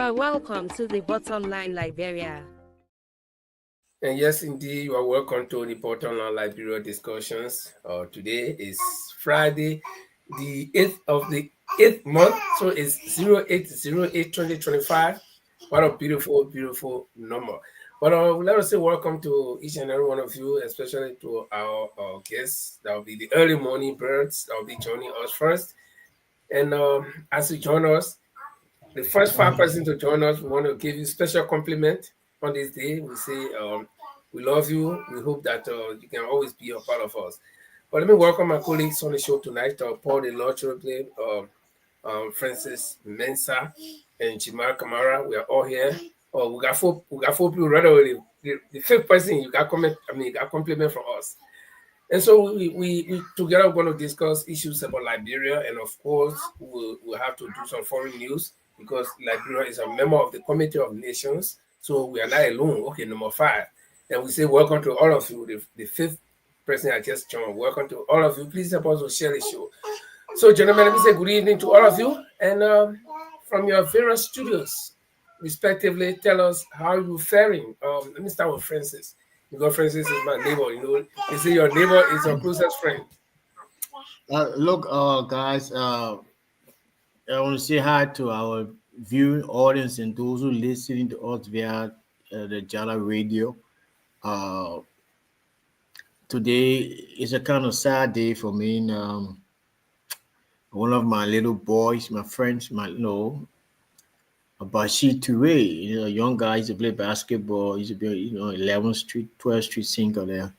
are welcome to the Bottom Line Liberia. And yes, indeed, you are welcome to the Bottom Line Liberia discussions. Today is Friday, the 8th of the 8th month, so it's 08/08/2025. What a beautiful, beautiful number. But let us say welcome to each and every one of you, especially to our guests. That will be the early morning birds that will be joining us first. And as you join us, the first 5 person to join us, we want to give you special compliment on this day. We say we love you. We hope that you can always be a part of us. But let me welcome my colleagues on the show tonight, Paul the Lord Children, Francis Mensah, and Jimar Kamara. We are all here. We got four people right away. The fifth person you got compliment from us. And so we together going to discuss issues about Liberia, and of course we'll have to do some foreign news because Liberia is a member of the Committee of Nations, so we are not alone. Okay, number 5, and we say welcome to all of you. The fifth person I just joined. Welcome to all of you. Please help us to share the show. So, gentlemen, let me say good evening to all of you, and from your various studios, respectively, tell us how you're faring. Let me start with Francis. Because Francis is my neighbor, you see, your neighbor is your closest friend. Look, guys, I want to say hi to our viewing audience and those who listening to us via the Jala radio. Today is a kind of sad day for me. One of my little boys, my friends, Bashi Toure, a young guy, used to play basketball. He's a 11th Street, 12th Street single there.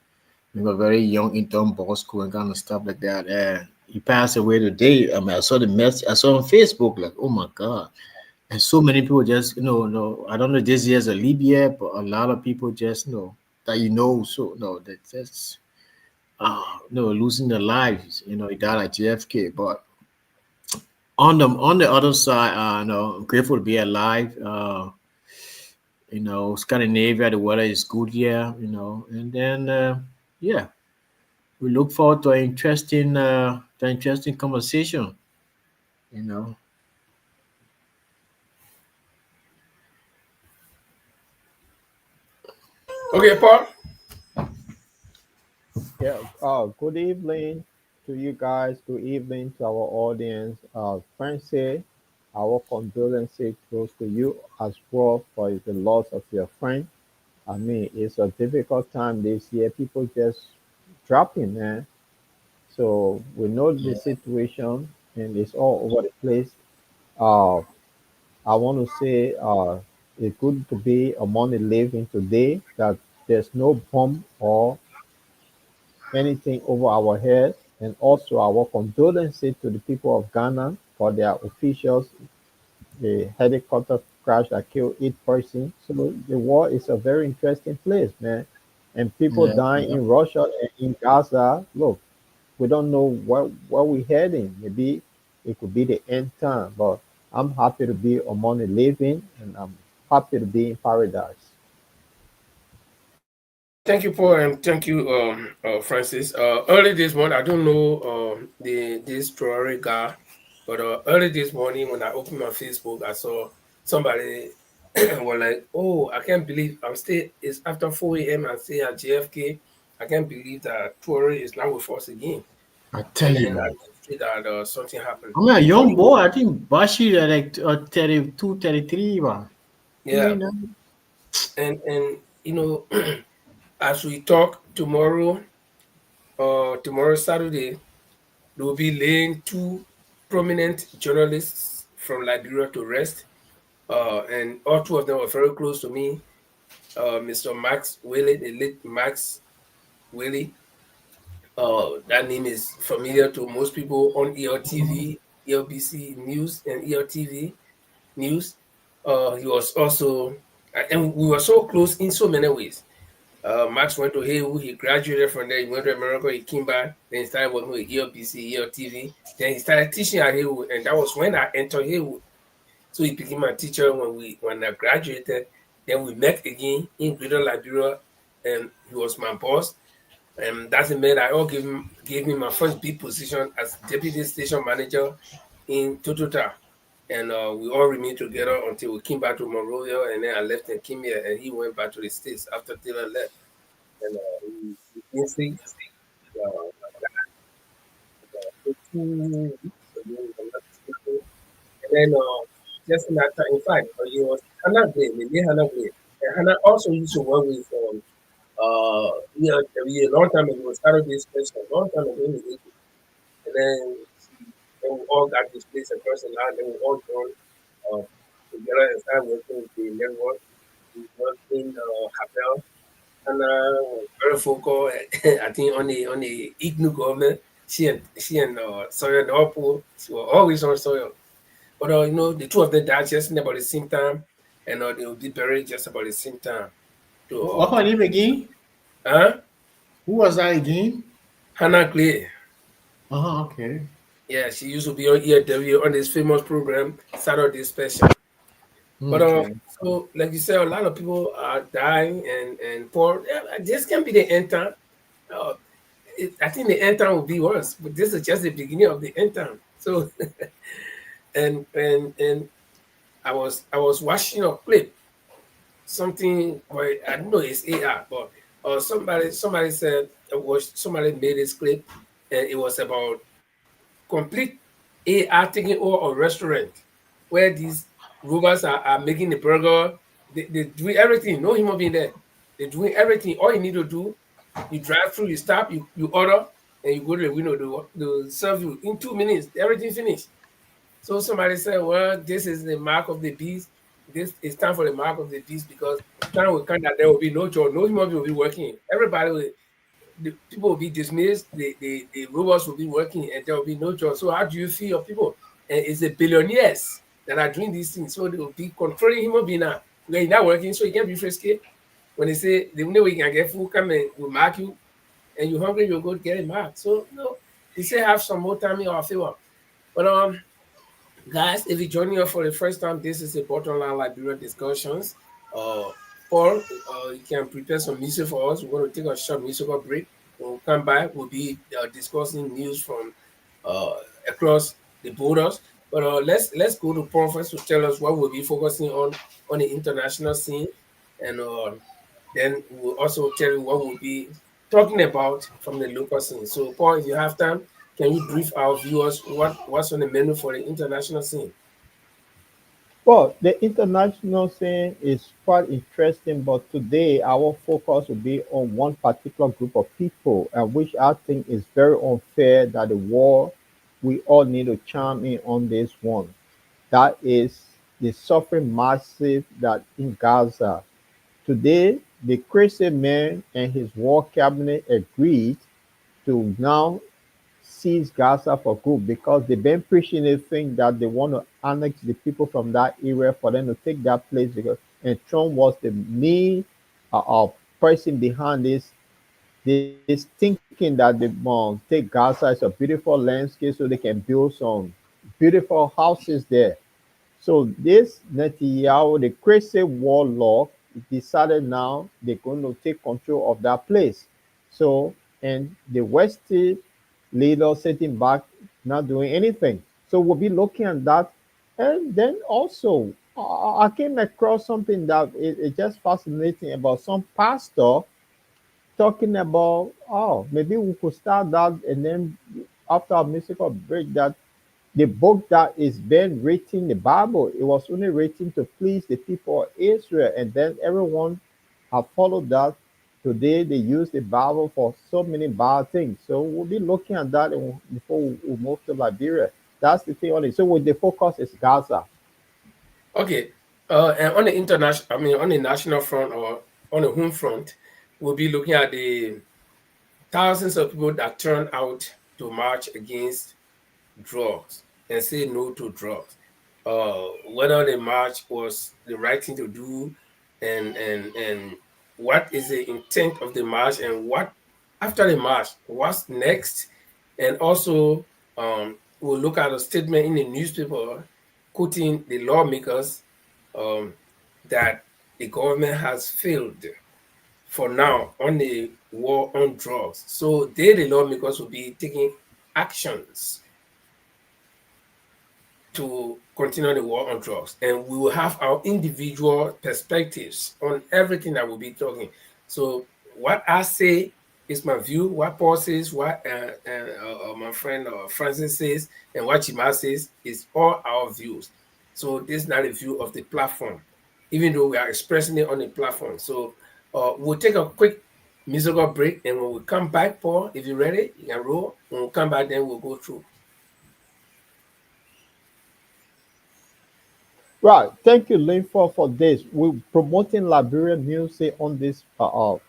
We were very young in Don Bosco and kind of stuff like that. He passed away today. I saw the message. I saw on Facebook, like, oh my God. And so many people just, I don't know this year's a leap year, but a lot of people just that's losing their lives. He died at JFK. But on the other side, I'm grateful to be alive. Scandinavia, the weather is good here, and then we look forward to an interesting conversation, Okay, Paul. Yeah. Good evening to you guys. Good evening to our audience. Francie, our condolences goes to you as well for the loss of your friend. I mean, it's a difficult time this year. People just dropping, man. So we know the situation, and it's all over the place. Uh, I want to say it's good to be among the living today. That there's no bomb or anything over our head, and also our condolences to the people of Ghana for their officials, the helicopter crash that killed 8 persons. So the war is a very interesting place, man. And people dying in Russia and in Gaza. Look, we don't know where we're heading. Maybe it could be the end time, but I'm happy to be among the living, and I'm happy to be in paradise. Thank you, Paul, and thank you, Francis. Early this morning, I don't know this Ferrari guy, but early this morning when I opened my Facebook, I saw somebody were like, "Oh, I can't believe It's after 4 a.m. I'm still at JFK. I can't believe that Ferrari is now with us again." I tell And you, then I man. see that something happened. I'm a young boy. I think Bashi is like 32, 33, man. Yeah, and as we talk tomorrow, Saturday, they will be laying 2 prominent journalists from Liberia to rest, and all 2 of them were very close to me. Mr. Max Wiley, the late Max Wiley. That name is familiar to most people on ELTV, ELBC News, and ELTV News. He was also, and we were so close in so many ways. Max went to Haywood, he graduated from there, he went to America, he came back, then he started working with ELBC, ELTV, then he started teaching at Haywood, and that was when I entered Haywood. So he became my teacher when I graduated. Then we met again in Greater Liberia, and he was my boss. And that's the man I gave me my first big position as deputy station manager in Totota. and we all remained together until we came back to Monrovia, and then I left and came here, and he went back to the States after Taylor left, and he been sick. Uh, for 2 weeks ago, if I'm not mistaken. And then just in that time, in fact, it was Hannah Gray, the late Hannah Gray. And Hannah also used to work with a long time ago, started this person a long time ago in the 80s. And then we all got displaced across the land, then we all joined uh, together and started working with the network. We worked in Habel, and very focused, I think, on the IGNU government. She and Sawyer Norpo, she was always on Sawyer. But the two of them died just about the same time, and they will be buried just about the same time. What To her name again? huh? Who was that again? Hannah Clay. Okay. Yeah, she used to be on EW on this famous program, Saturday Special. But Okay. so like you said, a lot of people are dying and poor. Yeah, this can be the end time. Uh, I think the end time will be worse, but this is just the beginning of the end time. So and I was watching a clip, something, well, I don't know it's AI, but somebody said it was somebody made this clip, and it was about complete AI taking over a restaurant where these robots are making the burger. They do everything. No human being there. They're doing everything. All you need to do, you drive through, you stop, you order, and you go to the window. They'll serve you in 2 minutes. Everything finished. So somebody said, well, this is the mark of the beast. This is time for the mark of the beast because time will come that there will be no job. No human being will be working. Everybody will, the people will be dismissed, the robots will be working, and there will be no job. So how do you feel your people? And it's the billionaires that are doing these things. So they will be controlling human being now. Where you're not working, so you can't be frisky. When they say the only way you can get food, come and will mark you, and you're hungry, you'll go get it marked. So they say have some more time in our favor. But guys, if you're joining us for the first time, this is a bottom line Liberian discussions. Uh, Paul, you can prepare some music for us. We're going to take a short musical break. When we come back, we'll be discussing news from uh, across the borders. But let's go to Paul first to tell us what we'll be focusing on the international scene, and then we'll also tell you what we'll be talking about from the local scene. So, Paul, if you have time, can you brief our viewers what's on the menu for the international scene? Well, the international scene is quite interesting, but today our focus will be on one particular group of people, which I think is very unfair that the war we all need to chime in on this one. That is the suffering massive that in Gaza. Today, the crazy man and his war cabinet agreed to now seize Gaza for good because they've been preaching a thing that they want to annex the people from that area for them to take that place because and Trump was the main person behind this thinking that they take Gaza as a beautiful landscape so they can build some beautiful houses there. So this Netanyahu, the crazy warlord, decided now they're going to take control of that place. So, and the Western leader sitting back, not doing anything. So we'll be looking at that. And then also, I came across something that is just fascinating about some pastor talking about, oh, maybe we could start that and then after a musical break that the book that is being written, the Bible, it was only written to please the people of Israel, and then everyone have followed that. Today they use the Bible for so many bad things. So we'll be looking at that before we move to Liberia. That's the thing on it. So with the focus is Gaza. Okay. And on the international, I mean, on the national front or on the home front, we'll be looking at the thousands of people that turn out to march against drugs and say no to drugs. Whether the march was the right thing to do, and what is the intent of the march, and what after the march, what's next, and also we'll look at a statement in the newspaper quoting the lawmakers um, that the government has failed for now on the war on drugs. So they, the lawmakers, will be taking actions to continue the war on drugs, and we will have our individual perspectives on everything that we'll be talking. So what I say is my view. What Paul says, what my friend Francis says, and what Chima says is all our views. So this is not a view of the platform, even though we are expressing it on the platform. So we'll take a quick musical break, and when we come back, Paul, if you're ready, you can roll. When we come back, then we'll go through. Right. Thank you, Lthe, for this. We're promoting Liberian music on this platform.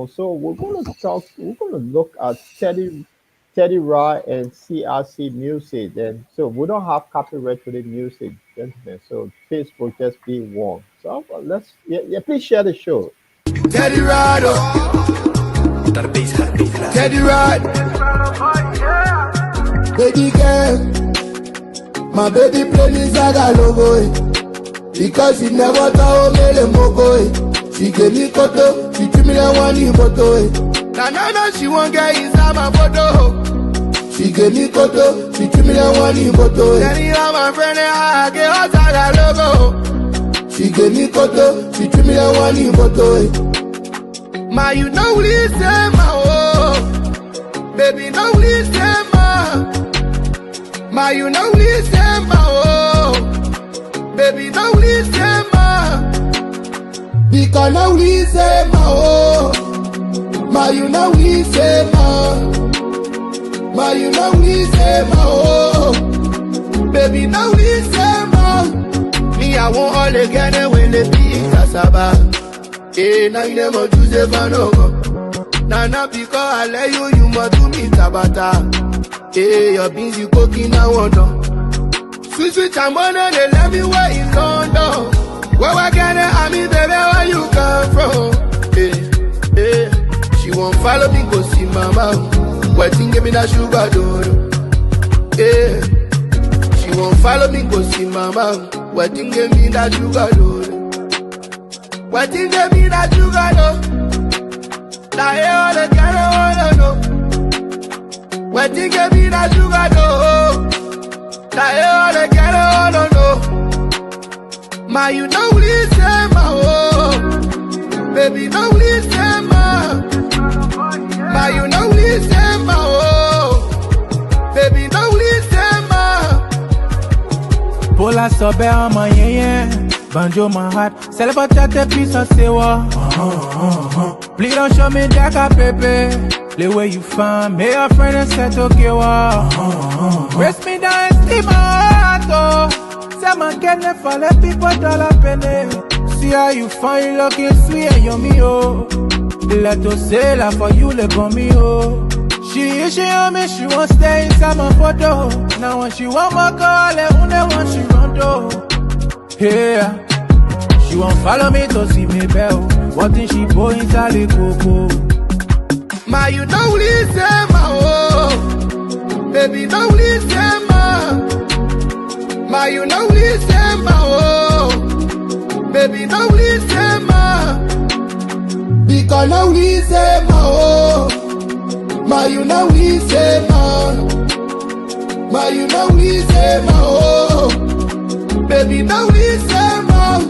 So we're gonna look at Teddy Rai and CRC music. Then so we don't have copyright for the music, gentlemen. So Facebook just be warned. So let's please share the show. Teddy Rai, Teddy Rai, baby girl, my baby play me Zaga logo, because she never told me the mogo. She gave me koto, she treat me like one in photo. Nah, she won't get inside my photo. She gave me koto, she treat me like one in photo. Then you are my friend, I get out Zaga logo. She gave me koto, she treat me like one in photo. Ma, you know listen, ma, oh. Baby, no listen, ma. Ma, you know listen, ma, oh. Baby, no listen, ma. Because now listen, ma, oh. Ma, you know listen, ma. Ma, you know listen, ma, oh. Baby, no listen, ma. Me, I want all the Ghana when they be in cassava. Eh, now you never choose a man over. Nah, because I let you must do me tabata. Eh, your beans you cooking now on. Sweet, I'm on they let me wait in London. Where I get it, I mean, baby, where you come from? Eh, she won't follow me, go see mama. Waiting, give me that sugar, dodo. Eh, she won't follow me, go see mama. Waiting, give me that sugar, dodo. What thing they mean that you got know? Now you all the kind of wanna know. What thing they mean that you got know? Now you all the kind of wanna know. Ma, you know listen, ma, oh. Baby, no listen, ma. Ma, you know listen, ma, oh. Baby, no listen, ma. Pola sobe on my yeah. Banjo my heart, celebrate the piece of sewa. Please don't show me that pepe. The way you find me, your friend and set okay wa. Raise me down and see my heart, oh. Say my get left for let people dollar penny. See how you find you looking sweet and yummy, oh. Let us say la for you, le bon me, oh. She on me, she won't stay inside my photo. Now when she want my call, and when they want she run though. Yeah, she won't follow me to see me bell. What did she go inside the cocoa? Ma, you know listen, ma, oh. Baby, no listen, ma. Ma, you know listen, ma, oh. Baby, no listen, ma. Because no listen, ma, oh. Ma, you know listen, ma. Ma, you know listen, ma, oh. Baby, no listen, ma.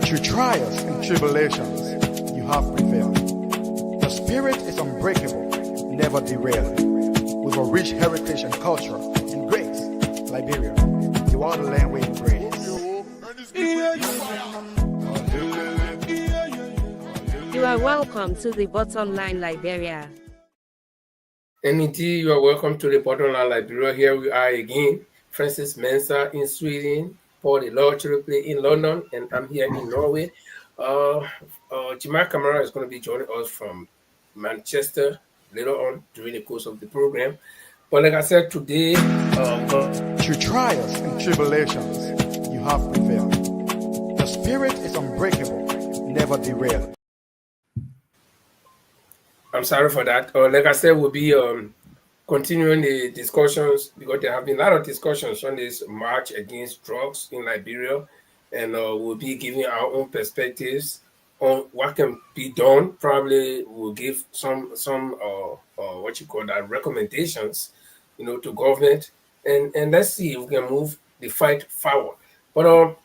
Through trials and tribulations, you have prevailed. The spirit is unbreakable, never derailed. With a rich heritage and culture and grace, Liberia, you are the land we embrace. You are welcome to the bottom line, Liberia. And indeed, you are welcome to the Bottom Line Liberia. Here we are again. Francis Mensah in Sweden, Paul the Law Triple in London, and I'm here in Norway. Jima Kamara is going to be joining us from Manchester later on during the course of the program. But like I said, today... Through trials and tribulations, you have prevailed. The spirit is unbreakable, never derailed. I'm sorry for that. Like I said, we'll be continuing the discussions because there have been a lot of discussions on this march against drugs in Liberia. and we'll be giving our own perspectives on what can be done. Probably we'll give some what you call that, recommendations, to government, and let's see if we can move the fight forward. But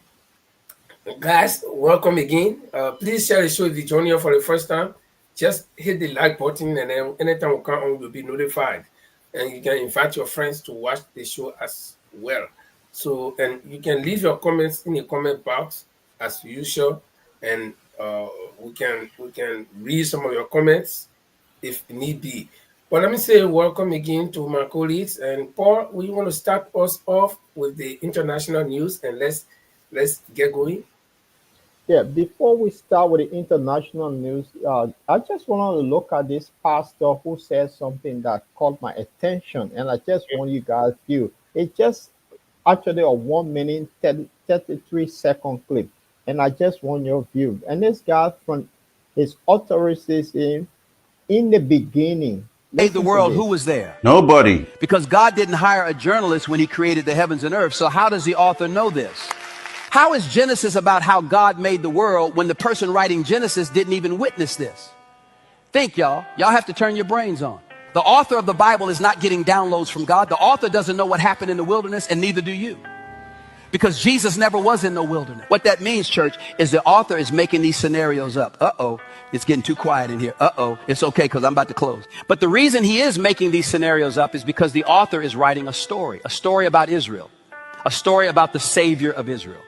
guys, welcome again. Please share the show if you join here for the first time. Just hit the like button, and then anytime we come on, you'll be notified. And you can invite your friends to watch the show as well. So, and you can leave your comments in the comment box as usual, and we can read some of your comments if need be. But let me say welcome again to my colleagues. And Paul, we want to start us off with the international news, and let's get going. Yeah, before we start with the international news, I just wanted to look at this pastor who said something that caught my attention, and I just want you guys to view. It's just actually a 1 minute, 33-second clip, and I just want your view. And this guy from his authorization in the beginning. Made the world, who was there? Nobody. Because God didn't hire a journalist when he created the heavens and earth. So how does the author know this? How is Genesis about how God made the world when the person writing Genesis didn't even witness this? Think, y'all. Y'all have to turn your brains on. The author of the Bible is not getting downloads from God. The author doesn't know what happened in the wilderness, and neither do you. Because Jesus never was in no wilderness. What that means, church, is the author is making these scenarios up. Uh-oh, it's getting too quiet in here. Uh-oh, it's okay because I'm about to close. But the reason he is making these scenarios up is because the author is writing a story about Israel, a story about the Savior of Israel.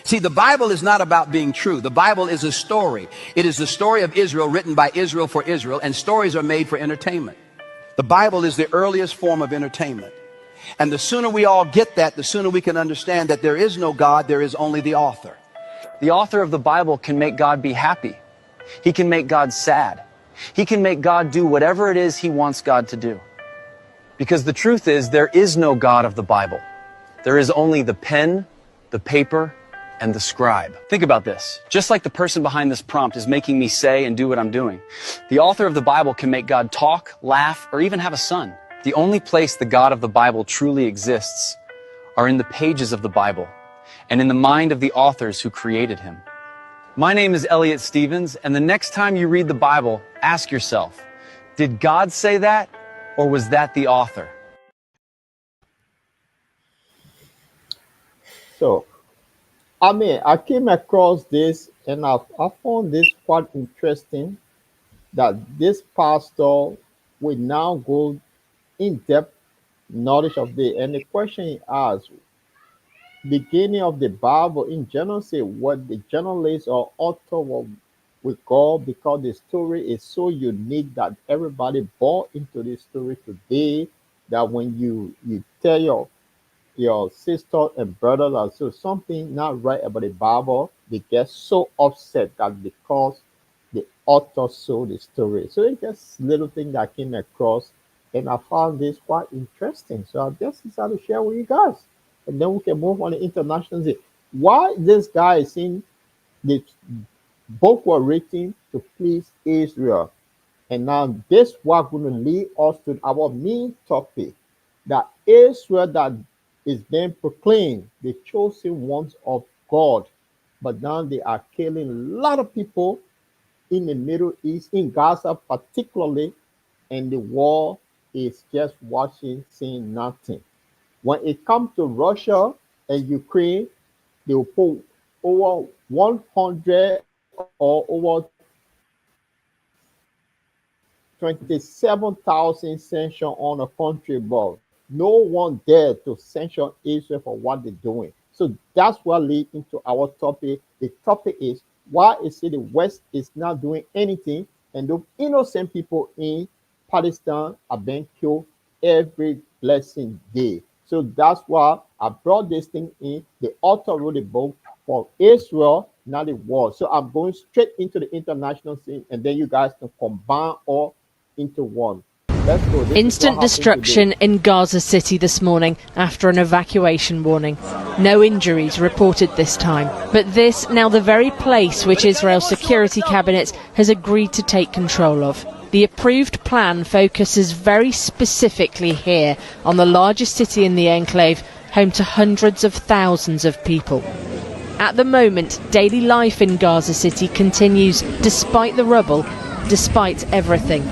See, the Bible is not about being true. The Bible is a story. It is the story of Israel written by Israel for Israel, and stories are made for entertainment. The Bible is the earliest form of entertainment. And the sooner we all get that, the sooner we can understand that there is no God, there is only the author. The author of the Bible can make God be happy. He can make God sad. He can make God do whatever it is he wants God to do. Because the truth is, there is no God of the Bible. There is only the pen, the paper, and the scribe. Think about this. Just like the person behind this prompt is making me say and do what I'm doing, the author of the Bible can make God talk, laugh, or even have a son. The only place the God of the Bible truly exists are in the pages of the Bible and in the mind of the authors who created him. My name is Elliot Stevens, and the next time you read the Bible, ask yourself, did God say that, or was that the author? So, I came across this, and I found this quite interesting, that this pastor will now go in-depth knowledge of the, and the question he asked, beginning of the Bible in Genesis, what the journalist or author will recall, because the story is so unique that everybody bought into this story today, that when you tell your sister and brother that so something not right about the Bible, they get so upset that because the author sold the story. So it's just little thing that I came across, and I found this quite interesting. So I just decided to share with you guys. And then we can move on to international. Why this guy is saying the book were written to please Israel. And now this was going to lead us to our main topic, that Israel that is being proclaimed, the chosen ones of God. But now they are killing a lot of people in the Middle East, in Gaza particularly, and the war is just watching, seeing nothing. When it comes to Russia and Ukraine, they will put over 100 or over 27,000 sanctions on a country, but no one dared to sanction Israel for what they're doing. So that's what leads into our topic. The topic is, why is it the West is not doing anything, and the innocent people in Palestine are being killed every blessing day? So that's why I brought this thing in. The author wrote a book for Israel, not the war. So I'm going straight into the international scene, and then you guys can combine all into one. Let's go. Instant destruction in Gaza City this morning after an evacuation warning. No injuries reported this time. But this now the very place which Israel's security cabinet has agreed to take control of. The approved plan focuses very specifically here on the largest city in the enclave, home to hundreds of thousands of people. At the moment, daily life in Gaza City continues, despite the rubble, despite everything.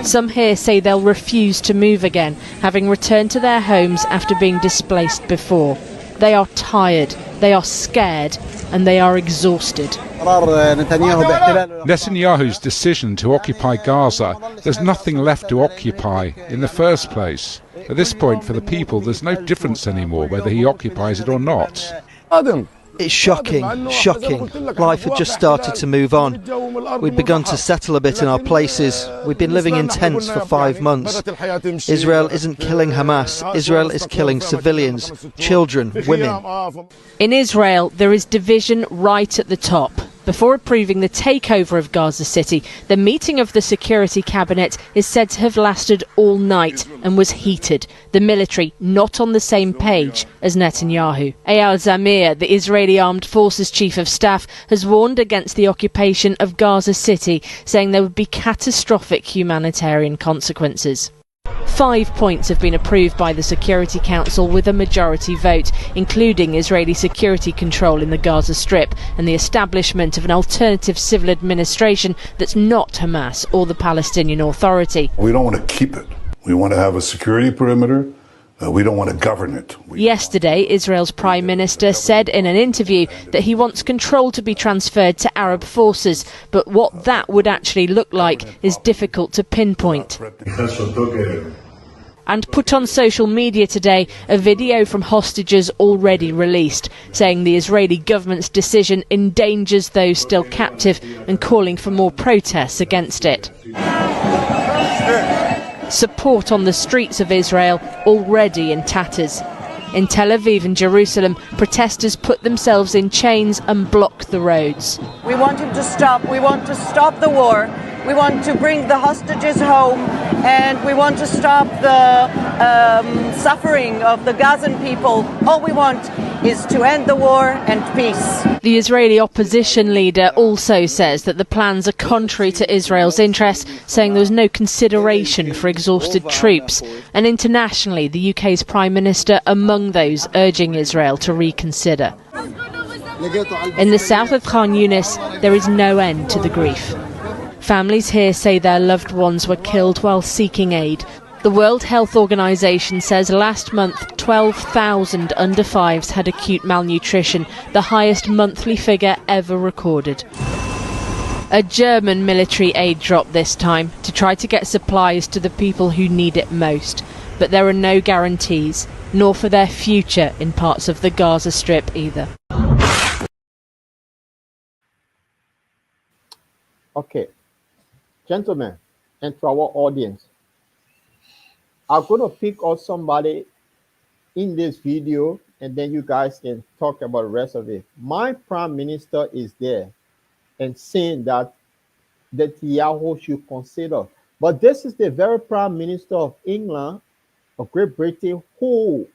Some here say they'll refuse to move again, having returned to their homes after being displaced before. They are tired, they are scared, and they are exhausted. Netanyahu's decision to occupy Gaza, there's nothing left to occupy in the first place. At this point, for the people, there's no difference anymore whether he occupies it or not. It's shocking. Life had just started to move on. We'd begun to settle a bit in our places. We'd been living in tents for 5 months. Israel isn't killing Hamas. Israel is killing civilians, children, women. In Israel, there is division right at the top. Before approving the takeover of Gaza City, the meeting of the Security Cabinet is said to have lasted all night and was heated. The military not on the same page as Netanyahu. Eyal Zamir, the Israeli Armed Forces Chief of Staff, has warned against the occupation of Gaza City, saying there would be catastrophic humanitarian consequences. 5 points have been approved by the Security Council with a majority vote, including Israeli security control in the Gaza Strip and the establishment of an alternative civil administration that's not Hamas or the Palestinian Authority. We don't want to keep it. We want to have a security perimeter. We don't want to govern it. Yesterday, Israel's Prime Minister said in an interview that he wants control to be transferred to Arab forces, but what that would actually look like is difficult to pinpoint. And put on social media today a video from hostages already released, saying the Israeli government's decision endangers those still captive and calling for more protests against it. Support on the streets of Israel already in tatters. In Tel Aviv and Jerusalem, protesters put themselves in chains and block the roads. We want him to stop. We want to stop the war. We want to bring the hostages home, and we want to stop the suffering of the Gazan people. All we want is to end the war and peace. The Israeli opposition leader also says that the plans are contrary to Israel's interests, saying there was no consideration for exhausted troops. And internationally, the UK's Prime Minister among those urging Israel to reconsider. In the south of Khan Yunis, there is no end to the grief. Families here say their loved ones were killed while seeking aid. The World Health Organization says last month 12,000 under fives had acute malnutrition, the highest monthly figure ever recorded. A German military aid drop this time to try to get supplies to the people who need it most. But there are no guarantees, nor for their future in parts of the Gaza Strip either. Okay, gentlemen, and to our audience, I'm going to pick out somebody in this video, and then you guys can talk about the rest of it. My prime minister is there and saying that Netanyahu should consider. But this is the very prime minister of England, of Great Britain, who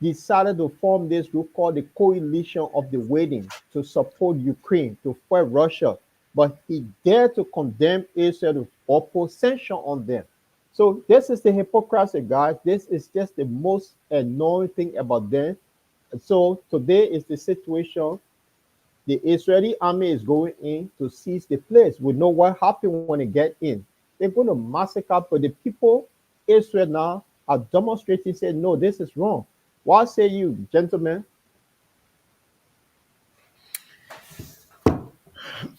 decided to form this group called the Coalition of the Waiting to support Ukraine, to fight Russia. But he dared to condemn Israel or put sanction on them. So this is the hypocrisy, guys. This is just the most annoying thing about them. So today is the situation. The Israeli army is going in to seize the place. We know what happened when they get in. They're going to massacre, but the people, Israel now, are demonstrating, saying, no, this is wrong. What say you, gentlemen?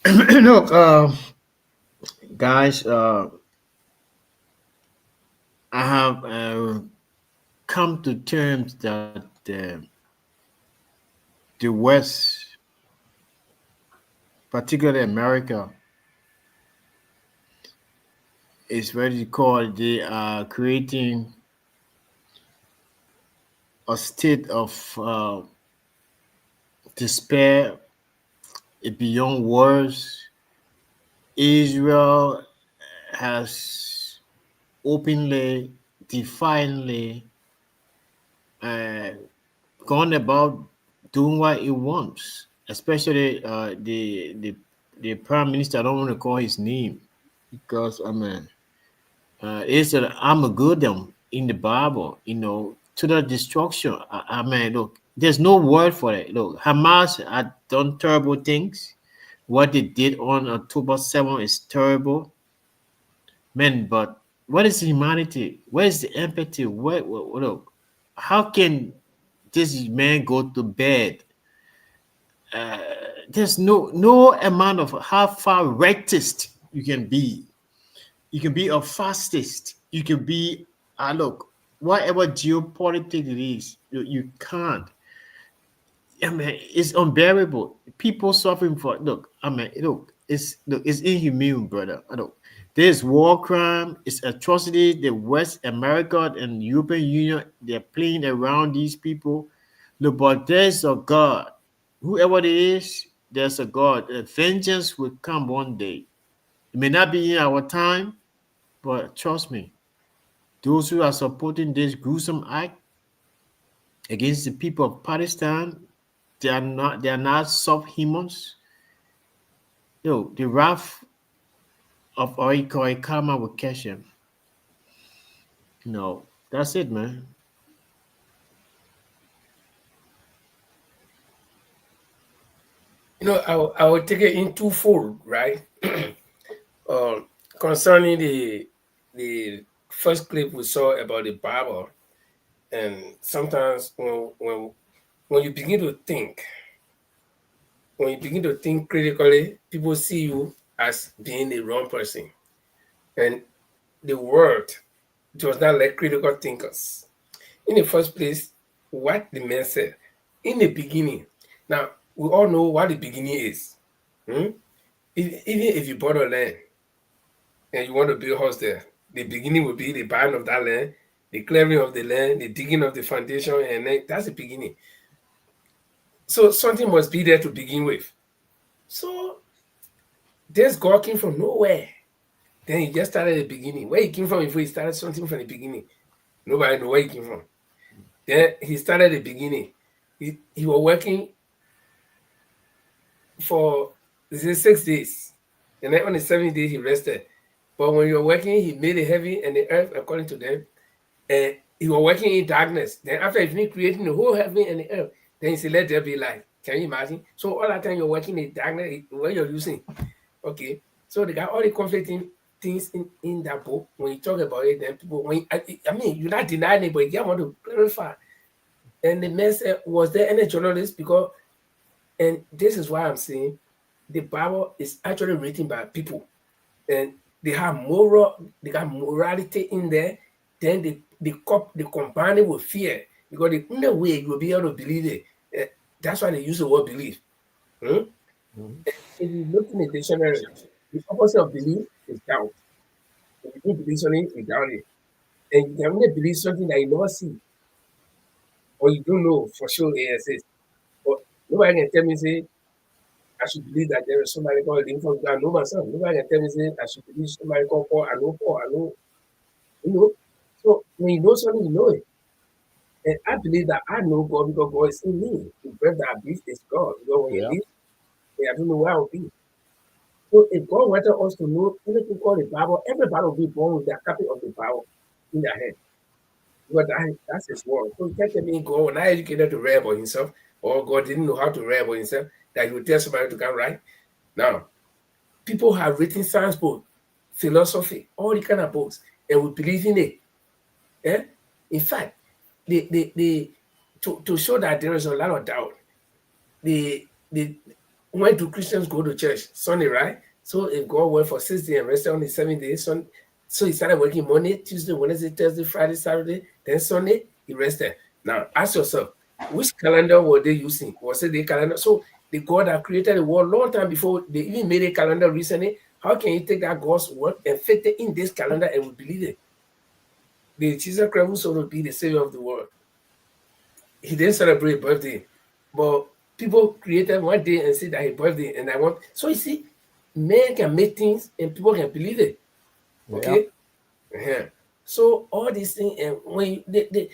Look, guys, I have come to terms that the West, particularly America, is what you call, they are creating a state of despair beyond words. Israel has openly, defiantly gone about doing what it wants, especially the prime minister. I don't want to call his name because it's an Armageddon in the Bible, to the destruction. Look, There's no word for it. Look, Hamas had done terrible things. What they did on October 7th is terrible. Man, but what is humanity? Where is the empathy? Look, how can this man go to bed? There's no amount of how far rightist you can be. You can be a fascist. You can be, look, whatever geopolitics it is, you can't. I mean, it's unbearable. People suffering for, look, I mean, it's inhumane, brother. Look, there's war crime, it's atrocity. The West America and European Union, they're playing around these people. Look, but there's a God. Whoever it is, there's a God. Vengeance will come one day. It may not be in our time, but trust me, those who are supporting this gruesome act against the people of Palestine, they are not soft humans. The wrath of Oikoi Karma will catch them. No, that's it, man. I will take it in twofold, right? Concerning the first clip we saw about the Bible, and sometimes when you begin to think, critically, people see you as being the wrong person, and the word does not like critical thinkers. In the first place, what the man said in the beginning. Now we all know what the beginning is. Even if you bought a land and you want to build a house there, the beginning will be the buying of that land, the clearing of the land, the digging of the foundation, and then that's the beginning. So something must be there to begin with. So this God came from nowhere. Then he just started at the beginning. Where he came from before he started something from the beginning? Nobody know where he came from. Then he started at the beginning. He was working for 6 days. And then on the 7th day he rested. But when you were working, he made the heaven and the earth according to them. And he was working in darkness. Then after he finished creating the whole heaven and the earth, then he said, let there be light. Can you imagine? So all that time you're working in darkness, what you're using. Okay. So they got all the conflicting things in that book. When you talk about it, then people, you're not denying it, but you want to clarify. And the man said, was there any journalist? Because, and this is why I'm saying the Bible is actually written by people. And they have got morality in there. Then they combine it with fear. Because the only way you will be able to believe it. That's why they use the word belief. If you look in the dictionary, the opposite of belief is doubt. If you believe something, you doubt it. And you can only believe something that you never see. Or you don't know for sure it exists. But nobody can tell me, say, I should believe that there is somebody called Lincoln. I know myself. Nobody can tell me, say, I should believe somebody called Paul. I know Paul. I know. So when you know something, you know it. And I believe that I know God because God is in me. The breath that I breathe is God. Because when you leave, I don't know where I will be. So if God wanted us to know anything called the Bible, everybody will be born with their copy of the Bible in their head. But that's his word. So you can't tell me God was not educated to read about himself, or God didn't know how to read about himself, that he would tell somebody to come right. Now, people have written science books, philosophy, all the kind of books, and we believe in it. Yeah? In fact, to show that there is a lot of doubt, when do Christians go to church? Sunday, right? So if God worked for 6 days and rested on the 7th day, so he started working Monday, Tuesday, Wednesday, Thursday, Friday, Saturday, then Sunday, he rested. Now, ask yourself, which calendar were they using? Was it the calendar? So the God that created the world long time before they even made a calendar recently, how can you take that God's work and fit it in this calendar and we believe it? The Jesus Christ was supposed to be the savior of the world. He didn't celebrate birthday, but people created one day and said that his birthday, and I want. So you see, men can make things and people can believe it. Okay. Yeah. So all these things, and when the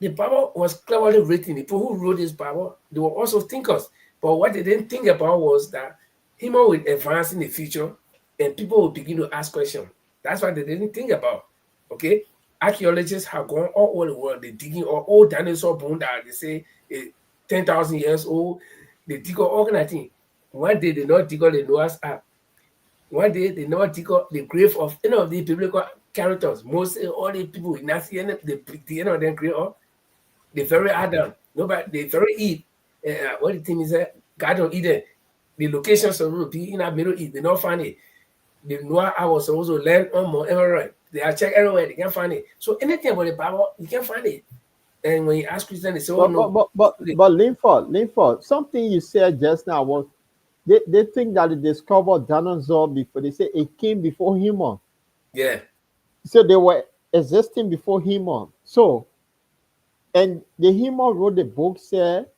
Bible was cleverly written, the people who wrote this Bible, they were also thinkers. But what they didn't think about was that human will advance in the future, and people will begin to ask questions. That's what they didn't think about. Okay. archaeologists have gone all over the world. They're digging old dinosaur bone that they say 10,000 years old. They dig all kind of thing. One day they not dig out the Noah's Ark. One day they not dig out the grave of any of the biblical characters. Most all the people in Nazi and the end of them grave up. They very Adam. Nobody they very Eve. What the thing is that Garden of Eden. The locations of be in the Middle East. They not find it. The Noah I was also land on more everywhere. They are check everywhere. They can't find it. So anything about the Bible, you can't find it. And when you ask Christians, they say, "Oh no." But Linford, something you said just now was they think that they discovered dinosaur before. They say it came before human. Yeah. So they were existing before human. So, and the human wrote the book said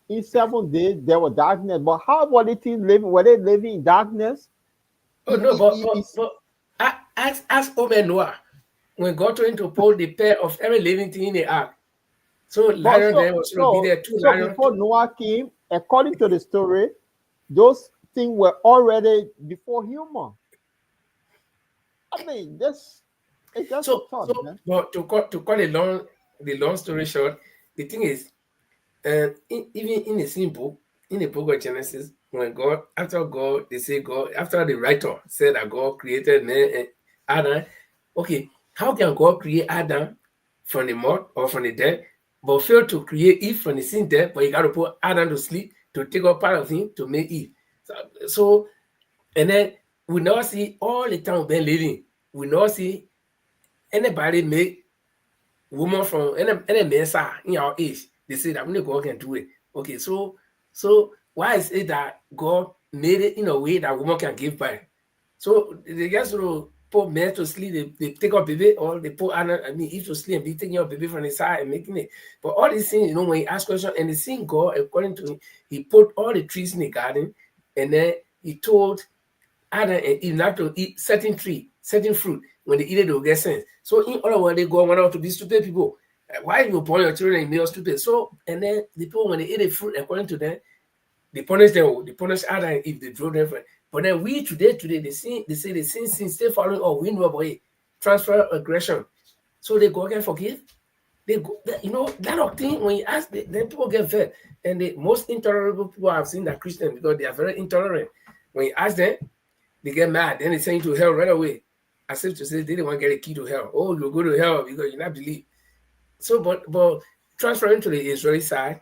in 7 days there was darkness. But how were they living? Were they living in darkness? Oh no, but ask Noah when God told him to pull the pair of every living thing in the ark. So lion there was to be there too. So before Noah came, according to the story, those things were already before human. I mean, it's just a thought, man. But to cut the long story short, the thing is, even in the same book, in the book of Genesis, when after the writer said that God created man and Adam, okay, how can God create Adam from the mud or from the dead, but fail to create Eve from the sin dead, but you got to put Adam to sleep to take up part of him to make Eve. So and then we now see all the time we've been living, we now see anybody make woman from any man in our age. They say that only God can do it. Okay, so why is it that God made it in a way that woman can give birth? So they just put men to sleep, they take up baby, or they put Eve to sleep and be taking up baby from the side and making it. But all these things, when he asked questions, and the same God, according to him, he put all the trees in the garden, and then he told Adam and Eve not to eat certain fruit. When they eat it, they'll get sense. So in other words, they go on out to be stupid people. Why you born your children and they are stupid? So, and then the people, when they eat the fruit, according to them, they punish them. They punish Adam and Eve. They drove them. But then we today, they say the sin still following, or we know about it. Transfer aggression. So they go and forgive. They go, that thing, when you ask, then people get fed. And the most intolerable people I've seen are Christians, because they are very intolerant. When you ask them, they get mad. Then they send you to hell right away. As if to say they didn't want to get a key to hell. Oh, you'll go to hell because you not believe. So, but transferring to the Israeli side,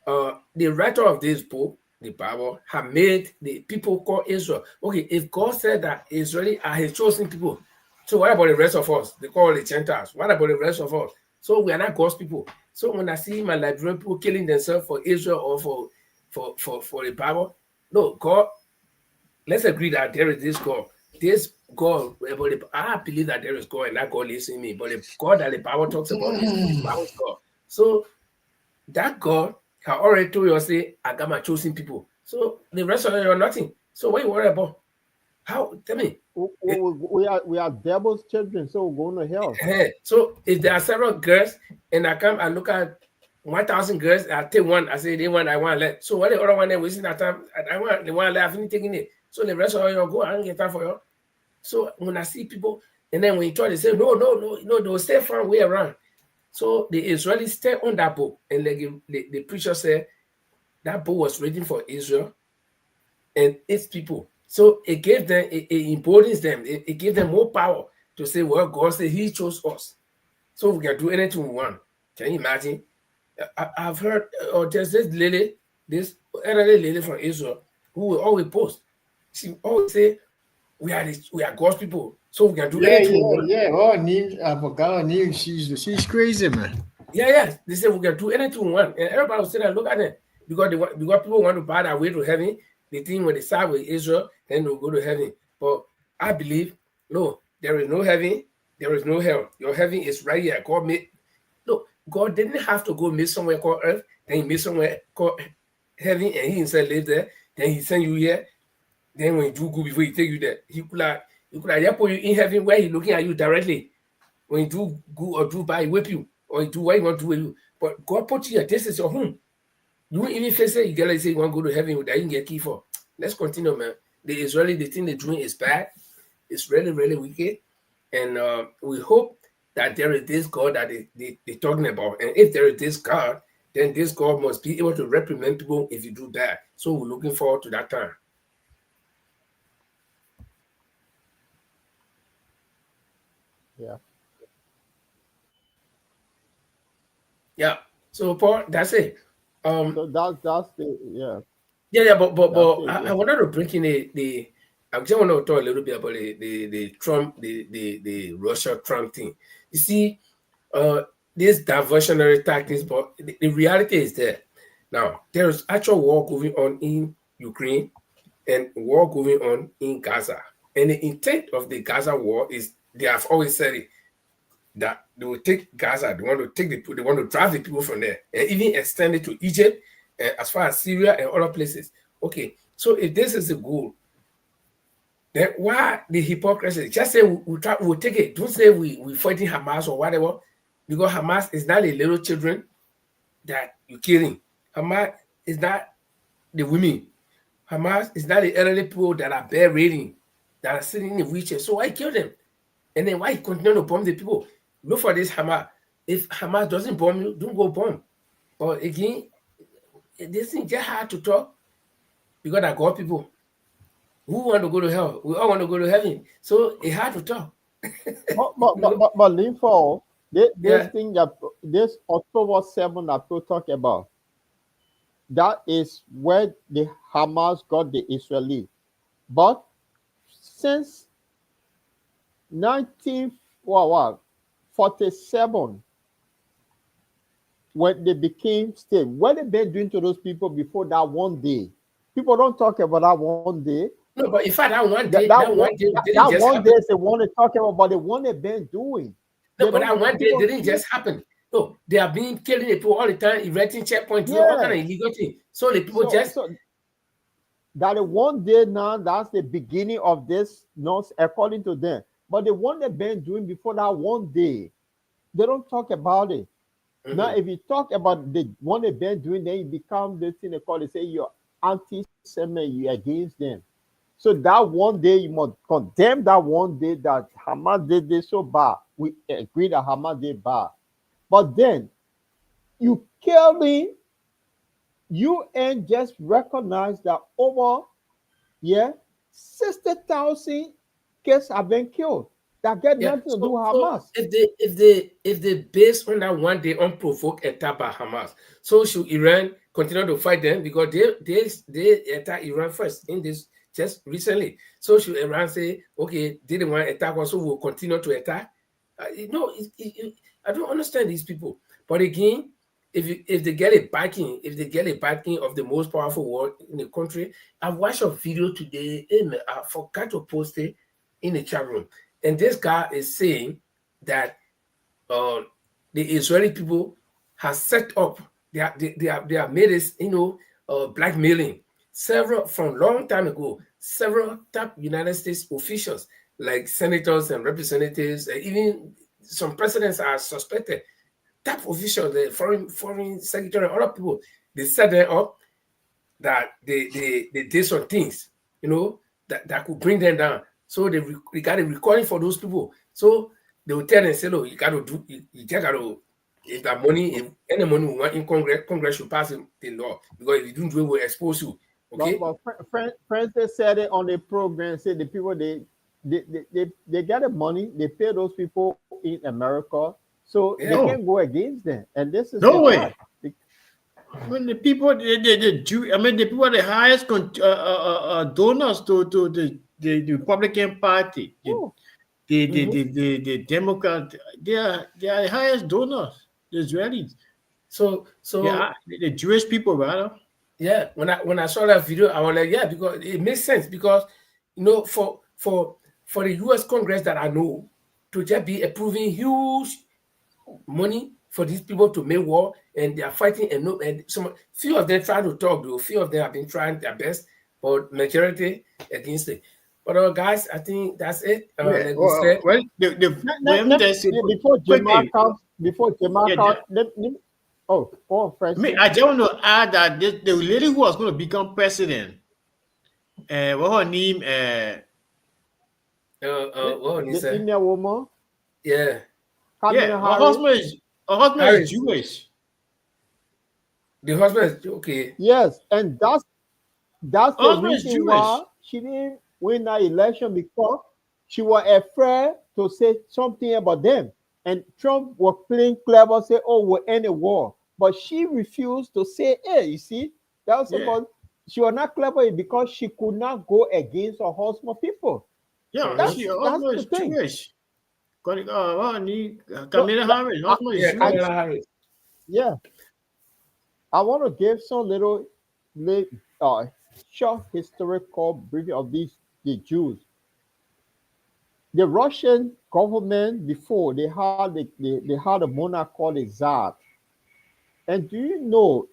the writer of this book, the Bible, have made the people called Israel. Okay, if God said that Israeli are his chosen people, so what about the rest of us? They call the Gentiles. What about the rest of us? So we are not God's people. So when I see my Liberian people killing themselves for Israel or for the Bible, no, God, let's agree that there is this God. This God, I believe that there is God and that God lives in me. But the God that the Bible talks about is the Bible's God. So that God has already told you, say, I got my chosen people. So the rest of you are nothing. So what are you worried about? How? Tell me. We are devil's children, so we're going to hell. So if there are several girls and I come and look at 1,000 girls, I take one, I say, they want, I want to let. So what the other one they're wasting that time, they want to let, I've been taking it. So the rest of you go, I don't get time for you. So when I see people, and then when you try to say, no, they'll stay far away around. So the Israelis stay on that book. And the preacher said that book was written for Israel and its people. So it gave them, it embodies them. It gave them more power to say, well, God said he chose us. So we can do anything we want. Can you imagine? I've heard, there's this elderly lady from Israel who will always post. She always say, we are God's people, so we can do anything. I forgot her name. She's crazy, man. Yeah. They say we can do anything we want, and everybody will sit there and look at it because people want to buy their way to heaven. They think when they side with Israel, then they'll go to heaven. But I believe no, there is no heaven, there is no hell. Your heaven is right here. God didn't have to go meet somewhere called earth, then he made somewhere called heaven, and he himself lived there. Then he sent you here. Then when you do good before he take you there, he could have put you in heaven where he's looking at you directly. When you do good or do bad, he whip you, or you do what you want to do with you. But God put you here. This is your home. You won't even face it. You get like say you want to go to heaven that you can get key for. Let's continue, man. The thing they're doing is bad. It's really, really wicked. And we hope that there is this God that they're talking about. And if there is this God, then this God must be able to reprimand people if you do bad. So we're looking forward to that time. Yeah. Yeah. So Paul, that's it. So that's the Yeah, but it, I yeah. wanted to bring in the I just want to talk a little bit about the Trump, the Russia Trump thing. You see, this diversionary tactics, but the reality is there. Now, there is actual war going on in Ukraine and war going on in Gaza. And the intent of the Gaza war is, they have always said it, that they will take Gaza, they want to take they want to drive the people from there, and even extend it to Egypt, as far as Syria and other places. Okay, so if this is the goal, then why the hypocrisy? Just say we'll take it. Don't say we're fighting Hamas or whatever, because Hamas is not the little children that you're killing. Hamas is not the women. Hamas is not the elderly people that are bedridden, that are sitting in the wheelchair. So why kill them? And then why continue to bomb the people? Look for this Hamas. If Hamas doesn't bomb you, don't go bomb. But again, this thing just hard to talk, because I got people who want to go to hell. We all want to go to heaven. So it's hard to talk. But Lthe, this Yeah. thing that this October 7 that we talk about, that is where the Hamas got the Israeli. But since 1947, when they became state, what they been doing to those people before that one day? People don't talk about that one day. No, but in fact, that one day, That didn't one just day happen. is the one they talk about, but the one they've been doing. No, They but don't- that one day people- didn't just happen. No, they have been killing the people all the time, erecting checkpoints, all Yeah. kind of illegal thing. So the people So that the one day now, that's the beginning of this, not according to them. But the one they've been doing before that one day, they don't talk about it. Now, if you talk about the one they've been doing, then you become the thing they call, they say you're anti-Semitic, you're against them. So that one day, you must condemn that one day that Hamas did this so bad. We agree that Hamas did bad. But then, you killing, UN just recognize that over 60,000 kids have been killed. That get Yeah, nothing to do with Hamas. if they base on that one day unprovoked attack by Hamas, so should Iran continue to fight them, because they attacked Iran first in this just recently? So should Iran say, okay, they didn't want to attack us, so we'll continue to attack? I don't understand these people. But again, if they get a backing, of the most powerful world in the country, I watched a video today. I forgot to post it in the chat room, and this guy is saying that the Israeli people have set up, they have made this, blackmailing several from long time ago. Several top United States officials, like senators and representatives, and even some presidents are suspected. Top officials, the foreign secretary, other people, they set them up that they did some things, that could bring them down. So they got a recording for those people. So they will tell them, say, "Look, you got to do, you just got to, if that money, if any money we want in Congress should pass the law, because if you don't do it, we'll expose you." Okay. But Francis said it on the program. Said the people they get the money, they pay those people in America, so they can't go against them. And this is No the way. fact. When the people, the people are the highest donors to the Republican Party, the Democrat, they are the highest donors, the Israelis. So the Jewish people, rather. Yeah, when I saw that video, I was like, yeah, because it makes sense, because for the U.S. Congress that I know to just be approving huge money for these people to make war, and they are fighting, and few of them try to talk, though. Few of them have been trying their best, but majority against it. But guys, I think that's it. Like we said, before Jamal Francis. I just want to add that the lady who was going to become president, what her name? what her name the Indian woman. Yeah. Yeah, her husband is Jewish. The husband is okay. Yes, and that's the Husband is reason Jewish. why she didn't win that election, because she was afraid to say something about them. And Trump was playing clever, say, "Oh, we'll end a war," but she refused to say, "Hey, you see, that was about." She was not clever because she could not go against her husband people. Yeah, That's her husband is the thing. Jewish. Kamala Harris, husband is Jewish. Yeah, I want to give some little short historical briefing of the Jews. The Russian government before they had a monarch called a Tsar. And do you know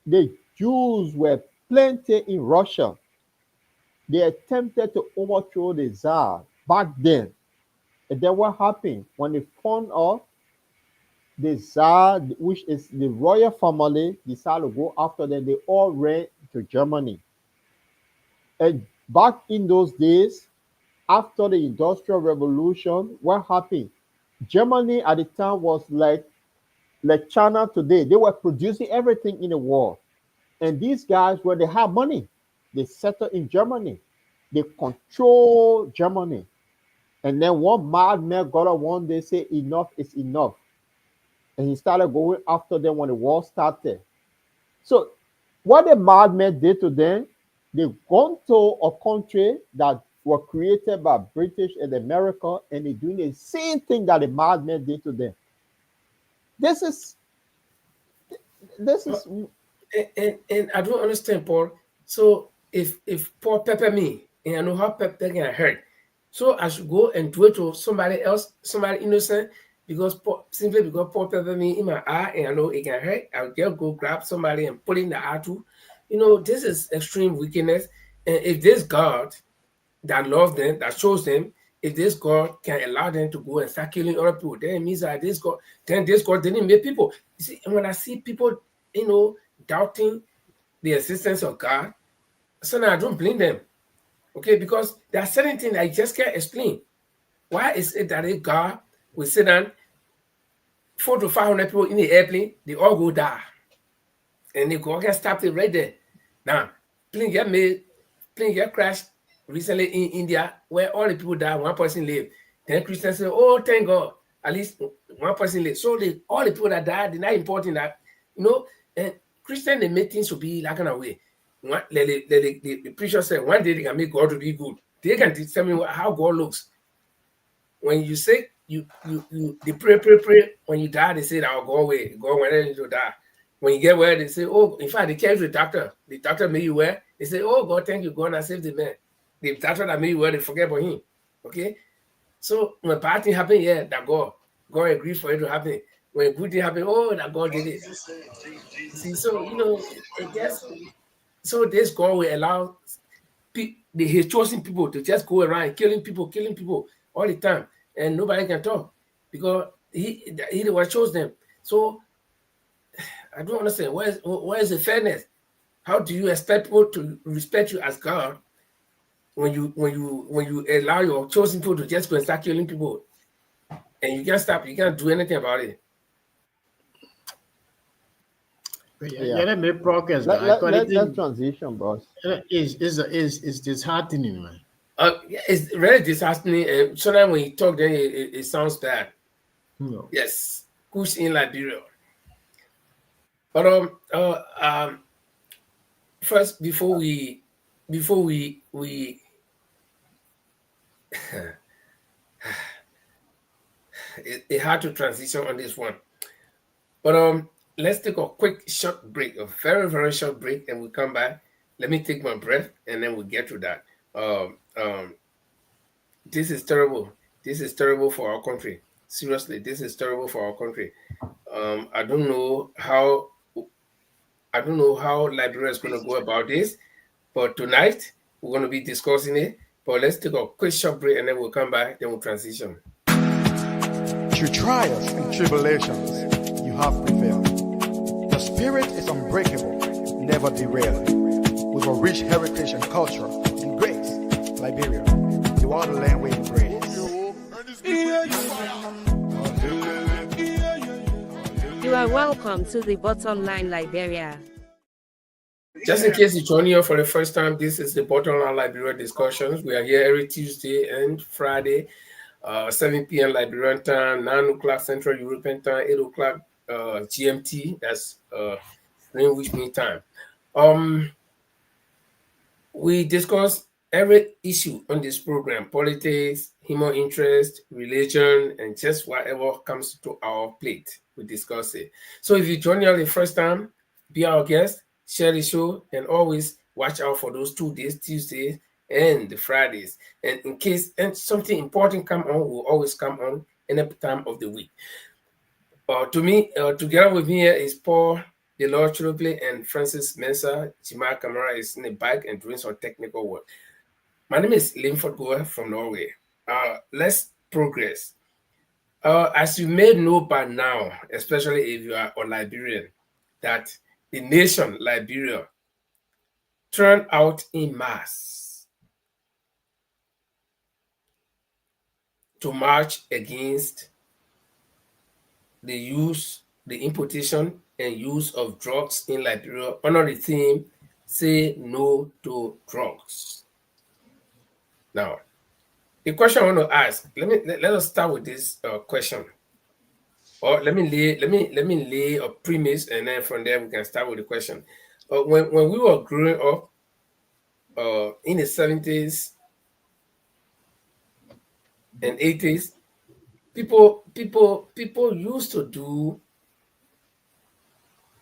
the Jews were plenty in Russia? They attempted to overthrow the Tsar back then. And then what happened when they found out the Tsar, which is the royal family, decided to go after them, they all ran to Germany. And back in those days, after the Industrial Revolution, what happened? Germany at the time was like China today. They were producing everything in the world. And these guys, where they have money, they settled in Germany. They control Germany. And then one madman got up one day, say enough is enough. And he started going after them when the war started. So what the madman did to them, they gone to a country that were created by British and America, and they're doing the same thing that the madman did to them. This is and I don't understand, Paul. So if Paul pepper me and I know how pepper can hurt, so I should go and do it to somebody else, somebody innocent, simply because Paul pepper me in my eye and I know it can hurt, I'll just go grab somebody and put in the eye too. You know, this is extreme wickedness. And if this God that loves them, that shows them, if this God can allow them to go and start killing other people, then it means that this God didn't make people. You see, when I see people, doubting the existence of God, so now I don't blame them. Okay, because there are certain things I just can't explain. Why is it that a God will sit down 400 to 500 people in the airplane, they all go die, and the God can stop it right there. Now, plane get crashed recently in India, where all the people died, one person lived. Then Christians say, "Oh, thank God, at least one person lived." So all the people that died, they're not important that, and Christians, they make things to be like in a way. The preacher said, one day they can make God to be good. They can tell me how God looks. When you say, they pray. When you die, they say, "I'll go away. God wanted you to die." When you get well, they say, "Oh, in fact, they came to the doctor. The doctor made you well." They say, "Oh, God, thank you. God has saved the man." The doctor that made you well, they forget about him. Okay? So when bad thing happen, that God agreed for it to happen. When good thing happen, that God did it. See, so, I guess, so this God will allow his chosen people to just go around killing people all the time, and nobody can talk because he was chose them. So I don't understand where is the fairness? How do you expect people to respect you as God when you allow your chosen people to just go and start killing people, and you can't stop, you can't do anything about it? Let me progress. Let's transition, boss. It's disheartening, man. It's very disheartening. And sometimes when you talk, then it sounds bad. No. Yes, who's in Liberia? But first, before we it's hard to transition on this one. But let's take a quick short break, a very, very short break, and we'll come back. Let me take my breath, and then we'll get to that. This is terrible. This is terrible for our country. Seriously, this is terrible for our country. I don't know how Liberia is going to go about this, but tonight we're going to be discussing it. But let's take a quick short break, and then we'll come back, then we'll transition. Through trials and tribulations, you have prevailed. The spirit is unbreakable, never derailed. With a rich heritage and culture and grace, Liberia, you are the land we embrace. are welcome to the Bottom Line Liberia. Just in case you join here for the first time, this is the Bottom Line Liberia discussions. We are here every Tuesday and Friday, 7 p.m. Liberian time, 9 o'clock Central European time, 8 o'clock GMT. That's Greenwich Mean Time. We discuss every issue on this program: politics, human interest, religion, and just whatever comes to our plate. We discuss it. So if you join here the first time, be our guest, share the show, and always watch out for those 2 days, Tuesdays and the Fridays. And in case something important come on, will always come on any time of the week. Together with me here is Paul the Lord Chirople and Francis Mensah. Jima Kamara is in the back and doing some technical work. My name is Linford Goa from Norway. Let's progress. As you may know by now, especially if you are a Liberian, that the nation Liberia turned out in mass to march against the importation and use of drugs in Liberia under the theme, Say No to Drugs. Now, the question I want to ask, let us start with this question. Or let me lay a premise, and then from there we can start with the question. When we were growing up in the 70s and 80s, people used to do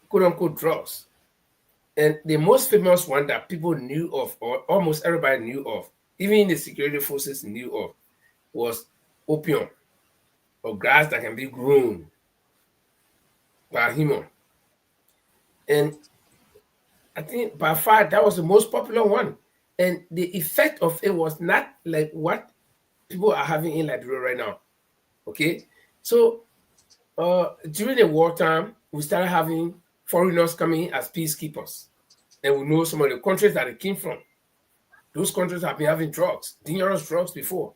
quote-unquote drugs. And the most famous one that people knew of, or almost everybody knew of, even the security forces knew of, was opium, or grass that can be grown by human. And I think by far that was the most popular one. And the effect of it was not like what people are having in Liberia right now. Okay? So during the wartime, we started having foreigners coming as peacekeepers. And we know some of the countries that they came from. Those countries have been having drugs, dangerous drugs before.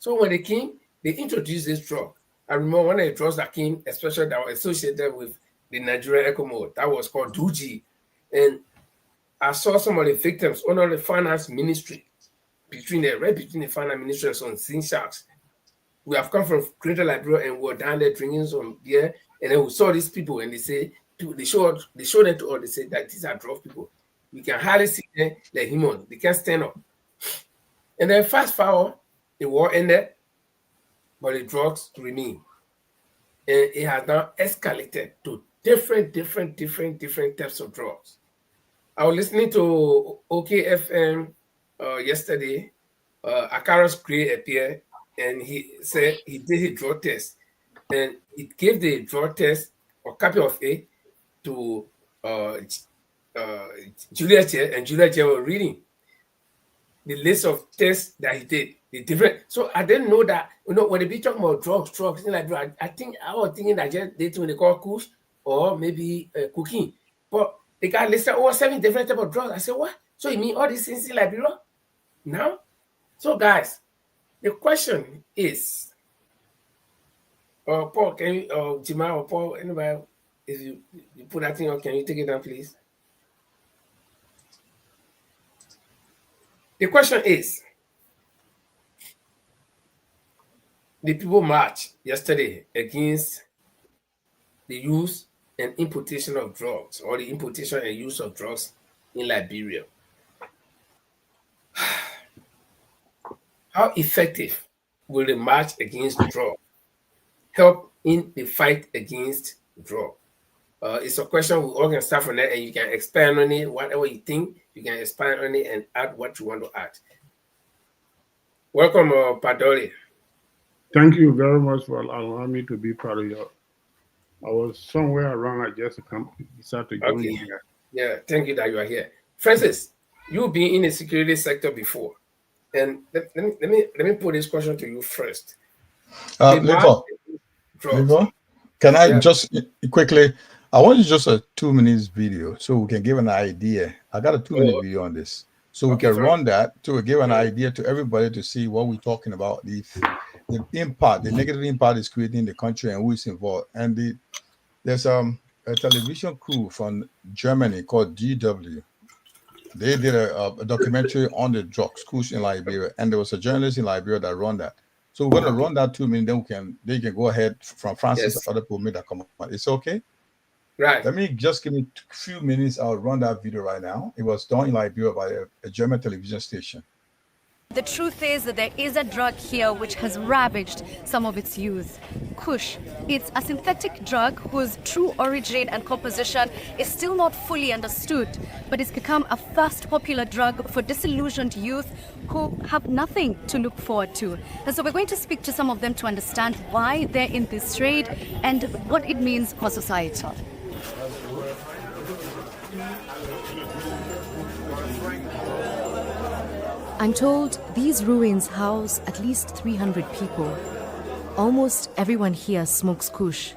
So when they came, they introduced this drug. I remember one of the drugs that came, especially that were associated with the Nigerian Echo Mode, that was called Duji. And I saw some of the victims under the finance ministry, between the finance ministry and some Zin Sharks. We have come from Greater Liberia and we were down there drinking some beer, and then we saw these people and they showed them to us, they said that these are drug people. We can hardly see them like human. They can't stand up. And then fast forward, the war ended, but the drugs remain. And it has now escalated to different types of drugs. I was listening to OKFM yesterday. Akaros Gray appeared, and he said he did a drug test. And it gave the drug test, or copy of it, to Juliet, and Juliet was reading the list of tests that he did, the different. So I didn't know that, when they be talking about drugs, like I was thinking that just they when they call kush or maybe cooking. But the guy listed over 7 different types of drugs. I said, what? So you mean all these things in Liberia now? So guys, the question is, Paul, can you, Jima or Paul, anybody, if you put that thing on, can you take it down, please? The question is, the people marched yesterday against the use and importation of drugs, or the importation and use of drugs in Liberia. How effective will the march against drugs help in the fight against drugs? It's a question we all can start from there, and you can expand on it. Whatever you think, you can expand on it and add what you want to add. Welcome, Padori. Thank you very much for allowing me to be part of your. I was somewhere around. I just decided to join you here. Yeah, thank you that you are here, Francis. You've been in the security sector before, and let me put this question to you first. Lthe, can I just quickly? I want you just a 2 minutes video so we can give an idea. I got a 2-minute video on this, so we can run that to give an idea to everybody to see what we're talking about, the impact, the negative impact is creating in the country and who is involved. And There's a television crew from Germany called DW. They did a documentary on the drug schools in Liberia, and there was a journalist in Liberia that run that. So we're going to run that 2 minutes, then they can go ahead from Francis, Yes. other people that come on. It's okay? Right. Let me just give me a few minutes. I'll run that video right now. It was done in Liberia by a German television station. The truth is that there is a drug here which has ravaged some of its youth. Kush. It's a synthetic drug whose true origin and composition is still not fully understood, but it's become a fast popular drug for disillusioned youth who have nothing to look forward to. And so we're going to speak to some of them to understand why they're in this trade and what it means for society. I'm told these ruins house at least 300 people. Almost everyone here smokes kush.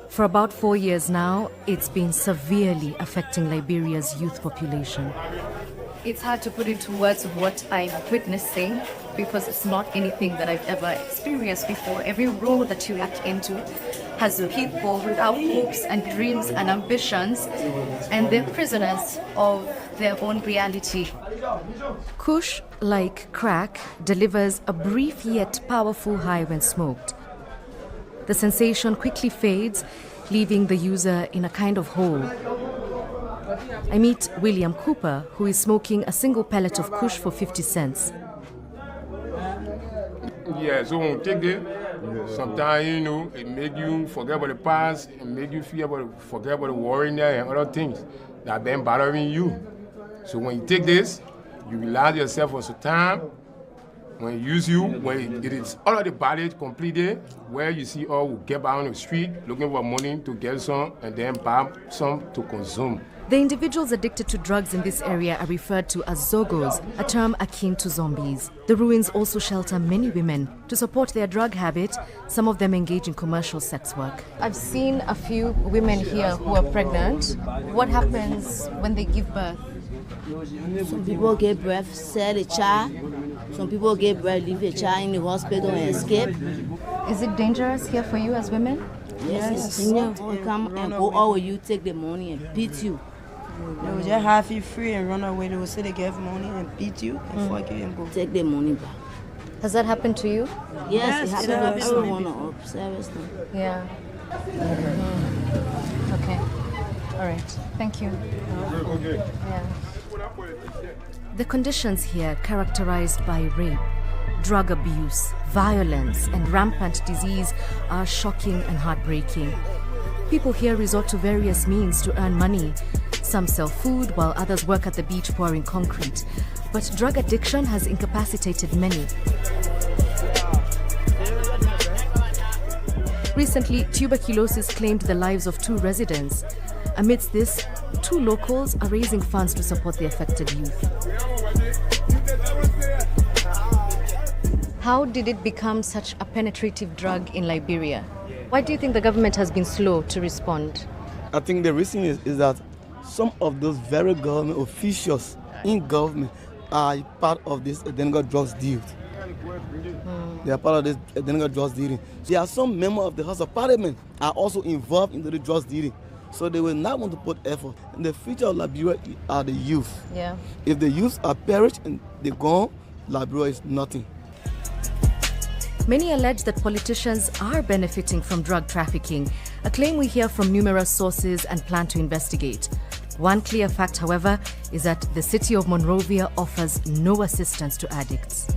For about 4 years now, it's been severely affecting Liberia's youth population. It's hard to put into words what I'm witnessing because it's not anything that I've ever experienced before. Every role that you look into has people without hopes and dreams and ambitions, and they're prisoners of their own reality. Kush, like crack, delivers a brief yet powerful high when smoked. The sensation quickly fades, leaving the user in a kind of hole. I meet William Cooper, who is smoking a single pellet of kush for 50 cents. Yeah, so when you take it, sometimes, you know, it make you forget about the past, it make you forget about the war in there and other things that have been bothering you. So when you take this, you relax yourself for some time. When you use when it is all of the body completed, where you see all who get out on the street looking for money to get some and then buy some to consume. The individuals addicted to drugs in this area are referred to as zogos, a term akin to zombies. The ruins also shelter many women. To support their drug habit, some of them engage in commercial sex work. I've seen a few women here who are pregnant. What happens when they give birth? Some people give birth, sell a child. Some people give birth, leave a child in the hospital and escape. Is it dangerous here for you as women? Yes, it's come and go out with you, take the money and beat you. They will just have you free and run away. They will say they give money and beat you and fuck you and go. Take the money back. Has that happened to you? Yes, it happened to everyone of service. Yeah. Okay. All right. Thank you. Yeah. The conditions here characterized by rape, drug abuse, violence, and rampant disease are shocking and heartbreaking. People here resort to various means to earn money. Some sell food while others work at the beach pouring concrete. But drug addiction has incapacitated many. Recently, tuberculosis claimed the lives of 2 residents. Amidst this, 2 locals are raising funds to support the affected youth. How did it become such a penetrative drug in Liberia? Why do you think the government has been slow to respond? I think the reason is that some of those very government officials in government are part of this identical drugs deal. They are part of this identical drugs dealing. There are some members of the House of Parliament are also involved in the drugs dealing. So they will not want to put effort. And the future of Liberia are the youth. Yeah. If the youth are perished and they're gone, Liberia is nothing. Many allege that politicians are benefiting from drug trafficking, a claim we hear from numerous sources and plan to investigate. One clear fact, however, is that the city of Monrovia offers no assistance to addicts.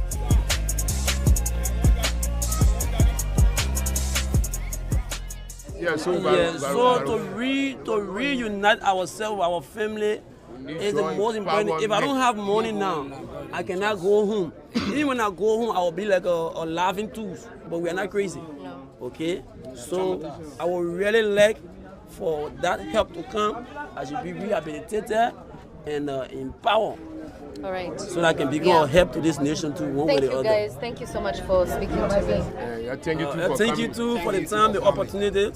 So to reunite ourselves, our family, is the most important. If I don't have money now, I cannot go home. Even when I go home, I will be like a laughing tooth. But we are not crazy. Okay? So I would really like for that help to come. I should be rehabilitated and empowered. All right. So that I can become a help to this nation too, one way or the other. Thank you, guys. Thank you so much for speaking to me. Thank you too for the time, the opportunity.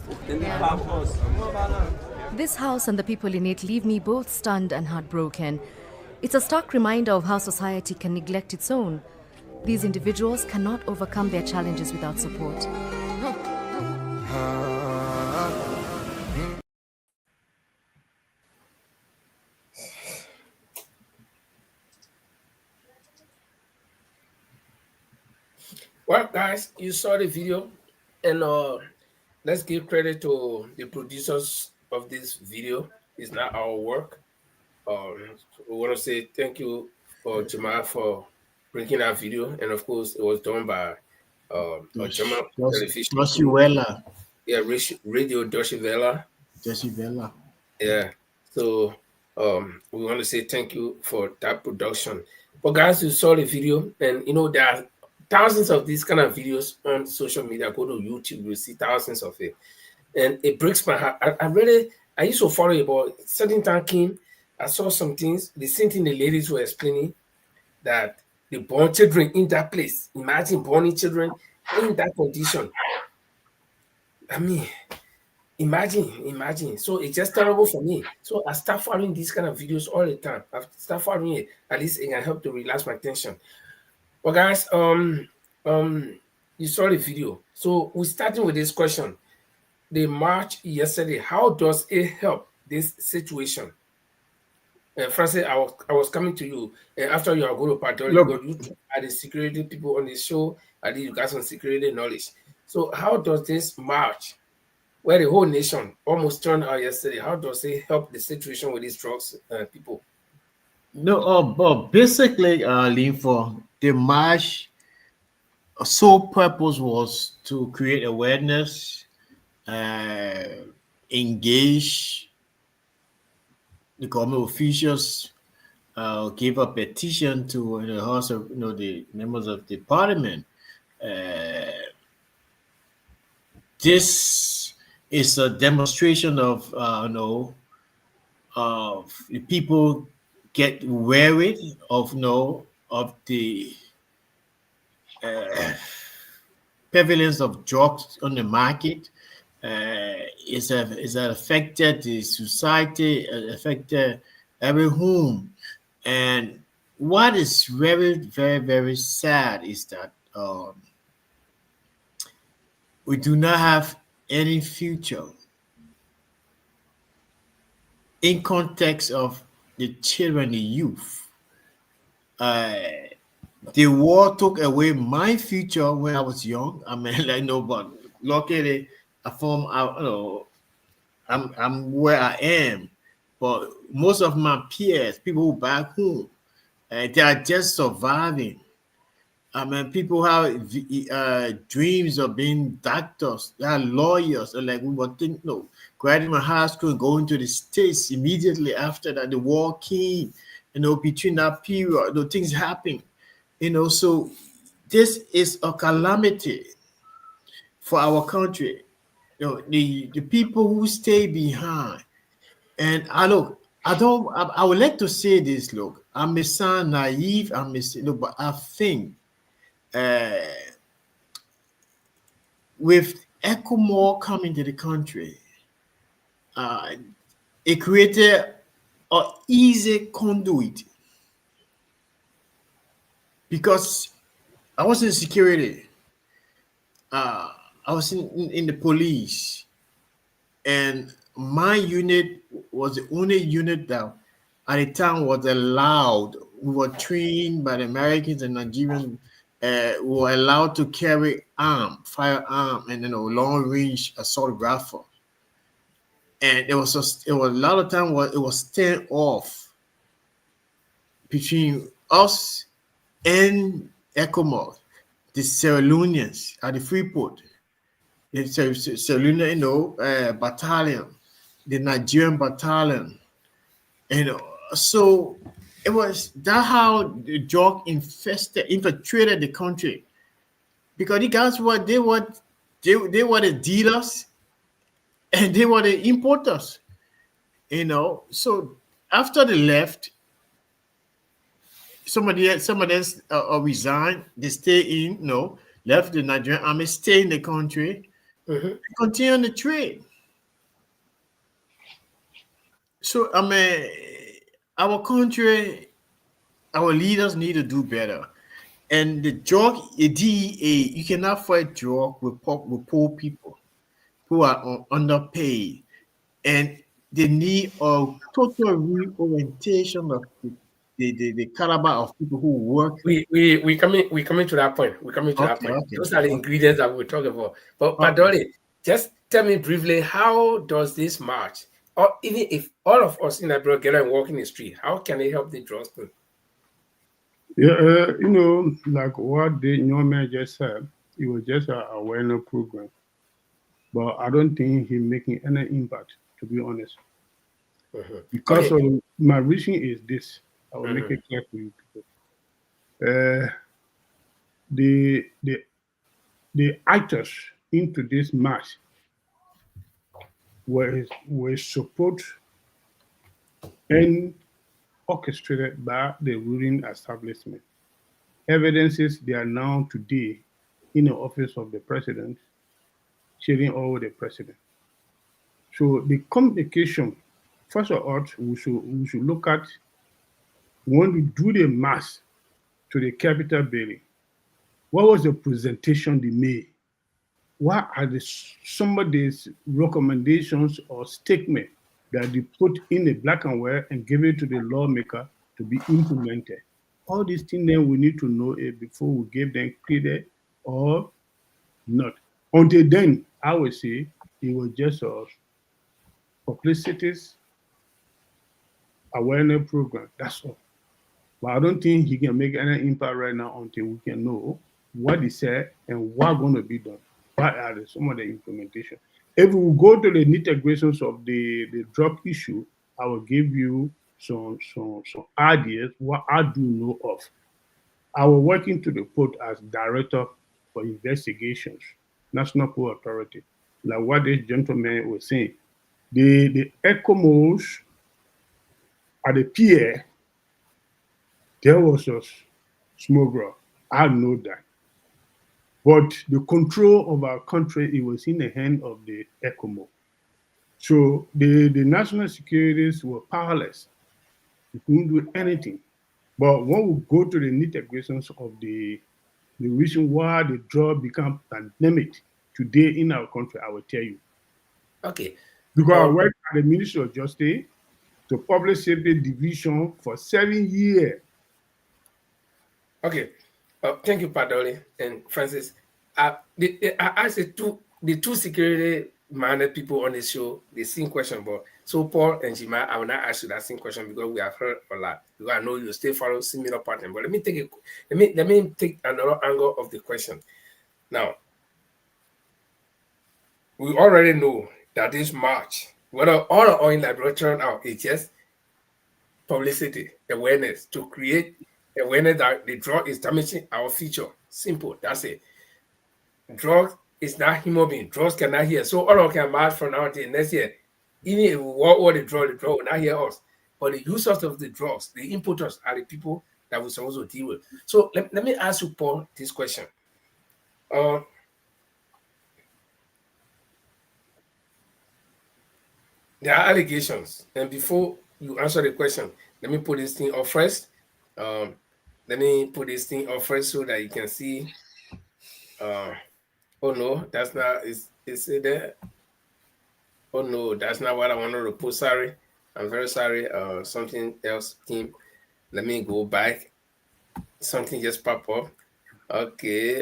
This house and the people in it leave me both stunned and heartbroken. It's a stark reminder of how society can neglect its own. These individuals cannot overcome their challenges without support. guys, you saw the video, and let's give credit to the producers of this video. It's not our work. We want to say thank you for Jamal for bringing that video, and of course, it was done by a German television crew. Yeah, Radio Deutsche Welle. Yeah. So we want to say thank you for that production. But guys, you saw the video, and you know there are thousands of these kind of videos on social media. Go to YouTube, you'll see thousands of it. And it breaks my heart. I used to follow it, but certain time came, I saw some things, the same thing the ladies were explaining, that they born children in that place. Imagine born children in that condition. I mean, imagine. So it's just terrible for me. So I start following these kind of videos all the time. I start following it. At least it can help to relax my tension. But guys, you saw the video. So we're starting with this question. The march yesterday, how does it help this situation? Francis, I was coming to you, and after you are going to patrol, you are the security people on the show. I think you got some security knowledge. So how does this march, where the whole nation almost turned out yesterday, how does it help the situation with these drugs people? No, but basically, Lthe, the march sole purpose was to create awareness, engage the government officials, give a petition to the House of, the members of the parliament. This is a demonstration of, of the people get wary of, of the prevalence of drugs on the market. It's affected the society, affected every home. And what is very, very, very sad is that we do not have any future in context of the children, the youth. The war took away my future when I was young. I mean, but luckily, I'm where I am. But most of my peers, people back home, they are just surviving. I mean, people have dreams of being doctors, they are lawyers, like we were thinking, graduating high school and going to the States immediately after that. The war came, between that period, things happen, so this is a calamity for our country. The people who stay behind, and I would like to say this, I may sound naive, but I think with ECOMOR coming to the country, it created an easy conduit, because I was in security, I was in the police, and my unit was the only unit that at the time was allowed. We were trained by the Americans and Nigerians. We were allowed to carry firearm, and long range assault rifle. And it was a lot of time it was stand off between us and ECOMOR, the Sierra Leoneans at the Freeport, the Sierra Leone, battalion, the Nigerian battalion, so it was that how the drug infiltrated the country, because the guys they were the dealers and they were the importers, So after they left, some of them resigned. They stay in, left the Nigerian army, stay in the country, continue the trade. So I mean, our country, our leaders need to do better. And the DEA, you cannot fight drug with poor people who are underpaid, and they need a total reorientation of the the caliber of people who work. We coming to that point. We're coming to that point. Okay. Those are the ingredients that we're talking about. But Dolly, just tell me briefly, how does this march, or even if all of us in Liberia get and walk in the street, how can it help the drugs thing? Yeah, like what the young man just said, it was just an awareness program. But I don't think he's making any impact, to be honest. Because of my reason is this. I will make it clear for you people. The actors into this march were supported and orchestrated by the ruling establishment. Evidences they are now today in the office of the president, sharing over the president. So the communication, first of all, we should look at when we do the mass to the Capitol building. What was the presentation they made? What are some of these recommendations or statements that they put in the black and white and give it to the lawmaker to be implemented? All these things then we need to know it before we give them credit or not. Until then, I would say it was just a publicity awareness program. That's all. But I don't think he can make any impact right now until we can know what he said and what's going to be done. What are some of the implementation? If we go to the nitty-gritties of the drug issue, I will give you some ideas what I do know of. I was working to the port as director for investigations, National Port Authority. Like what this gentleman was saying, the ECOMOS at the pier, there was a smuggler. I know that. But the control of our country, it was in the hand of the ECOMO. So the national securities were powerless. We couldn't do anything. But when we go to the nitty-gritties of the reason why the drug became pandemic today in our country, I will tell you. Okay. Because I worked at the Ministry of Justice, the Public Safety Division for 7 years. Okay. Thank you, Padoli and Francis. I asked the two security-minded people on the show the same question, but so Paul and Jima, I will not ask you that same question because we have heard a lot. Because I know you still follow similar pattern. But let me take another angle of the question. Now, we already know that this march, whether all the oil Liberia turn out, it's just publicity, awareness to create awareness that the drug is damaging our future. Simple, that's it. Drug is not human being. Drugs cannot hear. So all of can march from now till next year. Even if we walk over the drug will not hear us. But the users of the drugs, the importers are the people that we're supposed to deal with. So let me ask you, Paul, this question. There are allegations. And before you answer the question, let me put this thing up first. Let me put this thing up first so that you can see. Oh no, that's not. Is it there? Oh no, that's not what I wanted to put. Sorry, I'm very sorry. Something else came. Let me go back. Something just popped up. Okay.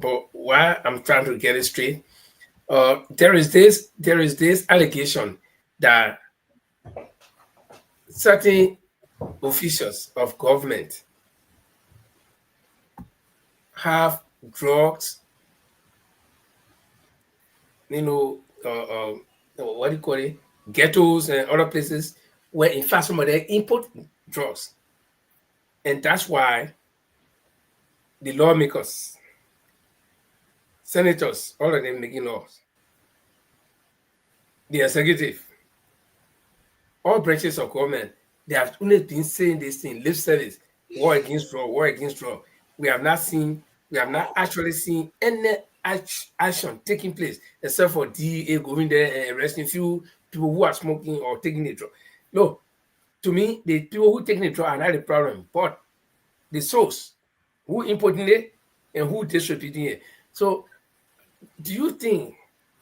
But why I'm trying to get it straight. There is this allegation that certain officials of government have drugs, what do you call it, ghettos and other places where in fact some of them import drugs. And that's why the lawmakers, senators, all of them making laws, the executive, all branches of government, they have only been saying this thing, lip service, war against drug, war against drug. We have not actually seen any action taking place except for DEA going there and arresting few people who are smoking or taking the drug. No, to me, the people who taking the drug are not the problem, but the source, who importing it and who distributing it. So, do you think,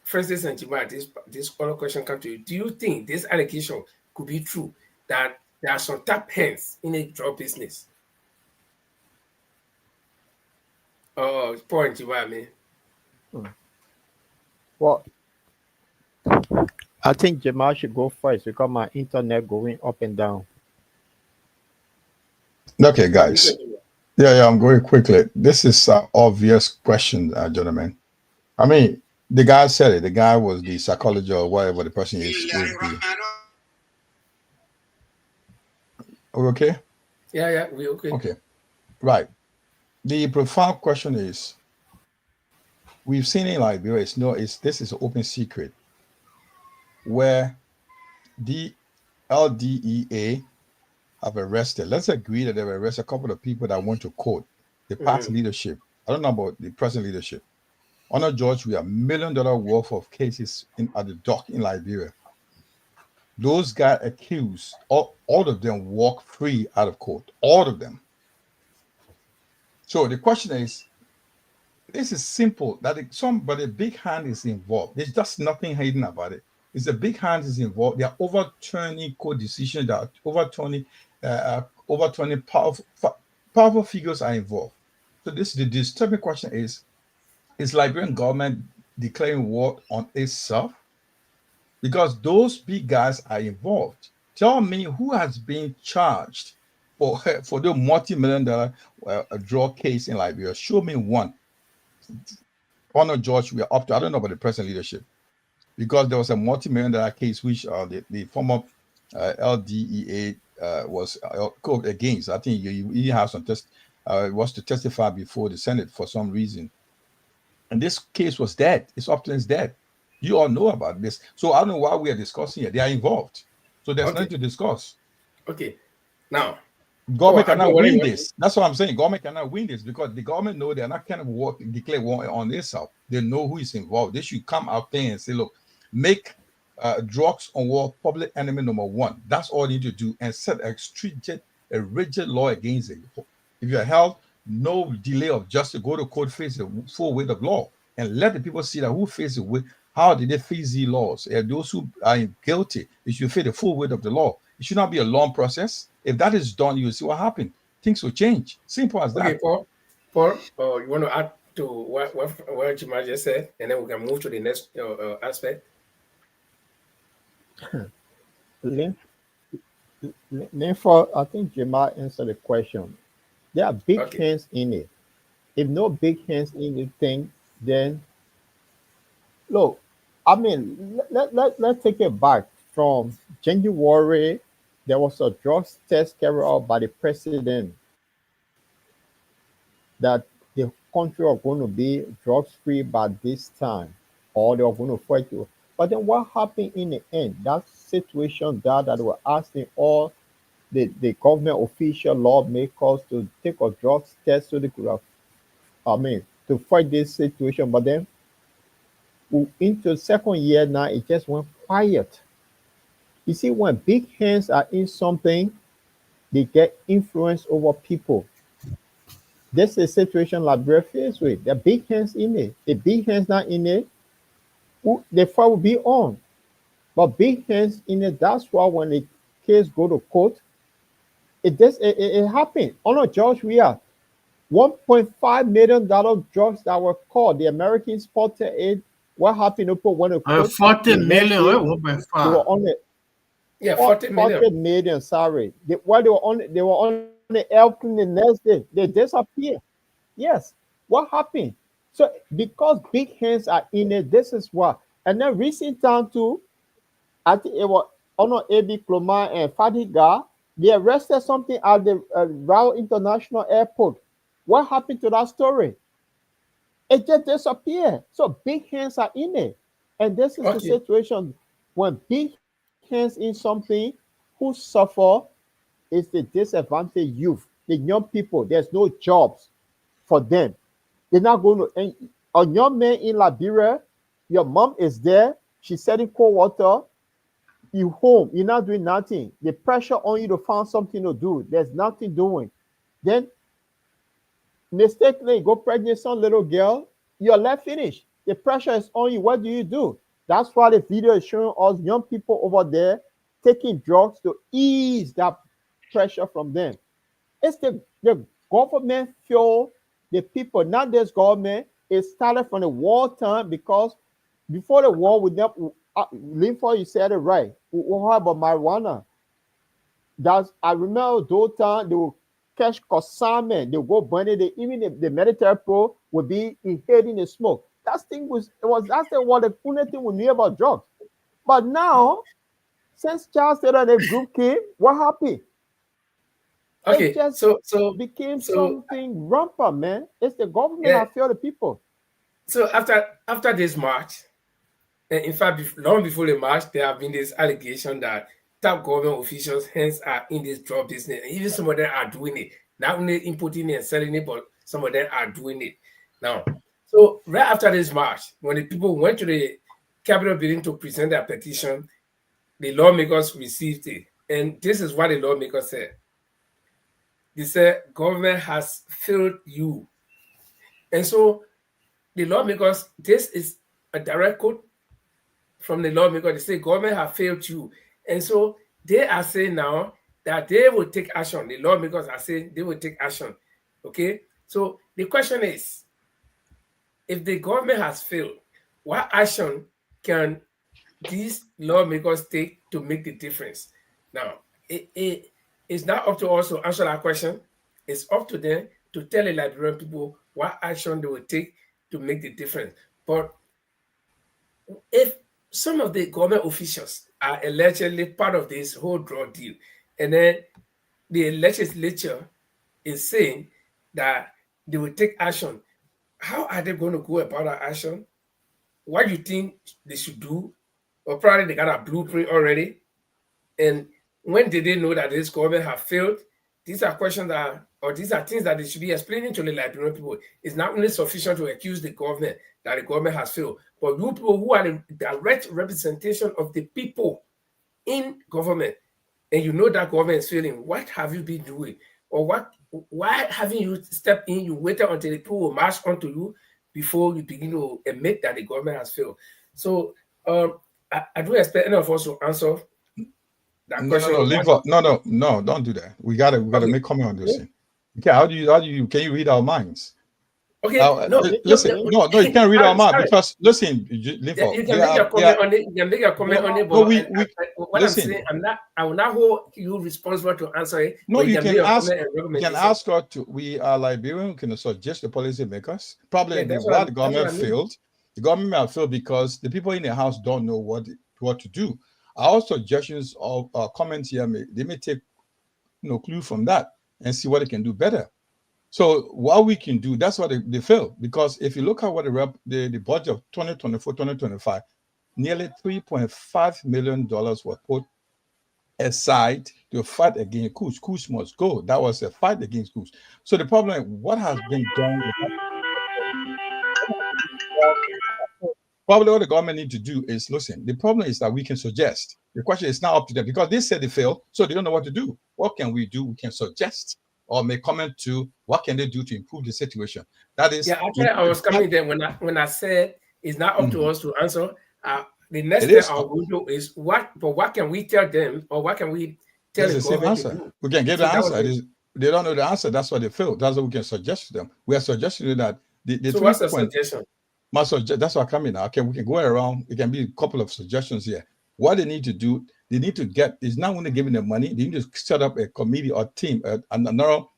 Francis and Jima, this other question comes to you, do you think this allegation could be true that there are some tap hands in a drug business. Oh, point you want me. Well, I think Jamal should go first because my internet going up and down. Okay, guys. Yeah, I'm going quickly. This is an obvious question, gentlemen. I mean, the guy said it. The guy was the psychologist or whatever the person is. Are we okay? Yeah, we okay. Okay, right. The profound question is, we've seen in Liberia, this is an open secret, where the LDEA have arrested, let's agree that they've arrested a couple of people that went to court, the past leadership. I don't know about the present leadership. Honor George, we have $1 million worth of cases at the dock in Liberia. Those guys accused, all of them walk free out of court, all of them. So the question is, this is simple, that but a big hand is involved. There's just nothing hidden about it. It's a big hand is involved. They are overturning court decisions. They are overturning powerful figures are involved. So the disturbing question is Liberian government declaring war on itself? Because those big guys are involved. Tell me who has been charged for the multi-million-dollar drug case in Liberia. Show me one. Honor George, we are up to, I don't know about the present leadership, because there was a multi-million-dollar case which the former LDEA was called against. I think he has some was to testify before the Senate for some reason. And this case was dead. It's up to his dead. You all know about this. So I don't know why we are discussing it. They are involved. So there's nothing to discuss. Okay. Now, government cannot win this. That's what I'm saying. Government cannot win this because the government know they're not kind of declare war on themselves. They know who is involved. They should come out there and say, look, make drugs on war public enemy number one. That's all they need to do, and set a rigid law against it. If you're held, no delay of justice, go to court, face the full weight of law, and let the people see that who faces it with. How did they face these laws? And those who are guilty, they should face the full weight of the law. It should not be a long process. If that is done, you will see what happened. Things will change. Simple as that. Okay, Paul, you want to add to what Jamal just said, and then we can move to the next aspect? Therefore, I think Jamal answered the question. There are big hands in it. If no big hands in the thing, then look, I mean, let's take it back from January. There was a drugs test carried out by the president that the country was going to be drugs free by this time, or they were going to fight you. But then what happened in the end? That situation that they were asking all the government official lawmakers to take a drugs test so they could have, to fight this situation. But then into the second year now, it just went quiet. You see, when big hands are in something, they get influence over people. This is a situation Liberia faced with. The big hands in it. The big hands not in it, the fight will be on. But big hands in it, that's why when the case go to court, it happened. Honor George, we are $1.5 million drugs that were caught. The Americans spotted it. What happened? When it 40 million, 1.5. They were on it. Yeah, 40 million. 40 million, sorry. They were on the airplane the next day. They disappeared. Yes. What happened? So because big hands are in it, this is what. And then recent time too, I think it was Honor A.B. Kloma and Fadiga. They arrested something at the Rao International Airport. What happened to that story? It just disappeared. So big hands are in it. And this is the situation when big hands in something, who suffer is the disadvantaged youth, the young people. There's no jobs for them. They're not going to. And a young man in Liberia, your mom is there, she's selling cold water, you home, you're not doing nothing. The pressure on you to find something to do, there's nothing doing. Then mistakenly go pregnant some little girl, you're left finished. The pressure is on you. What do? That's why the video is showing us young people over there taking drugs to ease that pressure from them. It's the government fuel the people, not this government. It started from the war time because before the war, we never, Lthe, you said it right. What about marijuana? I remember those times they will catch consignment, they will go burn it. Even the military pro would be inhaling the smoke. That's the one the only thing we knew about drugs. But now, since Charles said that the group came, what happened? Okay, it just became something rampant, man. It's the government that failed the people. So after this march, and in fact, long before the march, there have been this allegation that top government officials hence are in this drug business. And even some of them are doing it. Not only importing it and selling it, but some of them are doing it. Now, so right after this march, when the people went to the Capitol building to present their petition, the lawmakers received it. And this is what the lawmakers said. They said, government has failed you. And so the lawmakers, this is a direct quote from the lawmakers. They say, government has failed you. And so they are saying now that they will take action. The lawmakers are saying they will take action. Okay? So the question is, if the government has failed, what action can these lawmakers take to make the difference? Now, it's not up to us to answer that question. It's up to them to tell the Liberian people what action they will take to make the difference. But if some of the government officials are allegedly part of this whole drug deal, and then the legislature is saying that they will take action, how are they going to go about that action? What do you think they should do? Or probably they got a blueprint already. And when did they know that this government have failed? These are questions these are things that they should be explaining to the Liberian people. It's not only sufficient to accuse the government that the government has failed, but you people who are the direct representation of the people in government, and you know that government is failing, what have you been doing? Or why haven't you stepped in? You waited until the people will march onto you before you begin to admit that the government has failed. So I do expect any of us to answer that question. No, don't do that. We gotta make comment on this thing. Okay, how do you can you read our minds? Okay, listen, no, you can't read our mind because listen, Lthe, you can make a comment on it. You can make a comment on it. But what listen, I'm saying, I will not hold you responsible to answer it. No, you can ask. You can ask her to. We are Liberian. We can suggest the policy makers. Probably the government failed. The government may have failed because the people in the house don't know what to do. Our suggestions of comments here they may take clue from that and see what they can do better. So what we can do, that's what they failed. Because if you look at what the budget of 2024-2025, nearly $3.5 million were put aside to fight against coups. Coups must go. That was a fight against coups. So the problem, what has been done? Probably what the government need to do is listen. The problem is that we can suggest. The question is now up to them because they said they failed, so they don't know what to do. What can we do? We can suggest or make comment to what can they do to improve the situation. That is. Yeah, actually, I was coming there when I said it's not up to us to answer. The next thing I will do is what can we tell them or what can we tell the government to do? We can give the answer. They don't know the answer. That's why they failed. That's what we can suggest to them. We are suggesting that so what's the suggestion? That's what coming now. Okay, we can go around. It can be a couple of suggestions here. What they need to do, they need to get is not only giving them money. They need to set up a committee or team, anonymous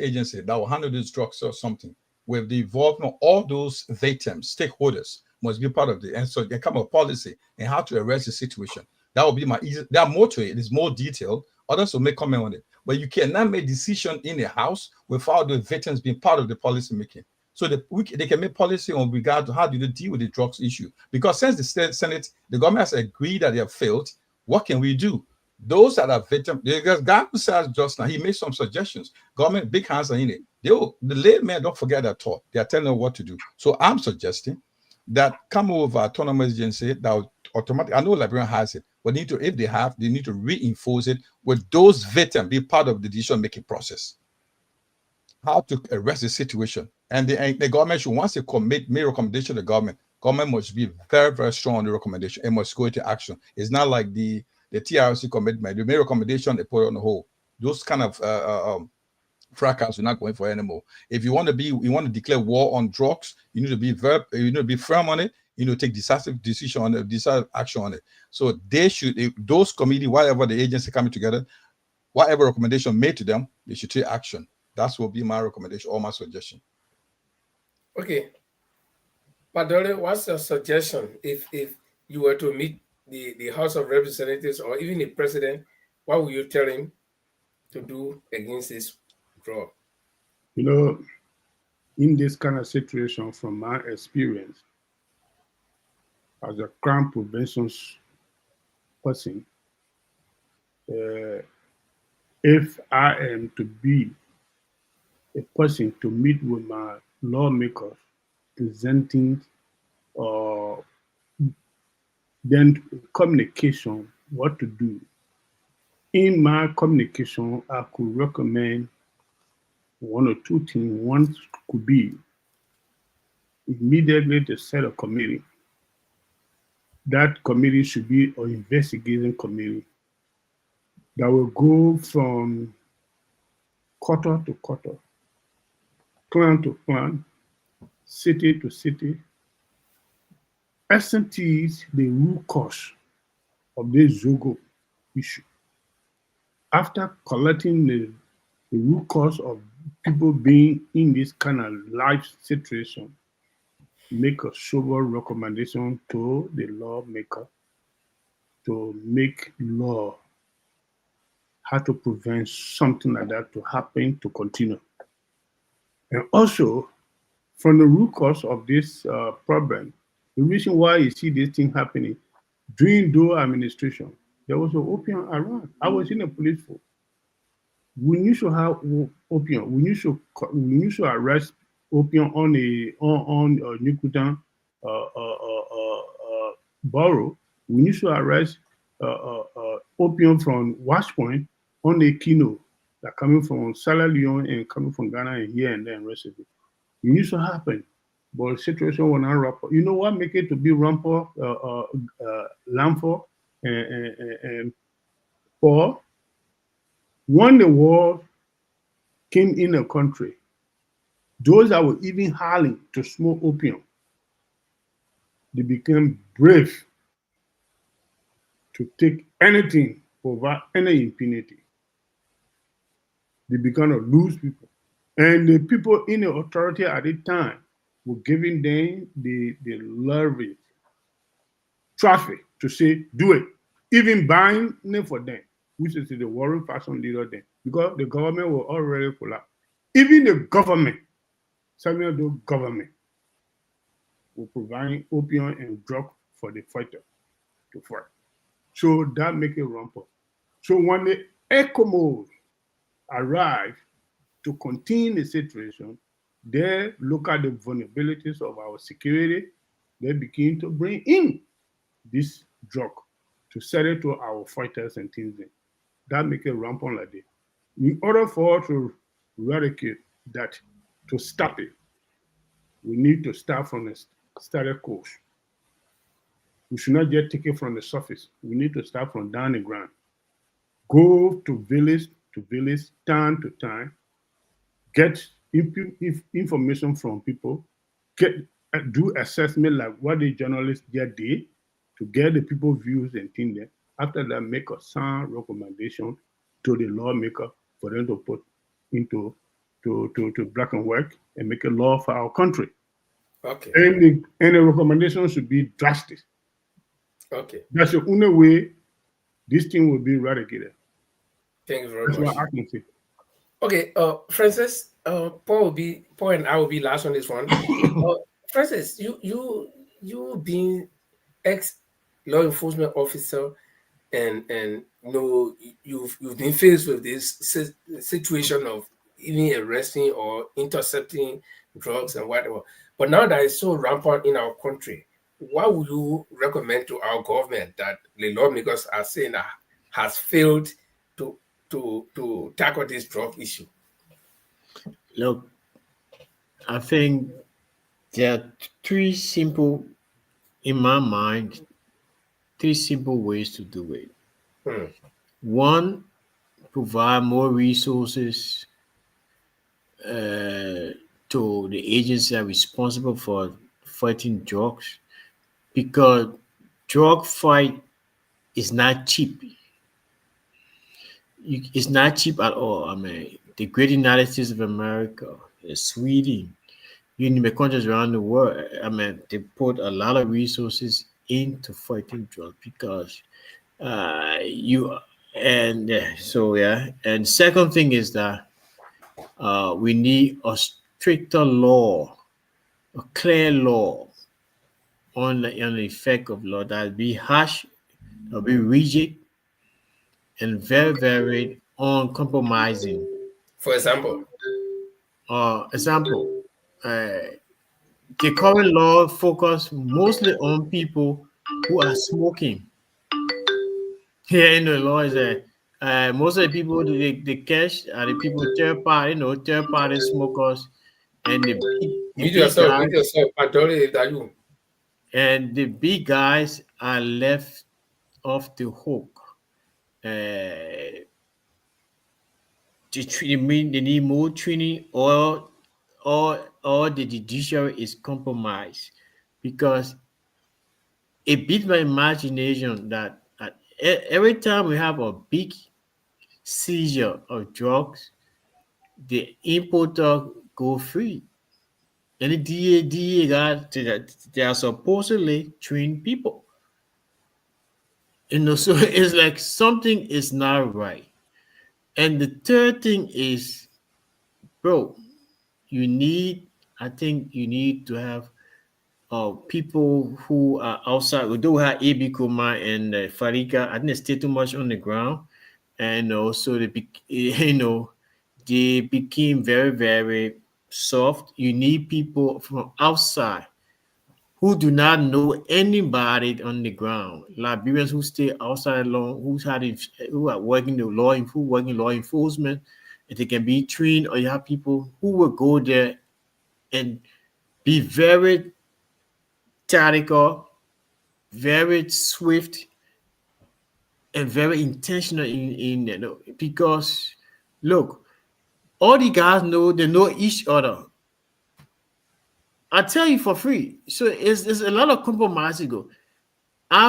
agency that will handle this drugs or something. With the involvement of all those victims, stakeholders must be part of it, and so they come up policy and how to arrest the situation. That will be my easy. There are more to it. It's more detailed. Others will make comment on it, but you cannot make decision in the house without the victims being part of the policy making. So they can make policy on regard to how do they deal with the drugs issue. Because since the Senate, the government has agreed that they have failed, what can we do? Those that are victims, the guy who said just now, he made some suggestions. Government, big hands are in it. The laymen don't forget that thought. They are telling them what to do. So I'm suggesting that come over autonomous agency that will automatically, I know Liberian has it, but if they need to reinforce it with those victims be part of the decision-making process. How to arrest the situation. And the government should, once they make recommendation to the government must be very, very strong on the recommendation. It must go into action. It's not like the the TRC commitment, they made recommendation, they put it on the hold. Those kind of fracas we're not going for anymore. If you want to declare war on drugs, you need to be firm on it. You know, take decisive decision on it, decisive action on it. So they should, those committee, whatever the agency coming together, whatever recommendation made to them, they should take action. That will be my recommendation or my suggestion. Okay. Padole, what's your suggestion if you were to meet the House of Representatives or even the president, what would you tell him to do against this drug? You know, in this kind of situation, from my experience as a crime prevention person, if I am to be a person to meet with my lawmakers presenting then communication, what to do. In my communication, I could recommend one or two things. One could be immediately to set a committee. That committee should be an investigating committee that will go from quarter to quarter, plan to plan, city to city, ascertain the root cause of this Zogo issue. After collecting the root cause of people being in this kind of life situation, make a sober recommendation to the lawmaker to make law how to prevent something like that to happen, to continue. And also, from the root cause of this problem, the reason why you see this thing happening, during Doe administration, there was an opium around. I was in a police force. We used to have opium. We used to arrest opium on Nikutan borough. We used to arrest opium from Wash Point on the Kino, that coming from Sierra Leone and coming from Ghana and here and there and rest of it. It used to happen, but the situation was not rampant. You know what make it to be rampant, Lamfor and Paul? When the war came in the country, those that were even howling to smoke opium, they became brave to take anything without any impunity. They began to lose people. And the people in the authority at the time were giving them the leverage, traffic to say, do it. Even buying them for them, which is the warring faction leader then, because the government was already collapsed. Even the government, some of the government, were providing opium and drug for the fighter to fight. So that make it rampant. So when the ECOMOS arrived to contain the situation, they look at the vulnerabilities of our security, they begin to bring in this drug to sell it to our fighters and things. That make it rampant like that. In order for us to eradicate that, to stop it, we need to start from the started course. We should not just take it from the surface. We need to start from down the ground. Go to village, town to town, get information from people, do assessment like what the journalists just did to get the people's views and things there. After that, make a sound recommendation to the lawmaker for them to put into to black and white and make a law for our country. Okay. And the recommendation should be drastic. Okay. That's the only way this thing will be eradicated. Thank you very That's much. what I can say. Okay, Francis, Paul and I will be last on this one. Francis, you being ex-law enforcement officer, and you know you've been faced with this situation of even arresting or intercepting drugs and whatever. But now that it's so rampant in our country, what would you recommend to our government that the lawmakers are saying that has failed to tackle this drug issue? Look, I think there are three simple, in my mind, three simple ways to do it. One, provide more resources to the agencies that are responsible for fighting drugs, because drug fight is not cheap. It's not cheap at all. I mean, the great United States of America, Sweden, the countries around the world, I mean, they put a lot of resources into fighting drugs because you and so yeah. And second thing is that we need a stricter law, a clear law on the effect of law that be harsh, that be rigid, and very, very uncompromising. For example, the current law focus mostly on people who are smoking. Here in the law is that most of the people they catch are the people third party smokers, and the big yourself, that you. And the big guys are left off the hook. They need more training, or the judiciary is compromised, because it beats my imagination that every time we have a big seizure of drugs, the importer go free. And the DA got they are supposedly trained people. So it's like something is not right. And the third thing is, bro, I think you need to have people who are outside. We do have AB Kuma and Farika. I think they stay too much on the ground. And also, they became very, very soft. You need people from outside who do not know anybody on the ground. Liberians who stay outside alone, who are working law enforcement, and they can be trained, or you have people who will go there and be very tactical, very swift, and very intentional in because look, all the guys they know each other. I tell you for free. So it's a lot of compromise to go.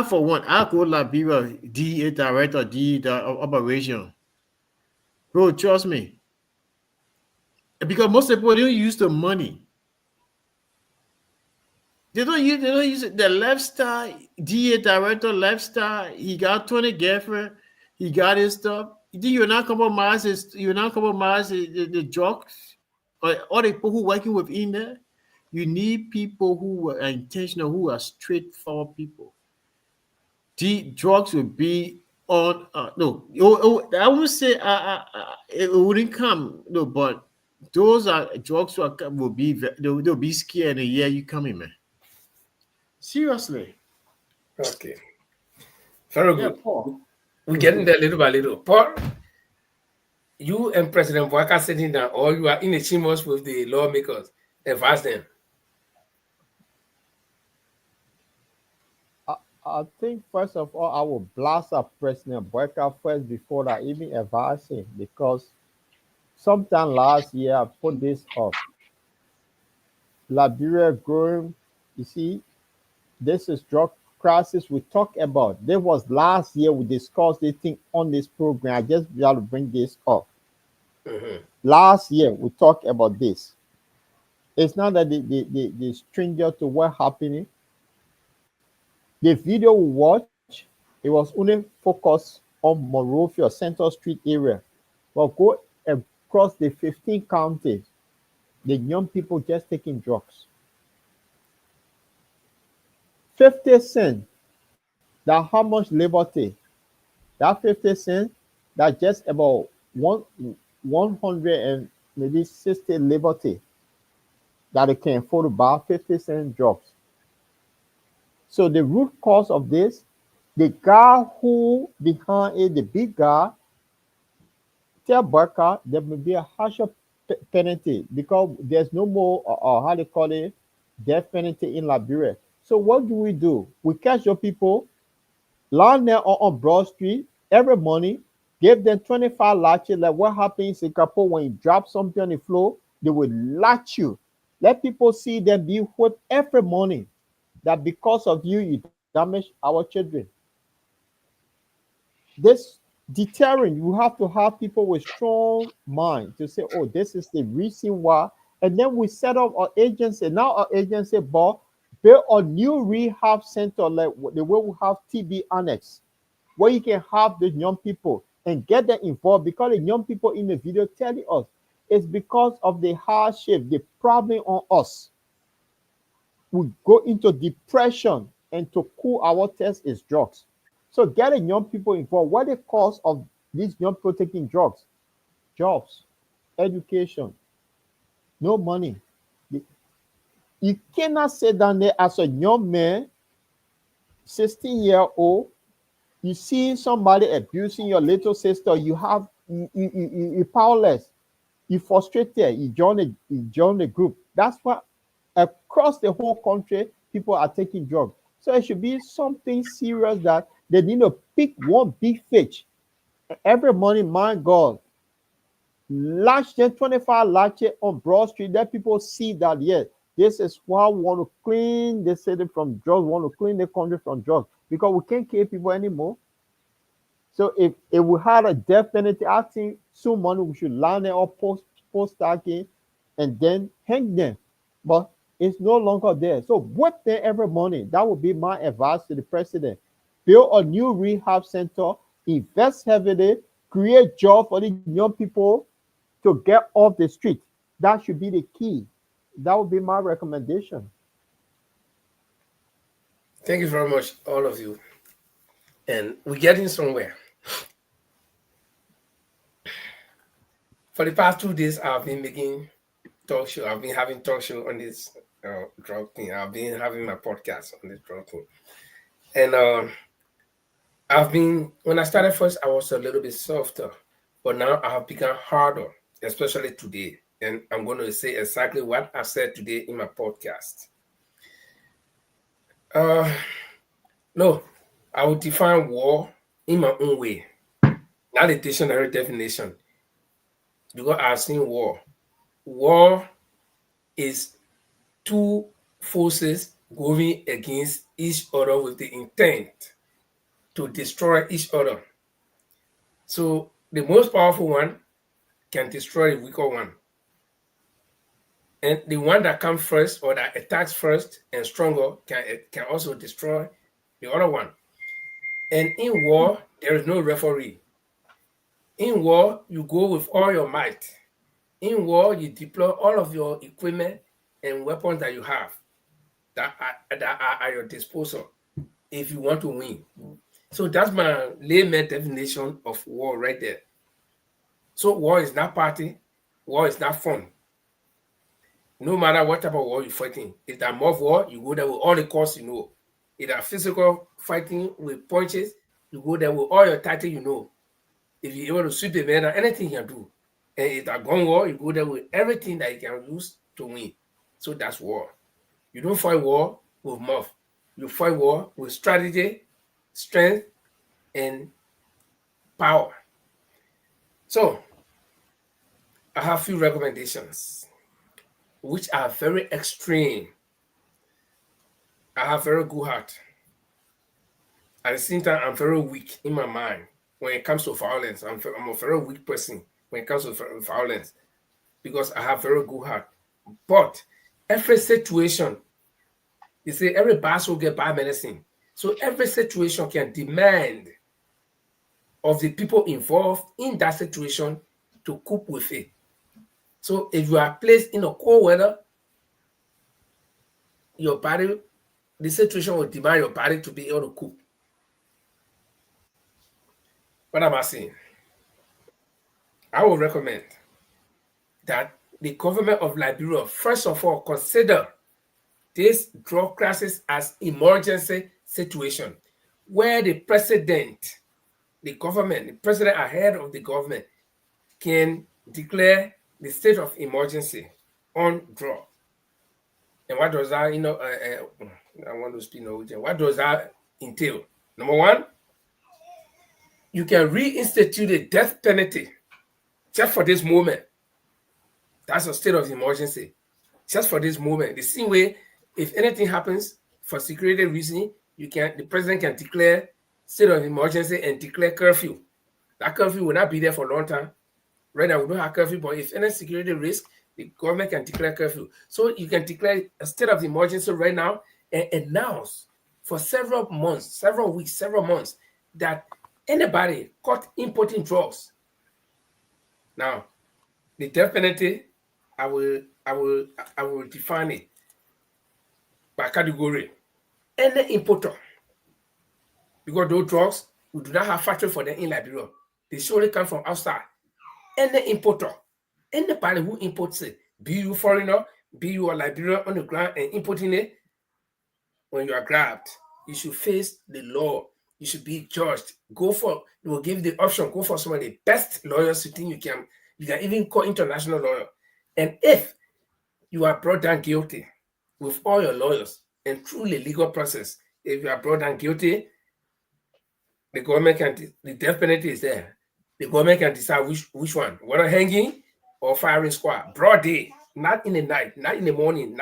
For one, I go Liberia DA director, DA operation. Bro, trust me. Because most people don't use the money. They don't use it. The lifestyle, DA director lifestyle, he got 20 girlfriend, he got his stuff. You're not compromising the drugs or all the people who working within there. You need people who are intentional, who are straightforward people. The drugs will be on. No, I won't say it wouldn't come. No, but those are drugs will be. They'll be scared. And yeah, you coming, man. Seriously. Okay. Very good. Yeah, Paul. We're getting there little by little. Paul, you and President Boakai sitting down, or you are in the chambers with the lawmakers, advise them. I think first of all, I will blast up President Boakai first before I even advise him, because sometime last year I put this up. Liberia growing, you see, this is drug crisis we talk about. There was last year we discussed this thing on this program. I just got to bring this up. Last year we talked about this. It's not that the stranger to what happening. The video we watch, it was only focused on Monrovia, Central Street area. But go across the 15 counties, the young people just taking drugs. 50 cents, that how much liberty? That 50 cents, that just about 100 and maybe 60 liberty that they can afford to buy 50 cent drugs. So the root cause of this, the guy who behind it, the big guy, tell Boakai there may be a harsher penalty, because there's no more, how they call it, death penalty in Liberia. So what do? We catch your people, land there on Broad Street, every morning, give them 25 latches. Like what happens in Singapore when you drop something on the floor, they will latch you. Let people see them be whipped every morning. That because of you, you damage our children. This deterrent, you have to have people with strong mind to say, oh, this is the reason why. And then we set up our agency. Now our agency build a new rehab center like the way we have TB Annex, where you can have the young people and get them involved, because the young people in the video telling us it's because of the hardship, the problem on us. We go into depression, and to cool our test is drugs. So getting young people involved. What the cause of these young people taking drugs? Jobs, education, no money. You cannot sit down there as a young man, 16-year-old. You see somebody abusing your little sister. You're powerless. You frustrated. You join the group. That's why across the whole country people are taking drugs. So it should be something serious that they need to pick one big fish every morning. My God, latch them 25 latches on Broad Street. Let people see that, yes, this is why we want to clean the city from drugs, we want to clean the country from drugs, because we can't kill people anymore. So if we had a death penalty, I think soon money we should line them up post-stacking and then hang them. But it's no longer there. So whip them every morning. That would be my advice to the president. Build a new rehab center, invest heavily, create jobs for the young people to get off the street. That should be the key. That would be my recommendation. Thank you very much, all of you. And we're getting somewhere. For the past 2 days, I've been making talk show. I've been having talk show on this drug thing. I've been having my podcast on this drug thing. And when I started first, I was a little bit softer, but now I have become harder, especially today. And I'm going to say exactly what I said today in my podcast. No, I will define war in my own way, not the dictionary definition, because I've seen war. War is two forces going against each other with the intent to destroy each other. So the most powerful one can destroy the weaker one. And the one that comes first or that attacks first and stronger can also destroy the other one. And in war, there is no referee. In war, you go with all your might. In war, you deploy all of your equipment and weapons that you have that are at your disposal if you want to win. So that's my layman definition of war right there. So war is not party. War is not fun. No matter what type of war you're fighting. If that mob war, you go there with all the costs you know. If that physical fighting with punches, you go there with all your tactics you know. If you're able to sweep the man, anything you can do. And if that gun war, you go there with everything that you can use to win. So that's war. You don't fight war with mouth. You fight war with strategy, strength, and power. So I have a few recommendations, which are very extreme. I have very good heart. At the same time, I'm very weak in my mind when it comes to violence. I'm a very weak person when it comes to violence because I have very good heart. But every situation, you say every bad will get bad medicine. So every situation can demand of the people involved in that situation to cope with it. So if you are placed in a cold weather, your body, the situation will demand your body to be able to cope. What am I saying? I would recommend that the government of Liberia, first of all, consider this drug crisis as emergency situation where the president, the government, the president ahead of the government can declare the state of emergency on drug. And what does that, I want to speak Norwegian. What does that entail? Number one, you can reinstitute a death penalty just for this moment. That's a state of emergency. Just for this moment. The same way, if anything happens for security reason, the president can declare state of emergency and declare curfew. That curfew will not be there for a long time. Right now, we don't have curfew, but if any security risk, the government can declare curfew. So you can declare a state of emergency right now and announce for several months, several weeks, several months that anybody caught importing drugs. Now, the death penalty, I will define it by category. Any importer, because those drugs, we do not have factory for them in Liberia. They surely come from outside. Any importer, anybody who imports it, be you foreigner, be you a Liberian on the ground and importing it, when you are grabbed, you should face the law. You should be judged. They will give you the option, go for some of the best lawyers you think you can. You can even call international lawyer. And if you are brought down guilty with all your lawyers and through the legal process, if you are brought down guilty, the government can, the death penalty is there. The government can decide which one, whether hanging or firing squad. Broad day, not in the night, not in the morning,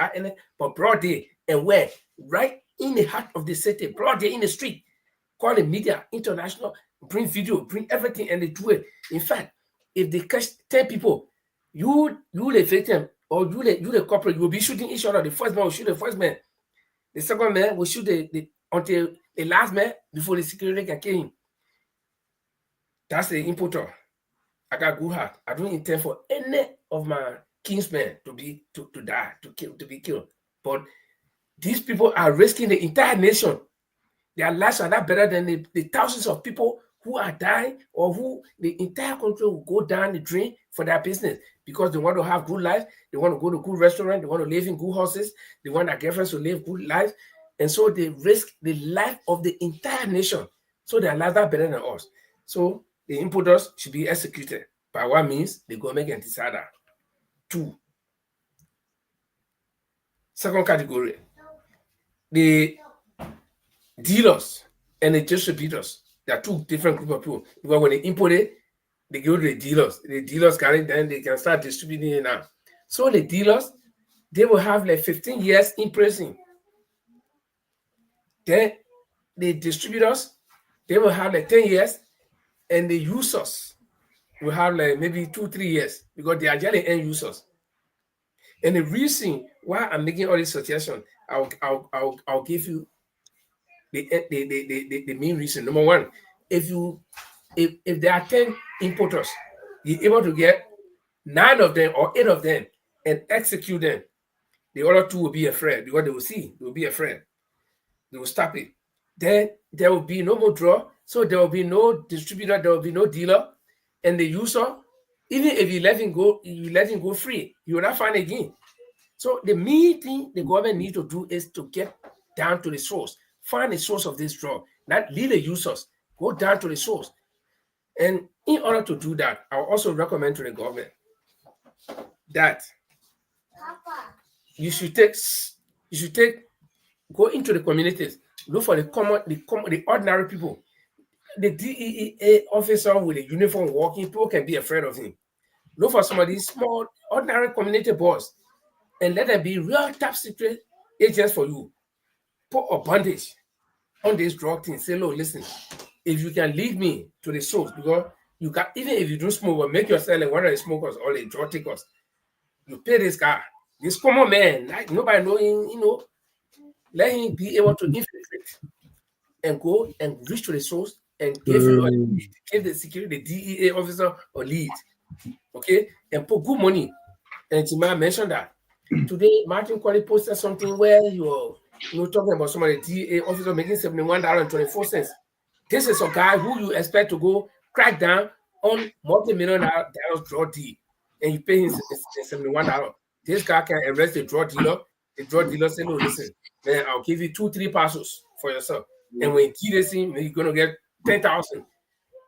but broad day. And where? Right in the heart of the city, broad day in the street. Call the media, international, bring video, bring everything, and they do it. In fact, if they catch 10 people, you the victim, or you the corporate, you will be shooting each other. The first man will shoot the first man. The second man will shoot until the last man before the security can kill him. That's the importer. I got good heart. I don't intend for any of my kinsmen to die, to be killed. But these people are risking the entire nation. Their lives are not better than the thousands of people who are dying, or who the entire country will go down the drain for their business because they want to have good life. They want to go to good restaurant. They want to live in good houses. They want their girlfriends to live good life. And so they risk the life of the entire nation. So their lives are better than us. So the importers should be executed. By what means? The government can decide that. 2. Second category, the dealers and the distributors. There are 2 different groups of people. Because when they import it, they go to the dealers. The dealers carry it, then they can start distributing it now. So the dealers, they will have like 15 years in prison. Then the distributors, they will have like 10 years, and the users will have like maybe 2-3 years because they are generally end users. And the reason why I'm making all these suggestions, I'll give you the main reason. Number one, if there are 10 importers, you're able to get 9 of them or 8 of them and execute them. The other 2 will be afraid because they will see, they will be afraid. They will stop it. Then there will be no more draw. So there will be no distributor, there will be no dealer. And the user, even if you let him go free, you will not find again. So the main thing the government needs to do is to get down to the source. Find the source of this drug. Not leave the users. Go down to the source. And in order to do that, I will also recommend to the government that you should go into the communities, look for the ordinary people. The DEA officer with a uniform walking, people can be afraid of him. Look for some of these small, ordinary community boys and let them be real top secret agents for you. Put a bandage on this drug thing. Say, look, listen, if you can lead me to the source, because you can, even if you don't smoke, but make yourself like one of the smokers or the drug takers, you pay this guy, this common man, like nobody knowing, let him be able to infiltrate and go and reach to the source and give the security, the DEA officer a lead, okay, and put good money. And Jima mentioned that today, Martin Kwali posted something where you're talking about some of the DEA officer making $71.24. This is a guy who you expect to go crack down on multi-million dollars drug deal, and you pay him $71. This guy can arrest the drug dealer. The drug dealer say, no, listen, man, I'll give you 2-3 parcels for yourself. And when he kills him, you're gonna get 10,000.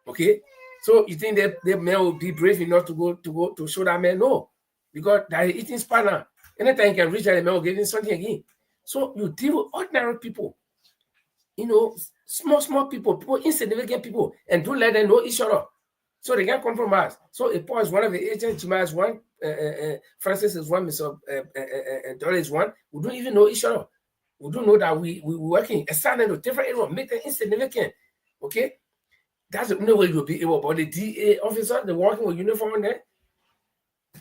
Okay, so you think that man will be brave enough to go to show that man? No, because that eating spanner. Anytime you can reach that, man will give him something again. So you deal with ordinary people. small people, insignificant people, and don't let them know each other. So they can compromise. So if Paul is one of the agents, Jima is one, Francis is one, Mr. Dolly is one. We don't even know each other. We don't know that we working assigned to different areas, make them insignificant. Okay, that's the only way you'll be able. But the DA officer, the working with uniform there,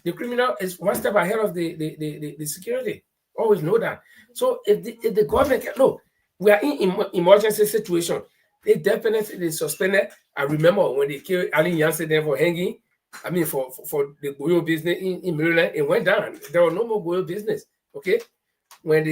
the criminal is one step ahead of the security. Always know that. So if the government can, look, we are in emergency situation. They definitely suspended. I remember when they killed Ali Yancy there for hanging. I mean, for the Goyo business in Maryland, it went down. There was no more Goyo business. Okay, when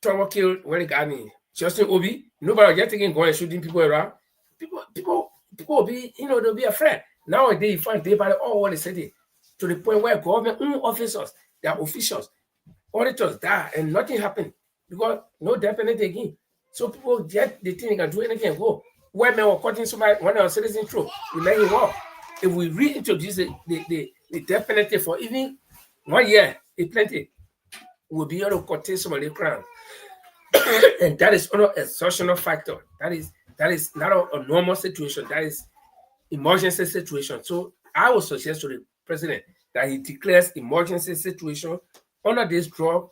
Trevor killed when he got me, Justin Obi, nobody was just taking gun and shooting people around. People will be, they'll be afraid. Nowadays, you find day by day all over the city to the point where government officers, their officials, auditors die and nothing happened because no death penalty again. So people get the thing they can do anything and go. Where men were cutting somebody when our citizen through, we let him walk. If we reintroduce the death penalty for even 1 year, it's plenty. We'll be able to curtail some of the crime. And that is not an exceptional factor. That is not a normal situation. That is emergency situation. So I would suggest to the president that he declares emergency situation under this drug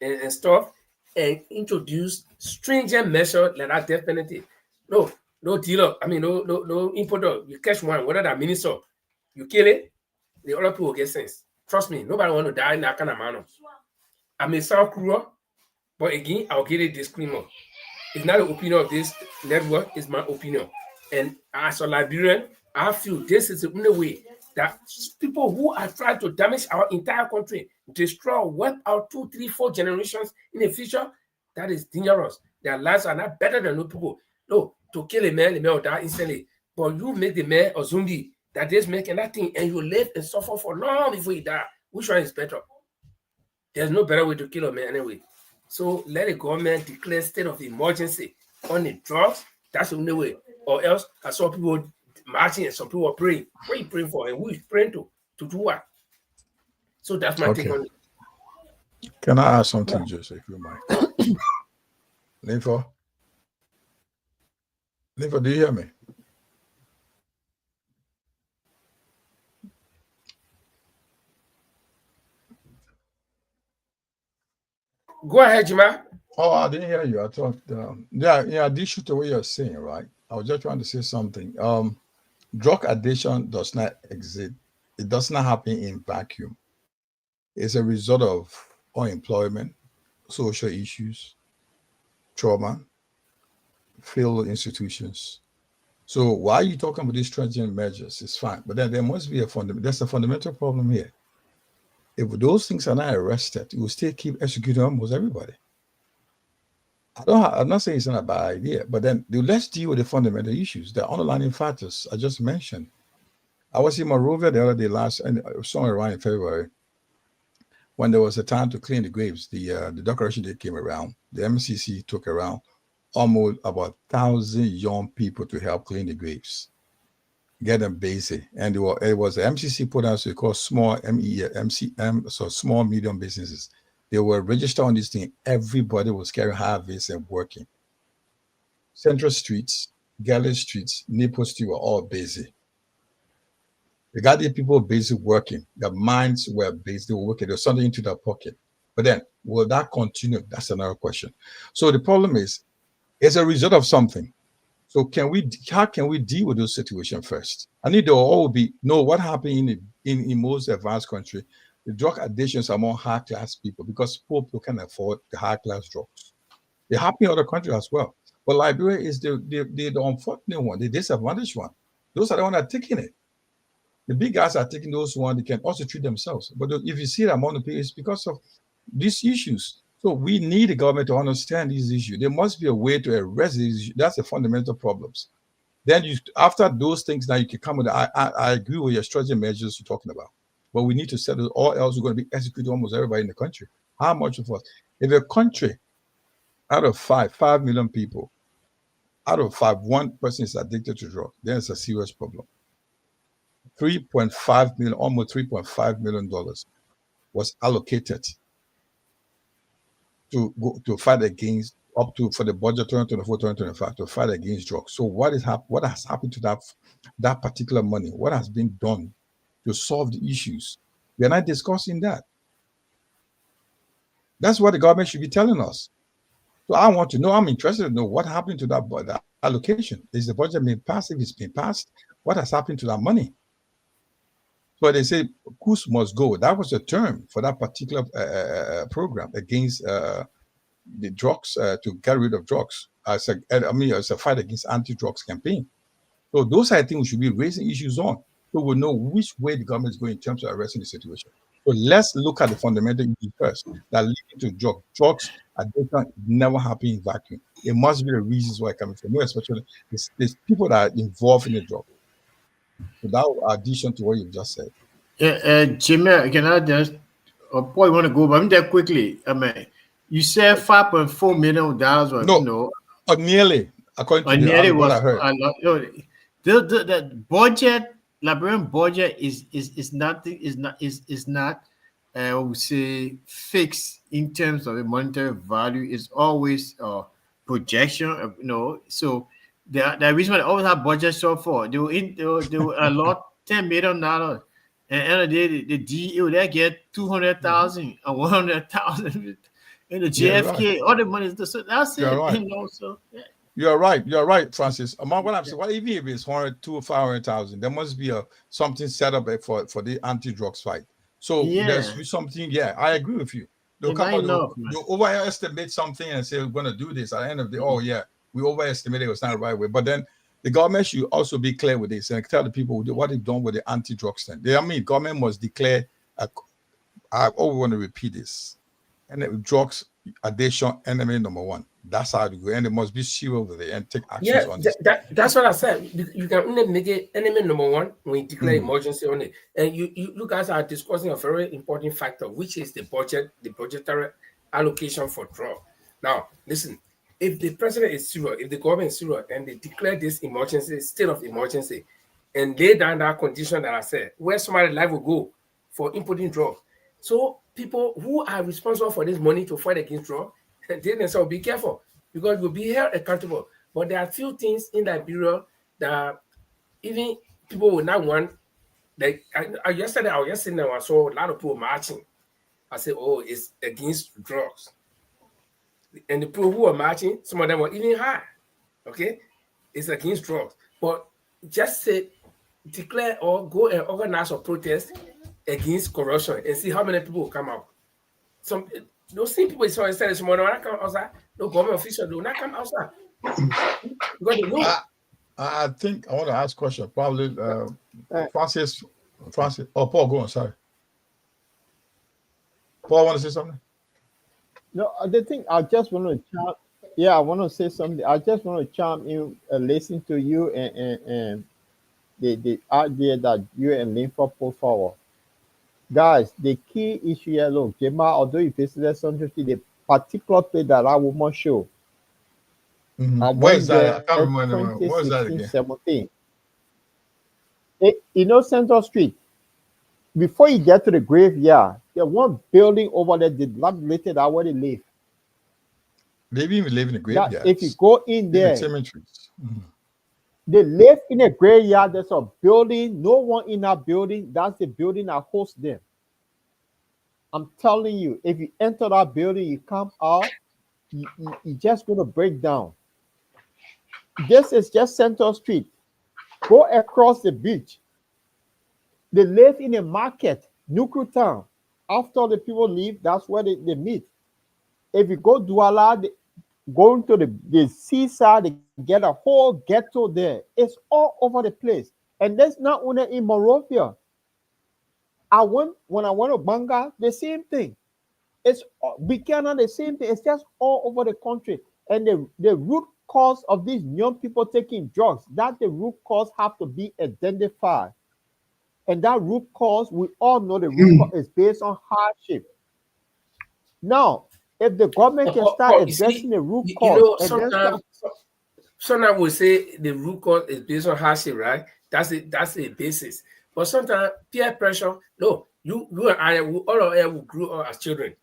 and stuff and introduce stringent measures like that death penalty. No dealer. I mean, no importer. You catch one, whether that minister, you kill it, the other people will get sense. Trust me, nobody want to die in that kind of manner. I may sound cruel, but again, I'll give a disclaimer. It's not the opinion of this network, it's my opinion. And as a Liberian, I feel this is the only way that people who are trying to damage our entire country, destroy, wipe out 2, 3, 4 generations in the future, that is dangerous. Their lives are not better than those people. No, to kill a man will die instantly. But you make the man a zombie that is making that thing and you live and suffer for long before you die. Which one is better? There's no better way to kill a man anyway. So let the government declare state of emergency on the drugs. That's the only way. Or else I saw people marching and some people are praying. What are you praying for? And who is praying to? To do what? So that's my take on it. Can I ask something, Joseph, if you mind? Lthe, do you hear me? Go ahead, Jima. Oh, I didn't hear you. I thought, I did shoot the way you're saying, right? I was just trying to say something. Drug addiction does not exist. It does not happen in vacuum. It's a result of unemployment, social issues, trauma, failed institutions. So why are you talking about these stringent measures? It's fine, but then there must be there's a fundamental problem here. If those things are not arrested, you will still keep executing almost everybody. I'm not saying it's not a bad idea, but then let's deal with the fundamental issues, the underlying factors I just mentioned. I was in Monrovia the other day, somewhere around in February, when there was a time to clean the graves. The decoration day came around. The MCC took around almost about 1,000 young people to help clean the graves, get them busy. And it was the MCC put out, so called small MCM, so small medium businesses. They were registered on this thing. Everybody was carrying harvests and working. Central Streets, Galley Streets, Nipple Street were all busy. They got the people busy working. Their minds were busy. They were working. There was something into their pocket. But then, will that continue? That's another question. So the problem is, it's a result of something. So how can we deal with those situations first? I need to all know what happened in most advanced countries. The drug addictions are more high-class people because poor people can afford the high-class drugs. They happen in other countries as well. But Liberia is the unfortunate one, the disadvantaged one. Those are the ones that are taking it. The big guys are taking those ones. They can also treat themselves. But if you see the amount of people, it's because of these issues. So we need the government to understand these issues. There must be a way to address these issues. That's the fundamental problems. Then after those things, now you can come with, I agree with your strategy measures you're talking about. But we need to settle, or else we're going to be executing almost everybody in the country. How much of us? If a country, out of 5 million people, out of 5, 1 person is addicted to drugs, then it's a serious problem. 3.5 million, almost $3.5 million was allocated to go to fight against up to for the budget 2024-2025 to fight against drugs. So what has happened to that particular money? What has been done to solve the issues? We are not discussing that. That's what the government should be telling us. So I want to know, I'm interested to know what happened to that allocation. Is the budget being passed? If it's been passed, what has happened to that money? So they say Kus must go. That was the term for that particular program against the drugs, to get rid of drugs. As a fight against anti-drugs campaign. So those are things we should be raising issues on. So we'll know which way the government is going in terms of addressing the situation. So let's look at the fundamental issues first that lead to drugs. Drugs addiction never happen in vacuum. It must be the reasons why it's coming from. Especially there's people that are involved in the drug. So that addition to what you just said. Yeah, Jimmy, can I just Paul, want to go, but I'm there quickly. I mean, you said $5.4 million was no, nearly. According to what I heard. The budget, Liberian budget is not I would say fixed in terms of the monetary value. It's always projection, So the reason why they always have budget short for they will allot $10 million. And end of the day, the DEO they get 200,000 or 100,000 in the JFK. All the money is so that's it. Right. So yeah. You're right, Francis. Among what I'm saying, even if it's 100, 200, 500,000, there must be something set up for the anti-drugs fight. So there's something. Yeah, I agree with you. They'll overestimate something and say we're going to do this. At the end of the day, we overestimated it was not the right way. But then the government should also be clear with this and tell the people what they've done with the anti-drugs thing. Government must declare. I want to repeat this. And drugs addiction enemy number one. That's how it go, and it must be serious with it and take actions on this. That's what I said. You can only make it enemy number one when you declare emergency on it. And you guys are discussing a very important factor, which is the budgetary allocation for drug. Now, listen, if the president is serious, if the government is serious, and they declare this emergency, state of emergency, and lay down that condition that I said, where somebody's life will go for importing drugs. So people who are responsible for this money to fight against drugs, they themselves be careful because we'll be held accountable. But there are a few things in Liberia that even people will not want. Like yesterday, I was just sitting there, I saw a lot of people marching. I said, "Oh, it's against drugs." And the people who are marching, some of them were even high. Okay, it's against drugs. But just say, declare or go and organize a protest against corruption and see how many people will come out. Those same people saw instead this morning when I come outside, no government official do not come outside. I think I want to ask a question. Probably Francis. Oh, Paul, go on. Sorry. Paul, want to say something? No, the thing I just want to chime. Yeah, I want to say something. I just want to chime in, listen to you and the idea that you and Lthe put forward. Guys, the key issue here, look, Gemma, although you visited something, the particular play that I woman show. Where is that? I can't remember. Where is that again? 17. Central Street. Before you get to the graveyard, there's one building over there, dilapidated, that where they live. They even live in the graveyard. If you go in there, cemeteries. They live in a graveyard. There's a building. No one in that building. That's the building that hosts them. I'm telling you, if you enter that building, you come out, you're just going to break down. This is just Central Street. Go across the beach. They live in a market, Nuku Town. After the people leave, that's where they meet. If you go Douala, going to the seaside, they get a whole ghetto there. It's all over the place. And that's not only in Monrovia. When I went to Banga, the same thing. It's Buchanan, the same thing. It's just all over the country. And the root cause of these young people taking drugs, that the root cause have to be identified. And that root cause, we all know the root cause is based on hardship. Now, if the government can start addressing the root cause, sometimes we say the root cause is based on hardship, right? That's the basis. But sometimes peer pressure. No, you and I, all of us, we grew up as children.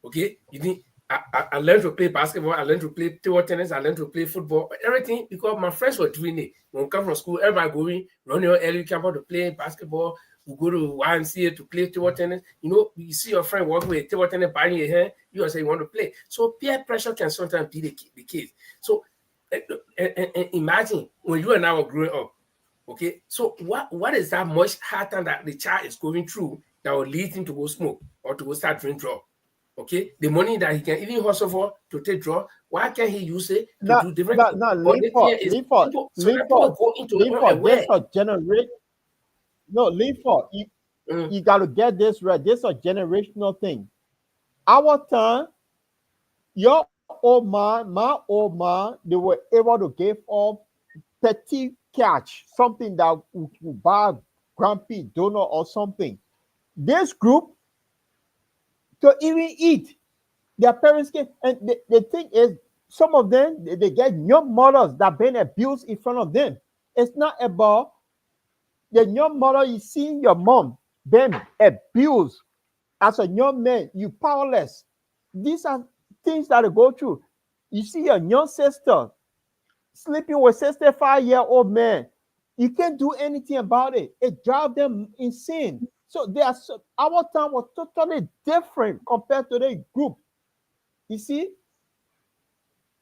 Okay, you think I learned to play basketball. I learned to play table tennis. I learned to play football. Everything because my friends were doing it. When we come from school, everybody going running early campus to play basketball. We go to YMCA to play table tennis. You know, you see your friend walking with a table tennis buying your hand. You also say you want to play. So peer pressure can sometimes be the case. So imagine when you and I were growing up. Okay, so what is that much harder that the child is going through that will lead him to go smoke or to go start drinking drugs? Okay, the money that he can even hustle for to take drugs, why can't he use it to do different things? You got to get this right. This is a generational thing. Our time, your old man, my old man, they were able to give up petty cash, something that would buy grumpy donut or something. This group, to even eat, their parents get, and the thing is, some of them, they get young mothers that been abused in front of them. It's not about the young mother, you see your mom being abused as a young man, you powerless. These are things that they go through. You see your young sister sleeping with 65-year-old man. You can't do anything about it. It drives them insane. So our time was totally different compared to the group. You see,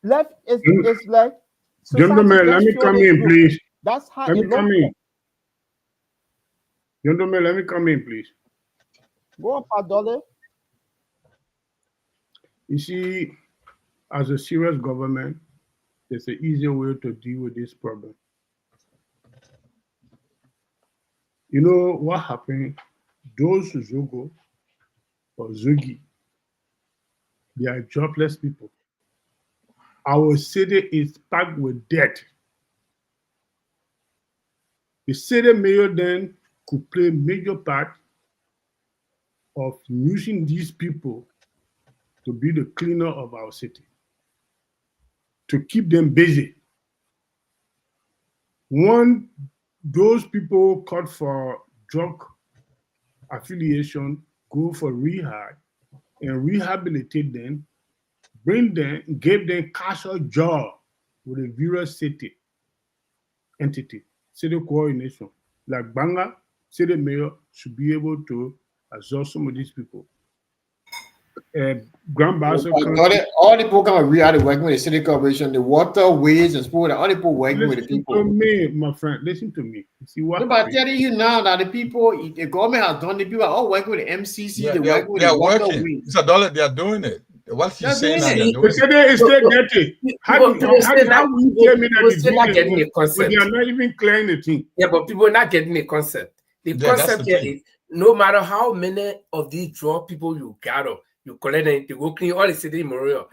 left is like. Gentlemen, let me come in, please. That's how let me come in. Gentlemen, let me come in, please. Go on, Padole. You see, as a serious government, there's an easier way to deal with this problem. You know what happened? Those Zogo or Zogi, they are jobless people. Our city is packed with debt. The city mayor then could play a major part of using these people to be the cleaner of our city, to keep them busy. One, those people caught for drug affiliation go for rehab and rehabilitate them, bring them, give them casual job with a various city entity, city coordination. Like Banga, city mayor should be able to absorb some of these people. All the people come agree how to working with the city corporation, the waterways and sport, all the people working with the people. Listen to me, my friend. Listen to me. You see what? No, but I'm telling you now that the people, the government has done, the people are all working with the MCC, they're working with the waterways. It's $1, they are doing it. What he's saying now, they're doing the city is still dirty. How will you tell me that they're not getting a concept? They are not even clearing the thing. Yeah, but people are not getting a concept. The concept here is no matter how many of these drug people you gather, you collect them, you go clean all the city in Montreal.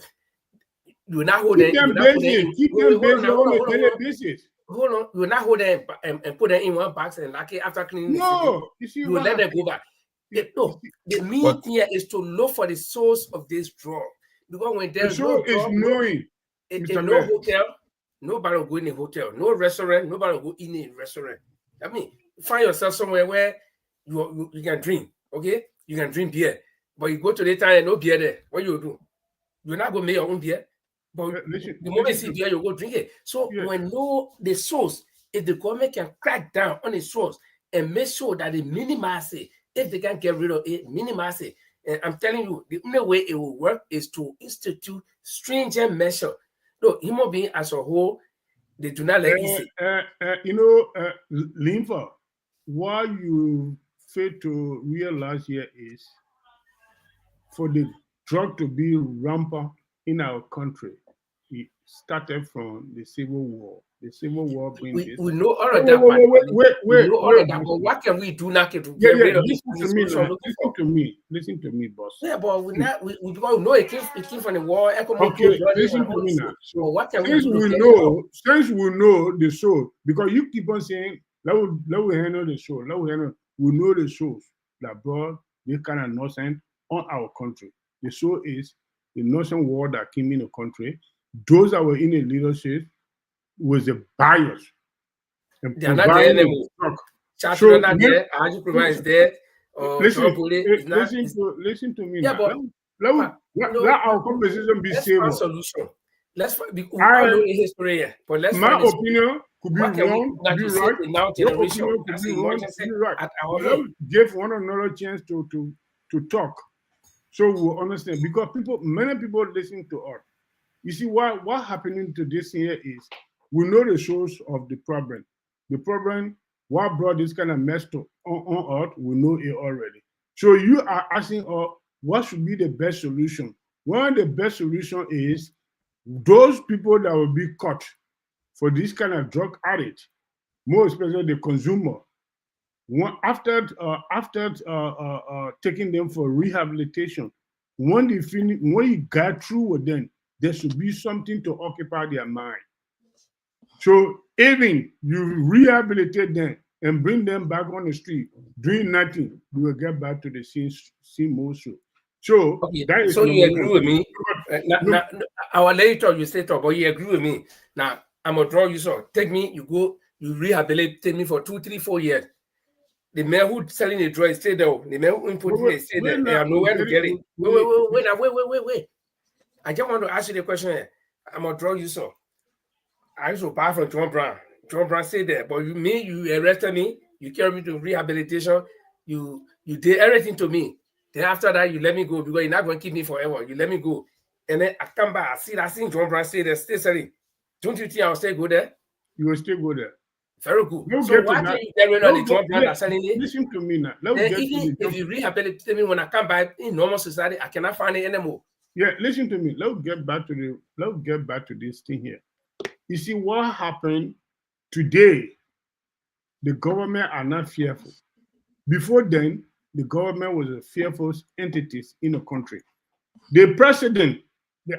You will not hold them. Keep them busy on a daily basis. Hold on, you will not hold them and put them in one box and lock it after cleaning the city. You will let them go back. No, the main thing here is to look for the source of this drug. Because when there's no drug, in no hotel, nobody will go in a hotel. No restaurant, nobody will go in a restaurant. I mean, find yourself somewhere where you can drink, okay? You can drink beer. But you go to the time and no beer there. What you do? You're not going to make your own beer. But the moment you see beer, you go drink it. So when the source, if the government can crack down on the source and make sure that they minimize it, if they can get rid of it, minimize it. And I'm telling you, the only way it will work is to institute stringent measures. No, human beings as a whole, they do not let easy. Lthe, what you fail to realize here is for the drug to be rampant in our country, it started from the Civil War. The Civil War brings this. We know all of that. We know all of that. But what can we do now to get rid of this? Listen to me, boss. Yeah, but we know it came from the war. Okay, listen to me now. So what can we do? Since we know the source, because you keep on saying, let we handle the source. We know the source that brought this kind of nonsense on our country. The source is the nonsense war that came in the country. Those that were in the leadership was a bias. They're not there anymore. Chateau not there. Ajupuma is there. Listen to me. Yeah, now. let our conversation be let's civil. find solution. Let's find, we all know the history here, but let's My find a opinion could be what can we wrong, do now could be to save right. the now Your generation? opinion could That's be the wrong, emergency could be right. at our Let's hand. give one another chance to talk, so we'll understand. Because many people listen to us. You see, what happening to this here is we know the source of the problem. The problem, what brought this kind of mess to on earth, we know it already. So you are asking us what should be the best solution. One of the best solution is those people that will be caught for this kind of drug addict, more especially the consumer. After taking them for rehabilitation, when you get through with them, there should be something to occupy their mind. So even you rehabilitate them and bring them back on the street, doing nothing, we will get back to the same motion. So okay, that is so you agree with me? Our later you say talk, but you agree with me. Now I'm gonna draw you so take me, you rehabilitate me for 2, 3, 4 years. The man who selling the drug stay there. The man who importing it stay there. I have nowhere to get it. Wait. I just want to ask you the question here. I'm gonna draw you so. I used to buy from John Brown. John Brown stayed there, but you arrested me. You carried me to rehabilitation. You did everything to me. Then after that, you let me go because you're not going to keep me forever. You let me go, and then I come back. I see John Brown stay there, stay selling. Don't you think I'll still go there? You will still go there. Very good. So why can't you get rid of the John Brown that's selling it? Listen to me now. Even if you rehabilitate me when I come back in normal society, I cannot find it anymore. Yeah, listen to me. Let's get back to this thing here. You see what happened today. The government are not fearful. Before then, the government was a fearful entity in the country. The president,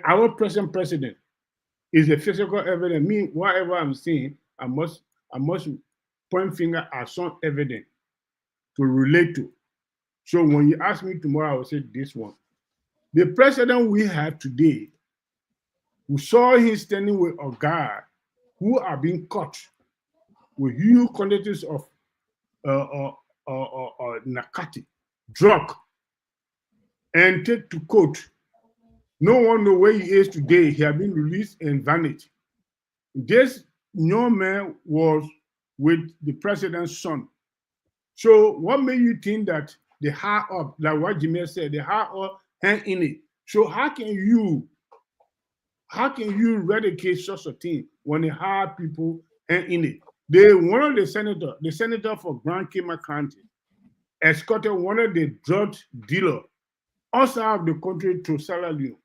our present president, is a physical evidence. Me, whatever I'm saying, I must point finger at some evidence to relate to. So when you ask me tomorrow, I will say this one. The president we have today, we saw him standing with a guy who are being caught with huge quantities of narcotic, drug, and take to court. No one knows where he is today. He has been released and vanished. This young man was with the president's son. So what made you think that they high up, like what Jimmy said, they high up hand in it? So how can you eradicate such a thing when they hire people hand in it? One of the senator for Grand Kima County, escorted one of the drug dealers outside of the country to Sierra Leone.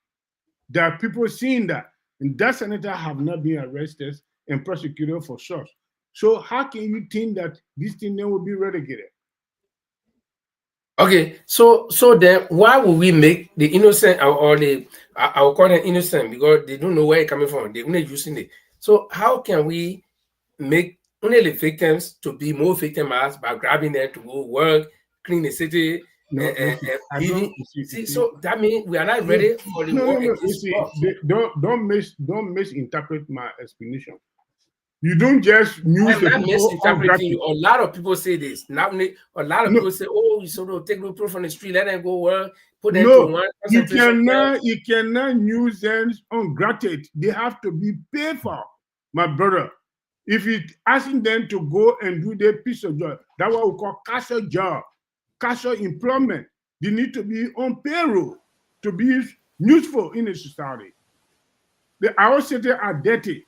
There are people seeing that, and that senator have not been arrested and prosecuted for such. So how can you think that this thing then will be eradicated? Okay, so then why would we make the innocent or the I will call them innocent because they don't know where it's coming from. They're only using it. So how can we make only the victims to be more victimized by grabbing them to go work, clean the city, so that means we are not ready for the war against drugs. Don't misinterpret my explanation. You don't just use I'm not misinterpreting you. A lot of people say this. Not only a lot of people say, "Oh, you sort of take people from the street, let them go work, put them to one." You cannot use them ungrateful. They have to be paid for, my brother. If you asking them to go and do their piece of job, that's what we call casual job, casual employment. They need to be on payroll to be useful in the society. Our city are dirty.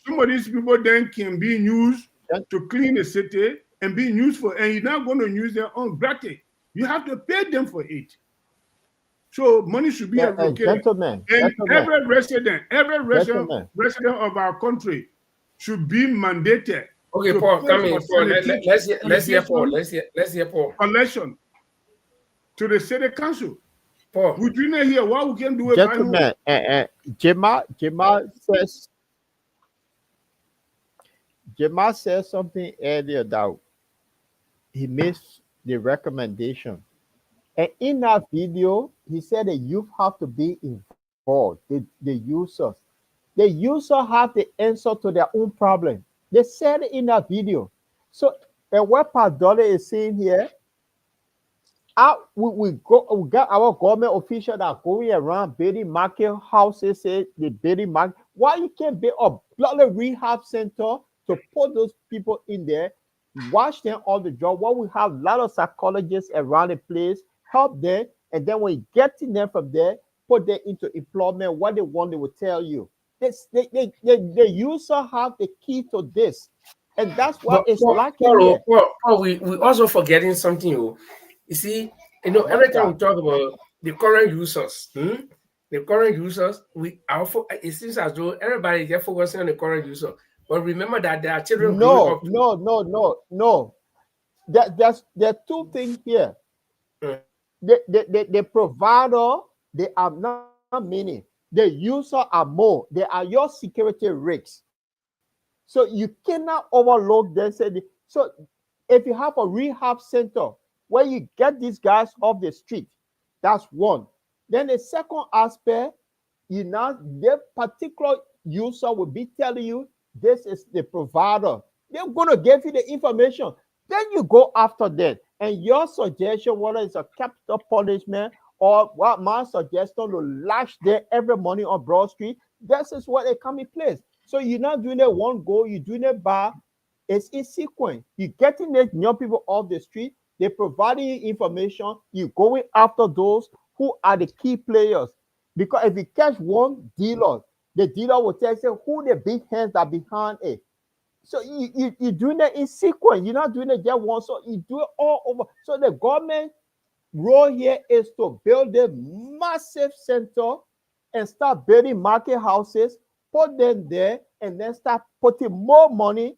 Some of these people then can be used to clean the city and be useful, and you're not going to use them on gratis. You have to pay them for it. So money should be allocated. Every resident of our country should be mandated. Okay, Paul, come in. Paul, let's hear Paul. Let's hear Paul. Election to the city council. Paul, would you not hear what we can do? Gentlemen, Jema said something earlier that he missed the recommendation. And in that video, he said the youth have to be involved, the users. The users have the answer to their own problem. They said it in that video. So, and what Pastor is saying here, We got our government official that going around building market houses, say the building market. Why you can't build a bloody rehab center to put those people in there, watch them all the job? Why we have a lot of psychologists around the place, help them, and then when you get to them from there, put them into employment. What they want, they will tell you. The user have the key to this, and that's why it's lacking here. Paul, we also forgetting something. You see, every time we talk about the current users, it seems as though everybody get focusing on the current user. But remember that there are children growing up. No. There are two things here. The provider, they are not many. The user are more. They are your security risks. So you cannot overlook them. So if you have a rehab center where you get these guys off the street, that's one. Then the second aspect, the particular user will be telling you this is the provider. They're going to give you the information. Then you go after that. And your suggestion, whether it's a capital punishment or what my suggestion to lash there every morning on Broad Street, this is what they come in place. So you're not doing it one go, you're doing it by, it's in sequence. You're getting the young people off the street, they're providing you information, you're going after those who are the key players. Because if you catch one dealer, the dealer will tell you who the big hands are behind it. So you're doing it in sequence. You're not doing it just once. So you do it all over. So the government role here is to build a massive center and start building market houses, put them there, and then start putting more money,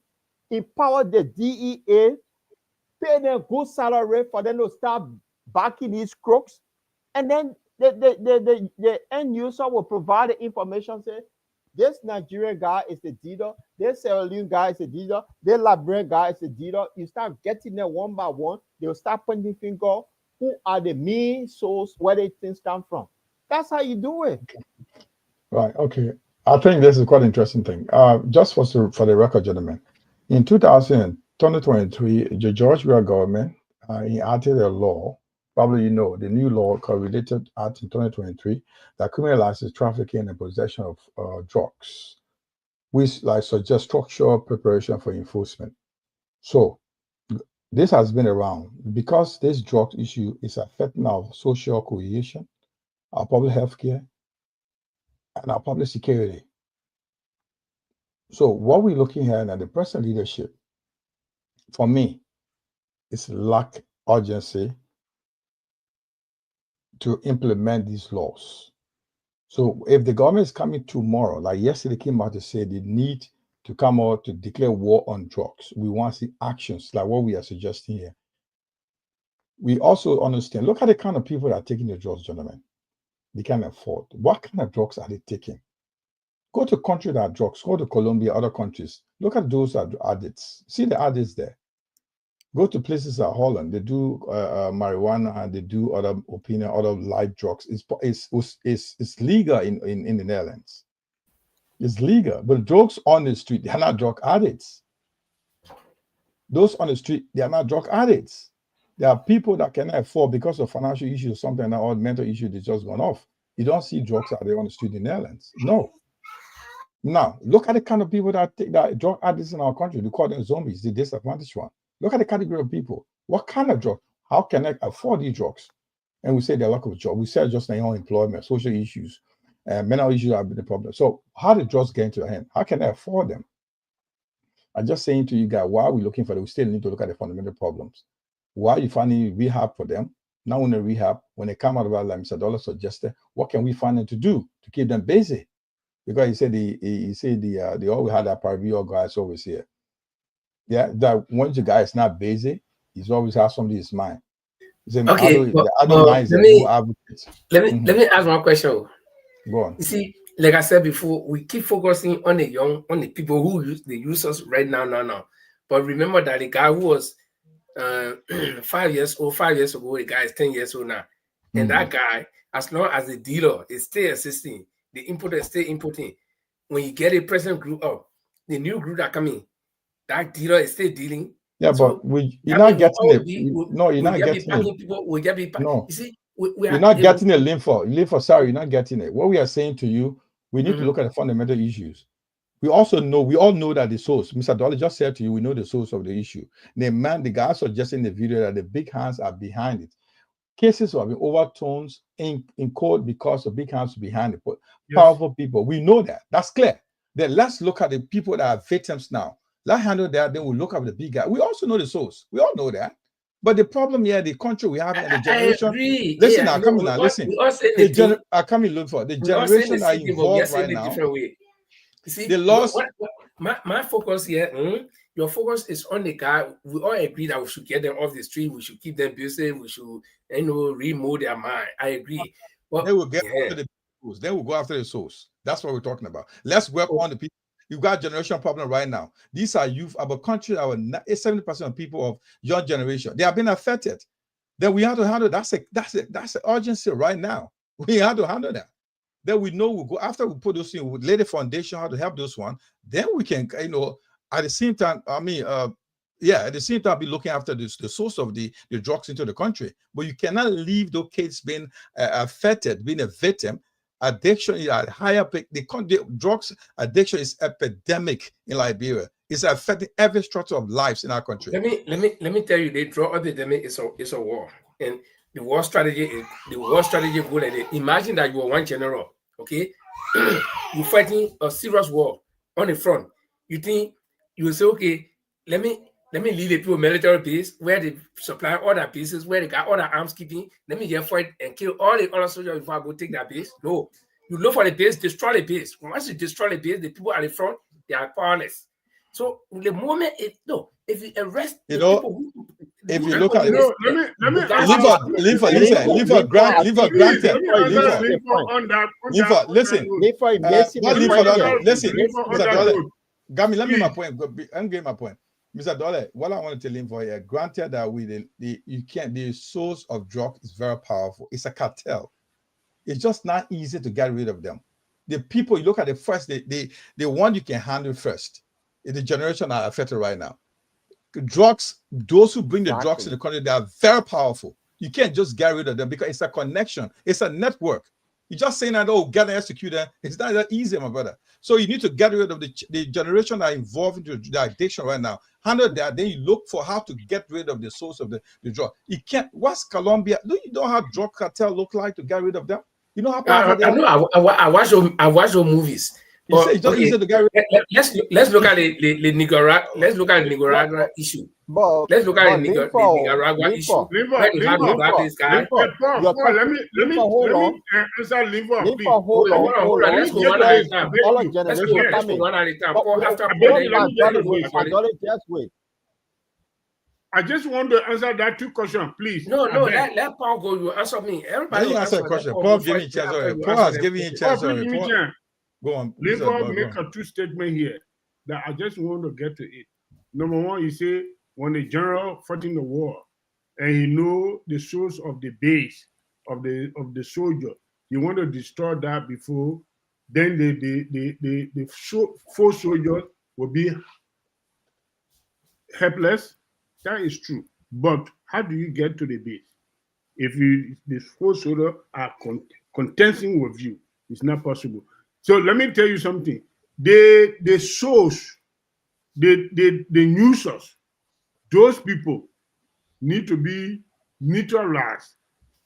empower the DEA, pay them good salary for them to start backing these crooks. And then the end user will provide the information, say, this Nigerian guy is the dealer, this Sierra Leone guy is the dealer, this Liberian guy is the dealer. You start getting them one by one, they'll start pointing finger, who are the main source, where the things come from. That's how you do it. Right, okay. I think this is quite an interesting thing. Just for the record, gentlemen, in 2023, the Georgia government enacted a law. Probably you know the new law correlated Act in 2023 that criminalizes trafficking and possession of drugs, which suggest structural preparation for enforcement. So this has been around because this drug issue is affecting our social cohesion, our public health care, and our public security. So what we're looking at the present leadership, for me, is lack urgency to implement these laws. So if the government is coming tomorrow, like yesterday came out to say they need to come out to declare war on drugs, we want to see actions like what we are suggesting here. We also understand, look at the kind of people that are taking the drugs, gentlemen. They can afford. What kind of drugs are they taking? Go to countries that are drugs, go to Colombia, other countries. Look at those that are addicts. See the addicts there. Go to places like Holland, they do marijuana and they do other light drugs. It's legal in the Netherlands. It's legal, but drugs on the street, they are not drug addicts. Those on the street, they are not drug addicts. There are people that cannot afford because of financial issues or something, or mental issues they just gone off. You don't see drugs out there on the street in the Netherlands. No. Now, look at the kind of people that take that drug addicts in our country. We call them zombies, the disadvantaged one. Look at the category of people. What kind of drug? How can I afford these drugs? And we say they're lack of job. We said just now employment, social issues, mental issues have been the problem. So how did drugs get into your hand? How can I afford them? I'm just saying to you guys, why are we looking for them? We still need to look at the fundamental problems. Why are you finding rehab for them? Now in the rehab, when they come out of our like Mr. Dollar suggested, what can we find them to do to keep them busy? Because he said they always had that paralegal guys always here. Yeah, that once the guy is not busy, he's always has something in his mind. Okay, let me ask one question. Go on. You see, like I said before, we keep focusing on the people who use the users right now. But remember that the guy who was 5 years ago, the guy is 10 years old now. And that guy, as long as the dealer is still existing, the importer is still importing. When you get a present group up, the new group that come in, that dealer is still dealing. Yeah, So but you're not getting it. No, you're not getting it. We get people. No, You see, you're not getting it, Lthe. Sorry, you're not getting it. What we are saying to you, we need to look at the fundamental issues. We all know that the source, Mr. Dolly just said to you, we know the source of the issue. The guy suggesting in the video that the big hands are behind it. Cases have been overturned in court because the big hands behind it. But powerful people, we know that. That's clear. Then let's look at the people that are victims now. Let's handle that. Then we'll look at the big guy. We also know the source. We all know that. But the problem here, the country we have and the generation. Listen, I'm coming now. Listen, I come in look for the generation are involved right now. You see, the loss. My focus here. Your focus is on the guy. We all agree that we should get them off the street. We should keep them busy. We should, remove their mind. I agree. But they will get after the source. They will go after the source. That's what we're talking about. Let's work on the people. You've got a generation problem right now. These are youth of a country that 70% of people of young generation. They have been affected. Then we have to handle that's an urgency right now. We have to handle that. Then we know we'll go after we put those things, we'll lay the foundation how to help those one. Then we can, at the same time, at the same time, be looking after the source of the drugs into the country. But you cannot leave those kids being affected, being a victim. Addiction is at higher peak. The drugs addiction is epidemic in Liberia. It's affecting every structure of lives in our country. Let me tell you, the drug epidemic is a war, and the war strategy goal. Imagine that you are one general, okay? You're fighting a serious war on the front. You think you will say, okay, let me leave the people military base where they supply all their bases, where they got all the arms keeping. Let me just fight and kill all the other soldiers before I go take that base. No, you look for the base, destroy the base. Once you destroy the base, the people at the front, they are powerless. So the moment if you arrest people if you look at it, Gami, let me my point. I'm getting my point. Mr. Dolly, what I want to tell him for here, granted that the source of drug is very powerful. It's a cartel. It's just not easy to get rid of them. The people, you look at the first, the one you can handle first is the generation that are affected right now. Drugs, those who bring the drugs to the country, they are very powerful. You can't just get rid of them because it's a connection. It's a network. You're just saying that, get an executor. It's not that easy, my brother. So you need to get rid of the generation that are involved into the addiction right now. Handle that. Then you look for how to get rid of the source of the drug. You can't. What's Colombia? You know how drug cartel look like to get rid of them? You know how powerful I know. I watch your movies. But, it's just easy to get rid of. Let's look at the Nicaragua. Let's look at the Nicaragua issue. Let's look at the Nicaragua issue. Let me answer Lthe, please. Hold on. Let's go one at a time. Let's go one at a time. Just wait. I just want to answer that two questions, please. No, let Paul go. You answer me. Everybody answer a question. Paul give me a chance. Paul has given you a chance. Go on. Lthe make a true statement here that I just want to get to it. Number one, you say when the general fighting the war and he know the source of the base of the soldier, you want to destroy that before then the four soldiers will be helpless. That is true. But how do you get to the base? If the four soldiers are contesting with you, it's not possible. So let me tell you something. The source, the users, those people need to be neutralized.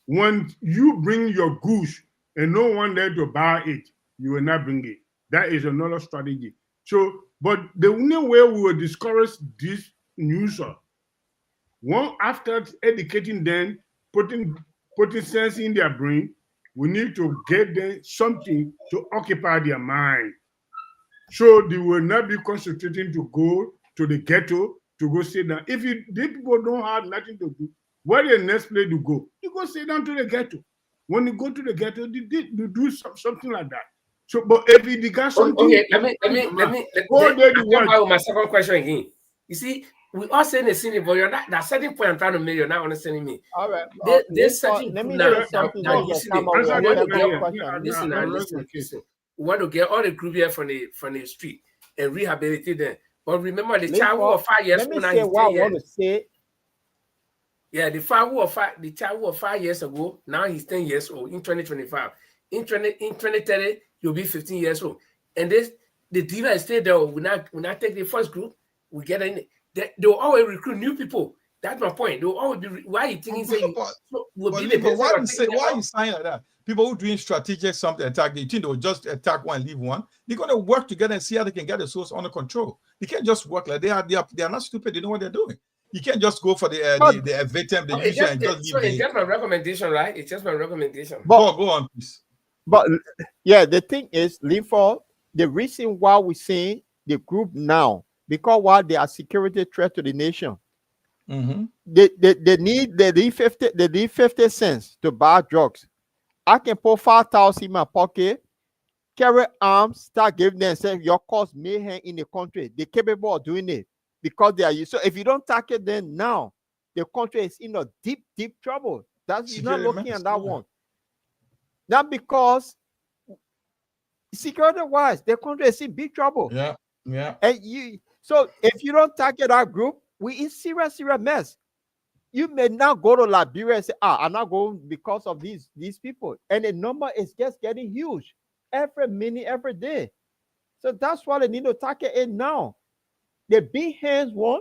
When you bring your goods and no one there to buy it, you will not bring it. That is another strategy. So, but the only way we will discourage this user, one after educating them, putting sense in their brain, we need to get them something to occupy their mind. So they will not be concentrating to go to the ghetto to go sit down. If these people don't have nothing to do, where the next place to go? You go sit down to the ghetto. When you go to the ghetto, you do something like that. So, but if you got something, okay, let me go my second question again. You see, we all saying the same, but you're not. That certain point I'm trying to make, you're not understanding me. All right. There's certain. Let me know something. Listen. We want to get all the group here from the street and rehabilitate them. But remember, the child who was 5 years let me old now say he's what 10 I want years. to say. Yeah, the child who was 5 years ago, now he's 10 years old in 2025. In 2030, he'll be 15 years old. And the dealer stay there. We not take the first group, we get in. They'll always recruit new people. That's my point. They'll always be. Why you thinking say you will be the But why business? you saying like that? People who doing strategic something attack, they think they'll just attack one, leave one. They're gonna work together and see how they can get the source under control. You can't just work like they are not stupid. They know what they're doing. You can't just go for the victim, the user, and just leave. It's just my recommendation, right? It's just my recommendation. But go on, please. But yeah, the thing is, Lthe, the reason why we're seeing the group now, because while they are security threat to the nation, they need 50 cents to buy drugs. I can put 5,000 in my pocket, carry arms, start giving them, say your cause mayhem in the country. They're capable of doing it because they are you. So if you don't target them now, the country is in a deep trouble. That's you're not looking at that one. Not because security-wise, the country is in big trouble. Yeah. And so if you don't target that group, we in serious mess. You may not go to Liberia and say, I'm not going because of these people. And the number is just getting huge every minute, every day. So that's why they need to target it now. The big hands one,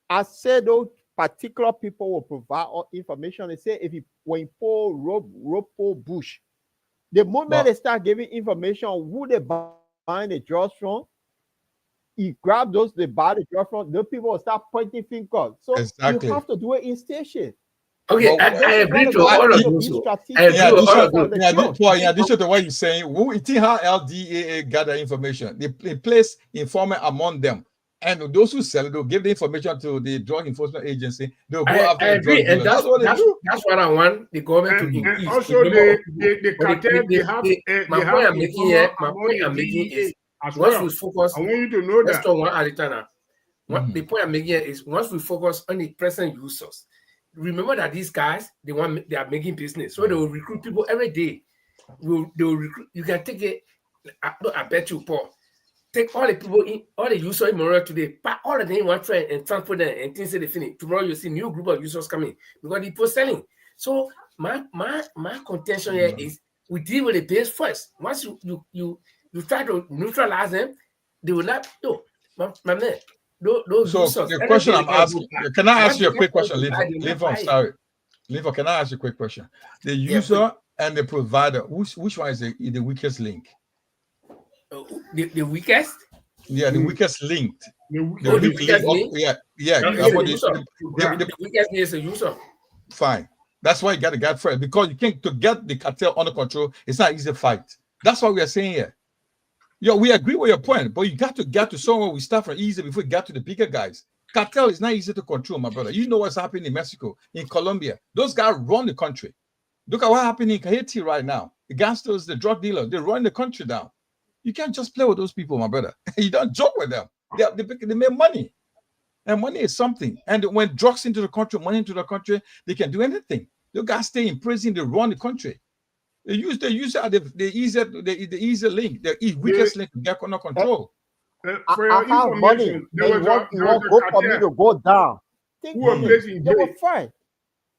I said those particular people will provide all information. They say when you pull rope pull bush, the moment they start giving information on who they buying the drugs from, you grab those, they buy the drug from, those people will start pointing fingers. So you have to do it in station. Okay, I agree to all of you. I agree with all of you. In addition to what you're saying, you think how LDAA gather information? They place informant among them. And those who sell it, they'll give the information to the Drug Enforcement Agency. They'll go after I agree, and that's what I want the government to increase. Also, the cartel, they have. My point I'm making is once we focus. I want you to know that. One at a time. The point I'm making is once we focus on the present users. Remember that these guys, they are making business, so they will recruit people every day. They will recruit. You can take it. I bet you, Paul. Take all the people in, all the users in Monrovia today, pack all of them in one train and transport them and things they finish. Tomorrow you see new group of users coming because the people selling. So my contention here is we deal with the base first. Once you try to neutralize them, they will not do. My man. Those users, the question I'm asking, can I ask you a quick question, Lthe? I'm sorry. Lthe, can I ask you a quick question? The user and the provider, which one is the weakest link? The weakest? Yeah, the weakest linked. The weakest link? Yeah. The weakest link is a user. Fine. That's why you got to get first. Because you can't, to get the cartel under control, it's not easy to fight. That's what we are saying here. Yeah, we agree with your point, but you got to get to somewhere we start from easy before we get to the bigger guys. Cartel is not easy to control, my brother. You know what's happening in Mexico, in Colombia. Those guys run the country. Look at what happened in Haiti right now. The gangsters, the drug dealers, they run the country down. You can't just play with those people, my brother. You don't joke with them. They make money. And money is something. And when drugs into the country, money into the country, they can do anything. You guys stay in prison, they run the country. They use the easier link, the weakest link to get under control. I have money. They want go for me to go down. They were fine.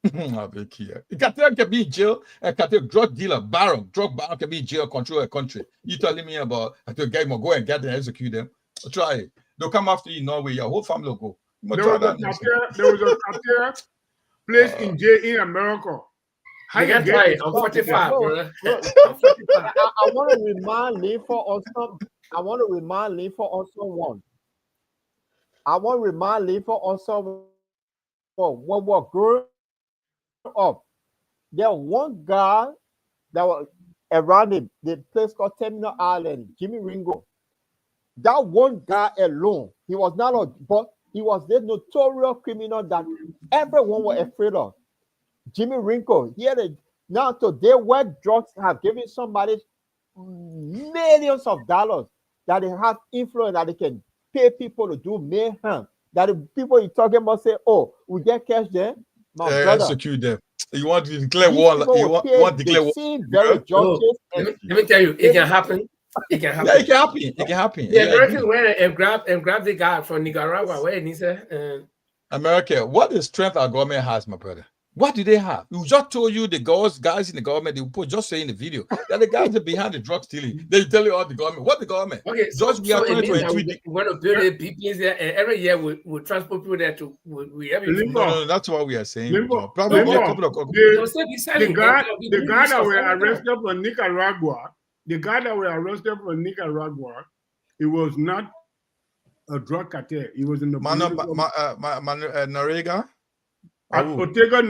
The cartel can be in jail. A cartel drug dealer, drug baron can be in jail, control a country. You telling me about a guy go and get them, execute them? Try it. They'll come after you in Norway. Your whole family will go. There was a cartel placed in jail in America. I can try it. I'm 45, brother. I want to remind Lthe on something. I want to remind Lthe on someone. When we're growing up, there was one guy that was around the place called Terminal Island, Jimmy Ringo. That one guy alone, he was not but he was the notorious criminal that everyone was afraid of. Jimmy Ringo. Now today, where drugs have given somebody millions of dollars that they have influence, that they can pay people to do mayhem. That the people you're talking about say, "Oh, we get cash there." My brother, execute them. You want to declare war? You want to declare war? Let me tell you, it can happen. It can happen. Yeah, it can happen. It can happen. The Americans went and grab the guy from Nicaragua. Where he said, America, what the strength our government has, my brother? What do they have? We just told you the guys in the government, they put just say in the video that the guys are behind the drug stealing. They tell you all the government. What the government? Okay, just we are it means that we 2023. want to build a BPs there, and every year we transport people there to we have No, that's what we are saying. Probably a couple of the guy that were arrested from Nicaragua, it was not a drug cartel. It was in the Noriega. Ortega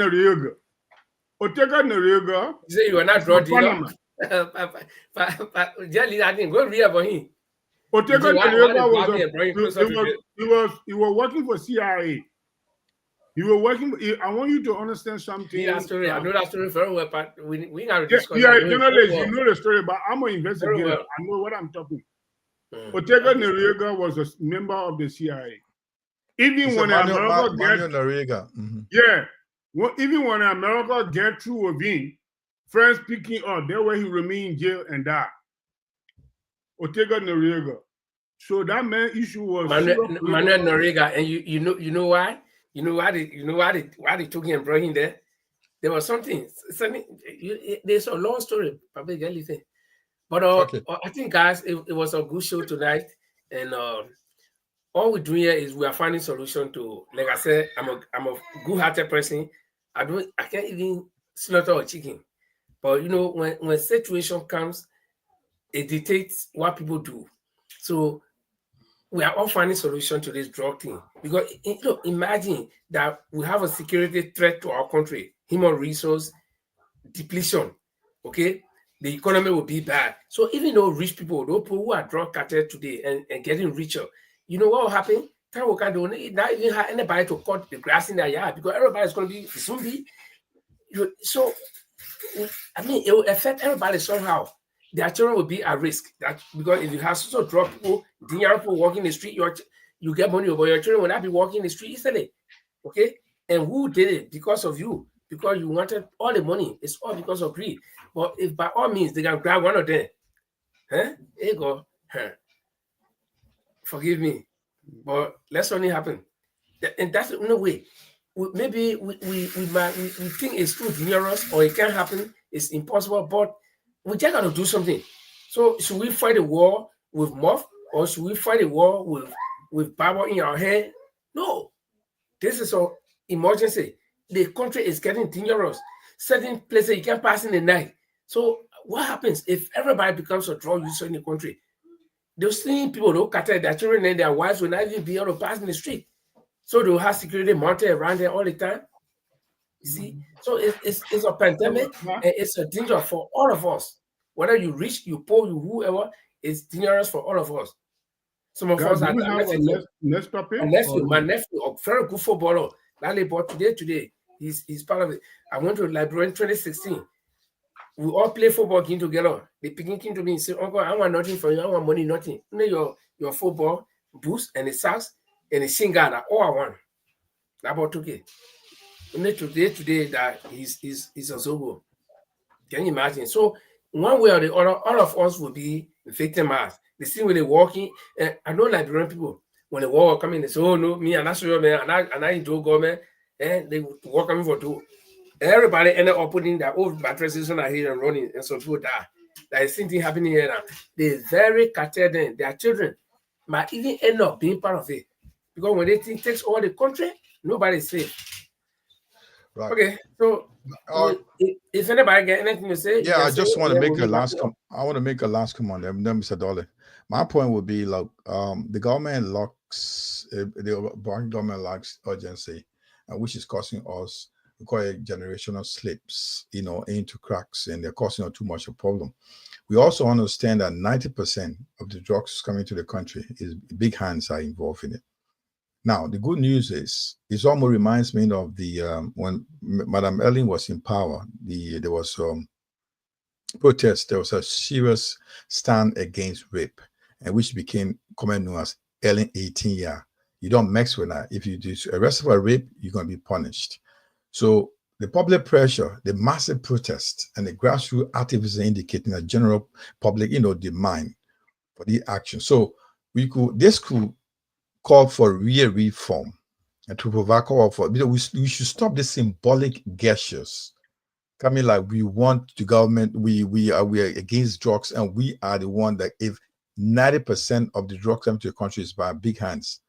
Noriega. You say you are not drug dealer. Jelly, I think go read about him. Ortega Noriega was working for CIA. He was working. I want you to understand something. That story. I know that story very well, but we got to discuss. Yeah, journalist, you know the story, but I'm an investigator. Well. I know what I'm talking. Ortega Noriega was a member of the CIA. Even when America even when America get through with him, friends picking up, that's where he remain in jail and die. Ortega Noriega. So that man issue was Manuel Noriega, and you know why? You know why they took him and brought him there? There was something. There's a long story, probably Lthe. But I think, guys, it was a good show tonight, and all we're doing here is we are finding solution to. Like I said, I'm a good-hearted person. I can't even slaughter a chicken, but you know when situation comes, it dictates what people do. So we are all finding solution to this drug thing, because imagine that we have a security threat to our country, human resource depletion. Okay. The economy will be bad. So even though rich people, those people who are drug cartel today and getting richer, you know what will happen? Time will come, they not even have anybody to cut the grass in their yard, because everybody's going to be zombie. So, I mean, it will affect everybody somehow. Their children will be at risk. Because if you have such drug people, people walking the street, you get money, but your children will not be walking the street easily. Okay? And who did it? Because of you. Because you wanted all the money. It's all because of greed. But if by all means they can grab one of them, there you go. Forgive me, but let's only happen. And that's no way. Maybe we think it's too dangerous or it can't happen. It's impossible, but we just got to do something. So should we fight a war with muff, or should we fight a war with power in our hand? No, this is an emergency. The country is getting dangerous. Certain places you can't pass in the night. So what happens if everybody becomes a drug user in the country? Those same people who cartel their children and their wives will not even be able to pass in the street. So they'll have security mounted around there all the time. You see? So it's a pandemic, and it's a danger for all of us. Whether you rich, you poor, you whoever, it's dangerous for all of us. Some of us are next topic. My nephew, a very good footballer, Lally, but today, he's part of it. I went to Liberian 2016. We all play football game together. They picking came to me and say, "Uncle, I want nothing from you. I want money, nothing. You know your football, boots, and the socks, and the shingle that all I want." That about okay. Only today that he's a Zobo. Can you imagine? So one way or the other, all of us will be victimized. The same way they walking. I know Liberian people, when the war come in, they say, "Oh no, me and that's your man, and I do government," and they walk coming for two. Everybody ended up putting their old mattresses on here and running, and some people die. There is something happening here now. They're very cartel then. Their children might even end up being part of it. Because when they think takes over the country, nobody's safe. Right. Okay, so if anybody get anything to say, I just want to make a last comment. I want to make a last comment, then Mr. Dolly. My point would be like the government lacks urgency, which is causing us generational slips, into cracks, and they're causing too much a problem. We also understand that 90% of the drugs coming to the country is big hands are involved in it. Now, the good news is, it almost reminds me of the when Madam Ellen was in power. There was protest. There was a serious stand against rape, and which became commonly known as Ellen 18 year. You don't mix with that. If you do arrest for rape, you're going to be punished. So the public pressure, the massive protest, and the grassroots activism indicating a general public, demand for the action. So this could call for real reform and to provide call for, we should stop the symbolic gestures coming like we want the government, we are against drugs, and we are the one that if 90% of the drugs coming to the country is by big hands,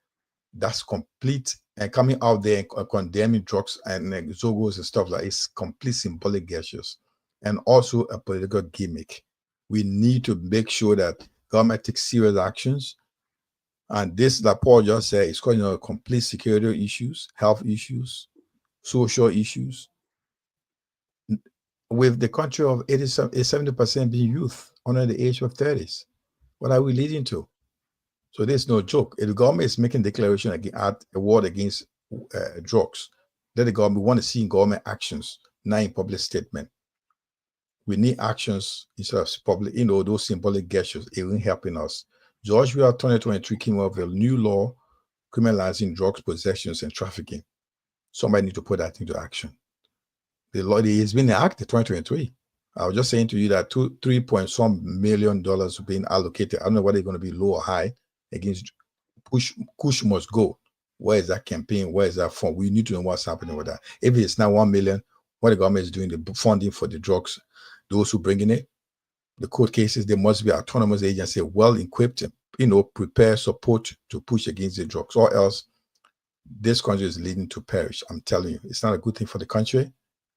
that's complete. And coming out there and condemning drugs and zogos and stuff like it's complete symbolic gestures and also a political gimmick. We need to make sure that government takes serious actions. And this, like Paul just said, is causing complete security issues, health issues, social issues. With the country of 70% being youth under the age of 30s, what are we leading to? So there's no joke. If the government is making declaration at a war against drugs, then the government want to see government actions, not in public statement. We need actions instead of public, those symbolic gestures. It ain't helping us. Georgia 2023 came up with a new law criminalizing drugs possessions and trafficking. Somebody need to put that into action. The law has been enacted 2023. I was just saying to you that $3 million being allocated. I don't know whether it's going to be low or high against push must go. Where is that campaign? Where is that fund? We need to know what's happening with that. If it's now 1 million, what the government is doing, the funding for the drugs, those who bring in it, the court cases, there must be autonomous agency, well equipped, prepare, support to push against the drugs, or else this country is leading to perish. I'm telling you, it's not a good thing for the country.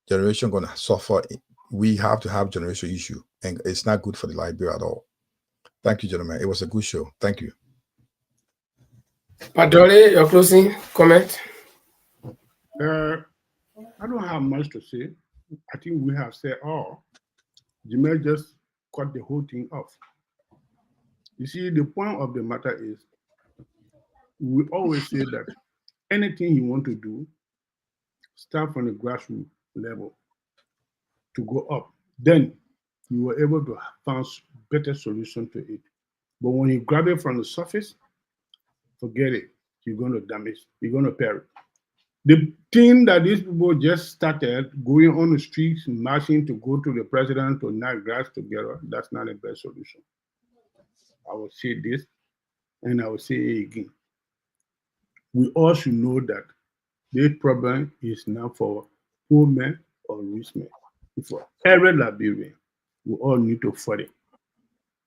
Generation going to suffer. We have to have generation issue, and it's not good for the Liberia at all. Thank you, gentlemen. It was a good show. Thank you. Padole, your closing comment? I don't have much to say. I think we have said all. Jimmy just cut the whole thing off. You see, the point of the matter is, we always say that anything you want to do, start from the grassroots level to go up. Then you were able to find better solution to it. But when you grab it from the surface, forget it. You're going to damage. You're going to perish. The thing that these people just started going on the streets, marching to go to the president to knock grass together, that's not the best solution. I will say this, and I will say it again. We all should know that this problem is not for poor men or rich men. It's for every Liberian. We all need to fight it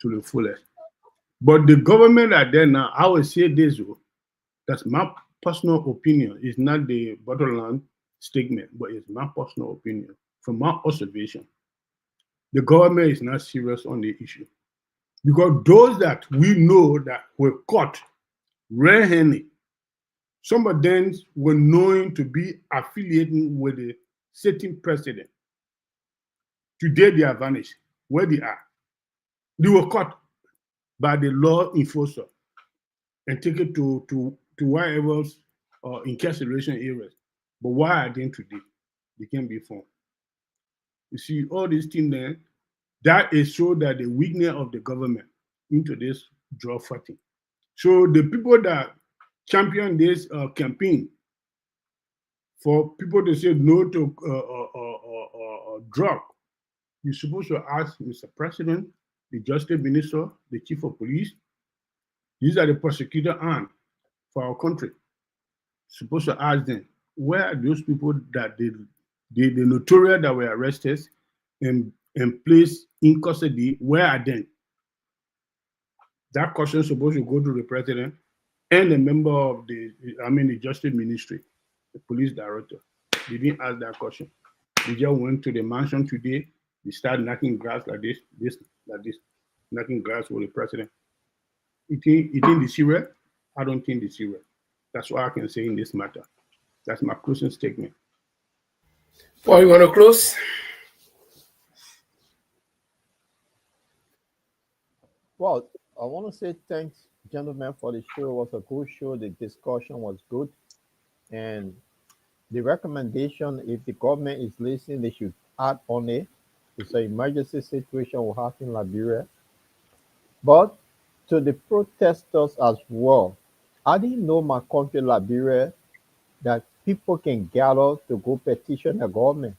to the fullest. But the government are there now. I will say this, that's my personal opinion. It's not the borderline statement, but it's my personal opinion. From my observation, the government is not serious on the issue. Because those that we know that were caught red-handed, some of them were known to be affiliating with the sitting president. Today they are vanished. Where they are? They were caught by the law enforcer and taken to wherever incarceration areas. But why are they today? They can't be found. You see, all these things there, that is show that the weakness of the government into this drug fighting. So the people that champion this campaign for people to say no to drug, you're supposed to ask Mr. President, the Justice Minister, the Chief of Police. These are the prosecutor arm for our country. Supposed to ask them, where are those people that the notorious that were arrested and placed in custody, where are they? That question is supposed to go to the president and a member of the Justice Ministry, the police director. They didn't ask that question. They just went to the mansion today. They started knocking grass like this, knocking grass with the president. You think the serious? I don't think the serious. That's what I can say in this matter. That's my closing statement. Paul, you want to close? Well, I want to say thanks, gentlemen, for the show. It was a good show. The discussion was good. And the recommendation, if the government is listening, they should add on it. It's an emergency situation we have in Liberia. But to the protesters as well, I didn't know my country, Liberia, that people can gather to go petition the government.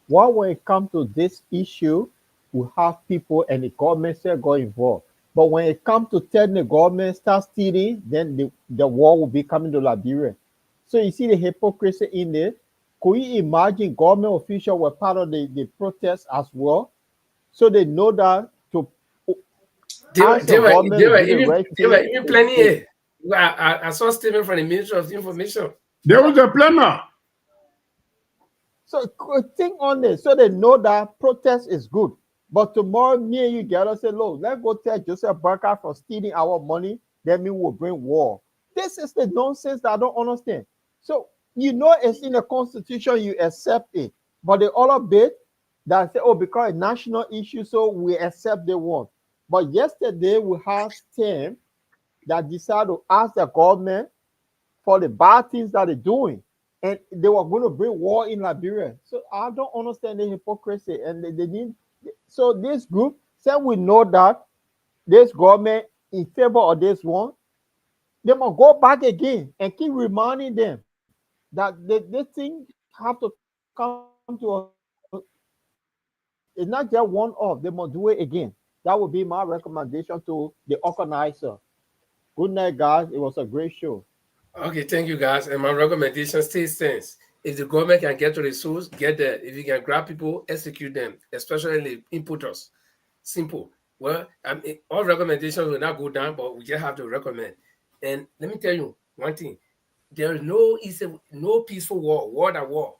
Why when it comes to this issue, we have people and the government still got involved. But when it comes to telling the government start stealing, then the war will be coming to Liberia. So you see the hypocrisy in there. Could you imagine government officials were part of the protest as well? So they know that to ask the government to do the right thing. They were even planning it. I saw a statement from the Ministry of Information. There was a planner. So think on this. So they know that protest is good. But tomorrow, me and you get us say, look, let's go tell Joseph Boakai for stealing our money. Then we will bring war. This is the nonsense that I don't understand. So you know it's in the constitution, you accept it. But the other bit that say, oh, because it's national issue, so we accept the one. But yesterday we had STEM that decided to ask the government for the bad things that they're doing. And they were going to bring war in Liberia. So I don't understand the hypocrisy. And they need. So this group said we know that this government in favor of this one. They must go back again and keep reminding them that this thing have to come to a, it's not just one off. They must do it again. That would be my recommendation to the organizer. Good night, guys. It was a great show. Okay, thank you, guys. And my recommendation still stands. If the government can get to the source, get there. If you can grab people, execute them, especially the inputters. Simple. Well, all recommendations will not go down, but we just have to recommend. And let me tell you one thing. There is no peaceful war that war.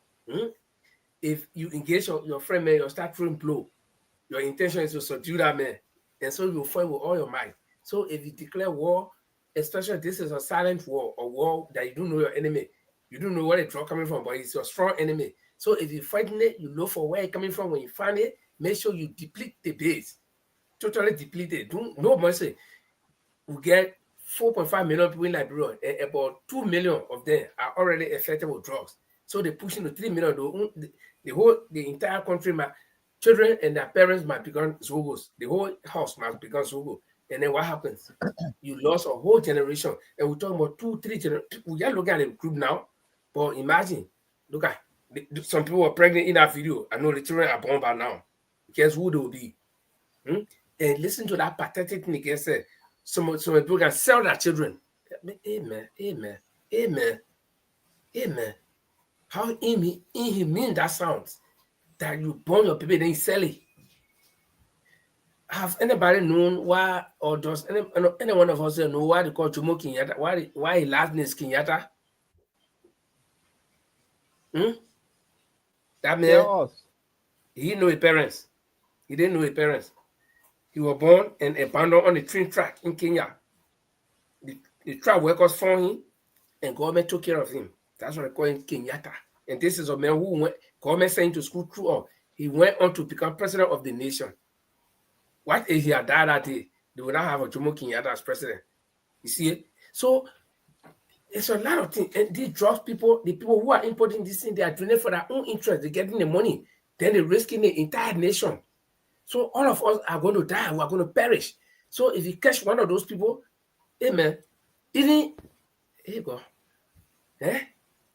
If you engage your friend, man, you start throwing blow. Your intention is to subdue that man. And so you fight with all your might. So if you declare war, especially this is a silent war, a war that you don't know your enemy. You don't know where the drug coming from, but it's your strong enemy. So if you're fighting it, you look for where it's coming from. When you find it, make sure you deplete the base. Totally deplete it. No mercy. We get 4.5 million people in Liberia, and about 2 million of them are already affected with drugs. So they're pushing to 3 million. The entire country, my children and their parents might become Zogos. The whole house must become Zogo. And then what happens? You lost a whole generation. And we're talking about 2-3 generations. We are looking at the group now. But imagine, look at some people were pregnant in that video. I know the children are born by now. Guess who they will be? And listen to that pathetic thing again. Say, some people can sell their children. Amen. How inhumane that sounds. That you born your people, then you sell it. Have anybody known why, or does any one of us know why they call Jomo Kenyatta? Why his last name is Kenyatta? That man, he didn't know his parents. He didn't know his parents. He was born and abandoned on the train track in Kenya. The track workers found him, and government took care of him. That's what they call him Kenyatta. And this is a man who went, government sent him to school through all. He went on to become president of the nation. What if he had died that day? They would not have a Jomo Kenyatta as president. You see it? So it's a lot of things. And these drugs people, the people who are importing this thing, they are doing it for their own interest. They're getting the money. Then they're risking the entire nation. So all of us are going to die. We are going to perish. So if you catch one of those people, amen, here you go.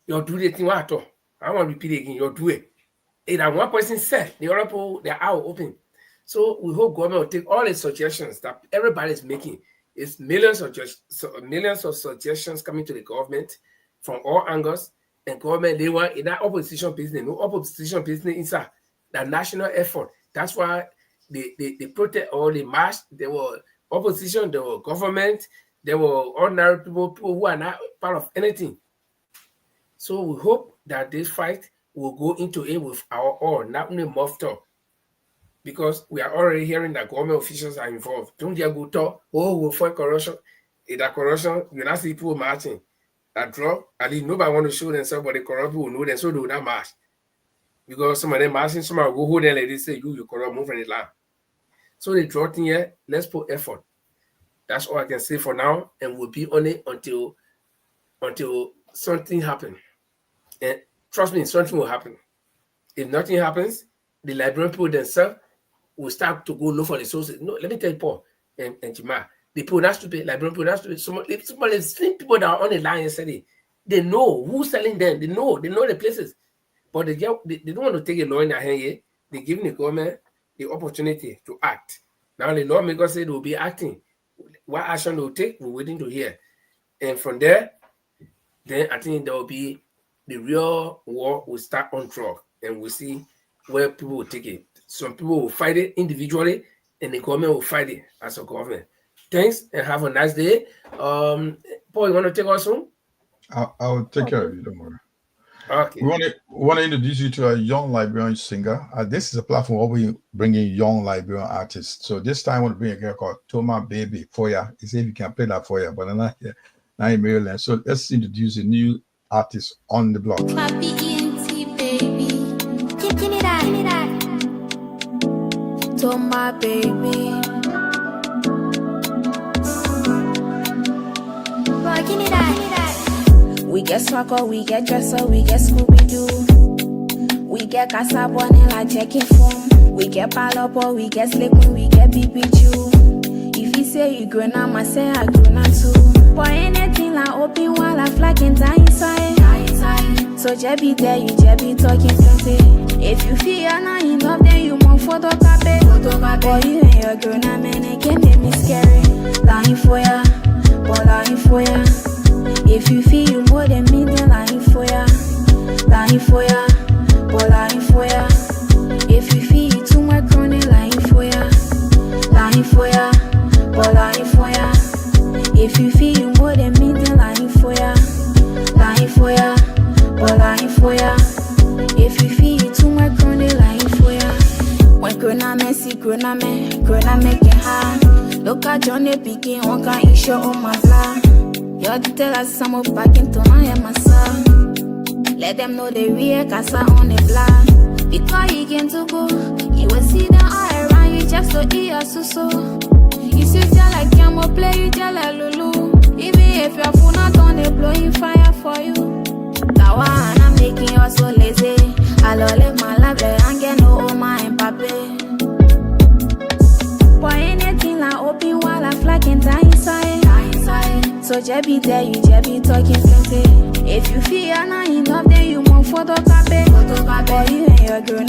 You'll do the thing what I thought. I want to repeat it again. You'll do it. That one person said, the other people, their eye will open. So we hope government will take all the suggestions that everybody is making. It's millions of suggestions coming to the government from all angles. And government, they want in that opposition business, no opposition business inside that national effort. That's why they protest or they march. There were opposition, there were government, there were ordinary people who are not part of anything. So we hope that this fight will go into it with our all, not only muffed up. Because we are already hearing that government officials are involved. Don't you go talk, we'll fight corruption. In that corruption, you not see people marching. That drug, at least nobody want to show themselves, but the corrupt people know them, so they will not march. Because some of them marching, some will go hold them like they say, you corrupt, move from the land. So the drug thing here, let's put effort. That's all I can say for now, and we'll be on it until something happens. And trust me, something will happen. If nothing happens, the Liberian people themselves will start to go look for the sources. No, let me tell you, Paul and Jima, the people not stupid, Liberian people not stupid. Some slim people that are on the line yesterday, they know who's selling them. They know the places, but they don't want to take a law in their hand yet. They're giving the government the opportunity to act. Now the lawmakers say they will be acting. what action they'll take, we're waiting to hear. And from there, then I think there will be the real war will start on track, and we'll see where people will take it. Some people will fight it individually, and the government will fight it as a government. Thanks, and have a nice day. Paul, you want to take us home? I'll take care of you, don't worry. Okay. We want to introduce you to a young Liberian singer. This is a platform where we bring in young Liberian artists. So this time I want to bring a girl called Toma Baby Foya. He said you can play that for you, but I'm not here. Now in Maryland. So let's introduce a new artist on the block. Happy ENT, baby. Give me that. Toma Baby. Boy, give me that. We get swagger, we get dresser, we get Scooby-Doo. We get Casabonne like Jackie Foam. We get Palopo, we get Slippin', we get BBQ. If you say you grown up, I say I grown up too. Boy, anything like open while I flag and die inside. So Jebby there, you Jebby talking plenty. If you feel you're not enough, then you want photo copy. Boy, you and your grown up, man, it can make me scary. Lying for ya, boy, lying for ya. If you feel you more than me, then lying for ya, boy, lying for ya. If you feel you too much chronic, lying for ya, boy, lying for ya. If you feel you more than me, then lying for ya, boy, lying for ya. If you feel you too much chronic, lying for ya. When Grona Messi, Grona make it hard. Look at Johnny picking, one can you show on my fly. You're the tell us some of back into my son. Let them know they real casa on the block. Because you can to go, you will see them all around you just to eat a so. You see tell like Camo play, you tell like Lulu. Even if your phone not on, they blowing fire for you. That one I'm making you so lazy. I'll live my life like I get no Oma and Pape. Boy, anything like open while I flag and die inside. So Jebby there, you Jebby talking plenty. If you feel you're not enough, then you want photo copy. Boy, you and your girl,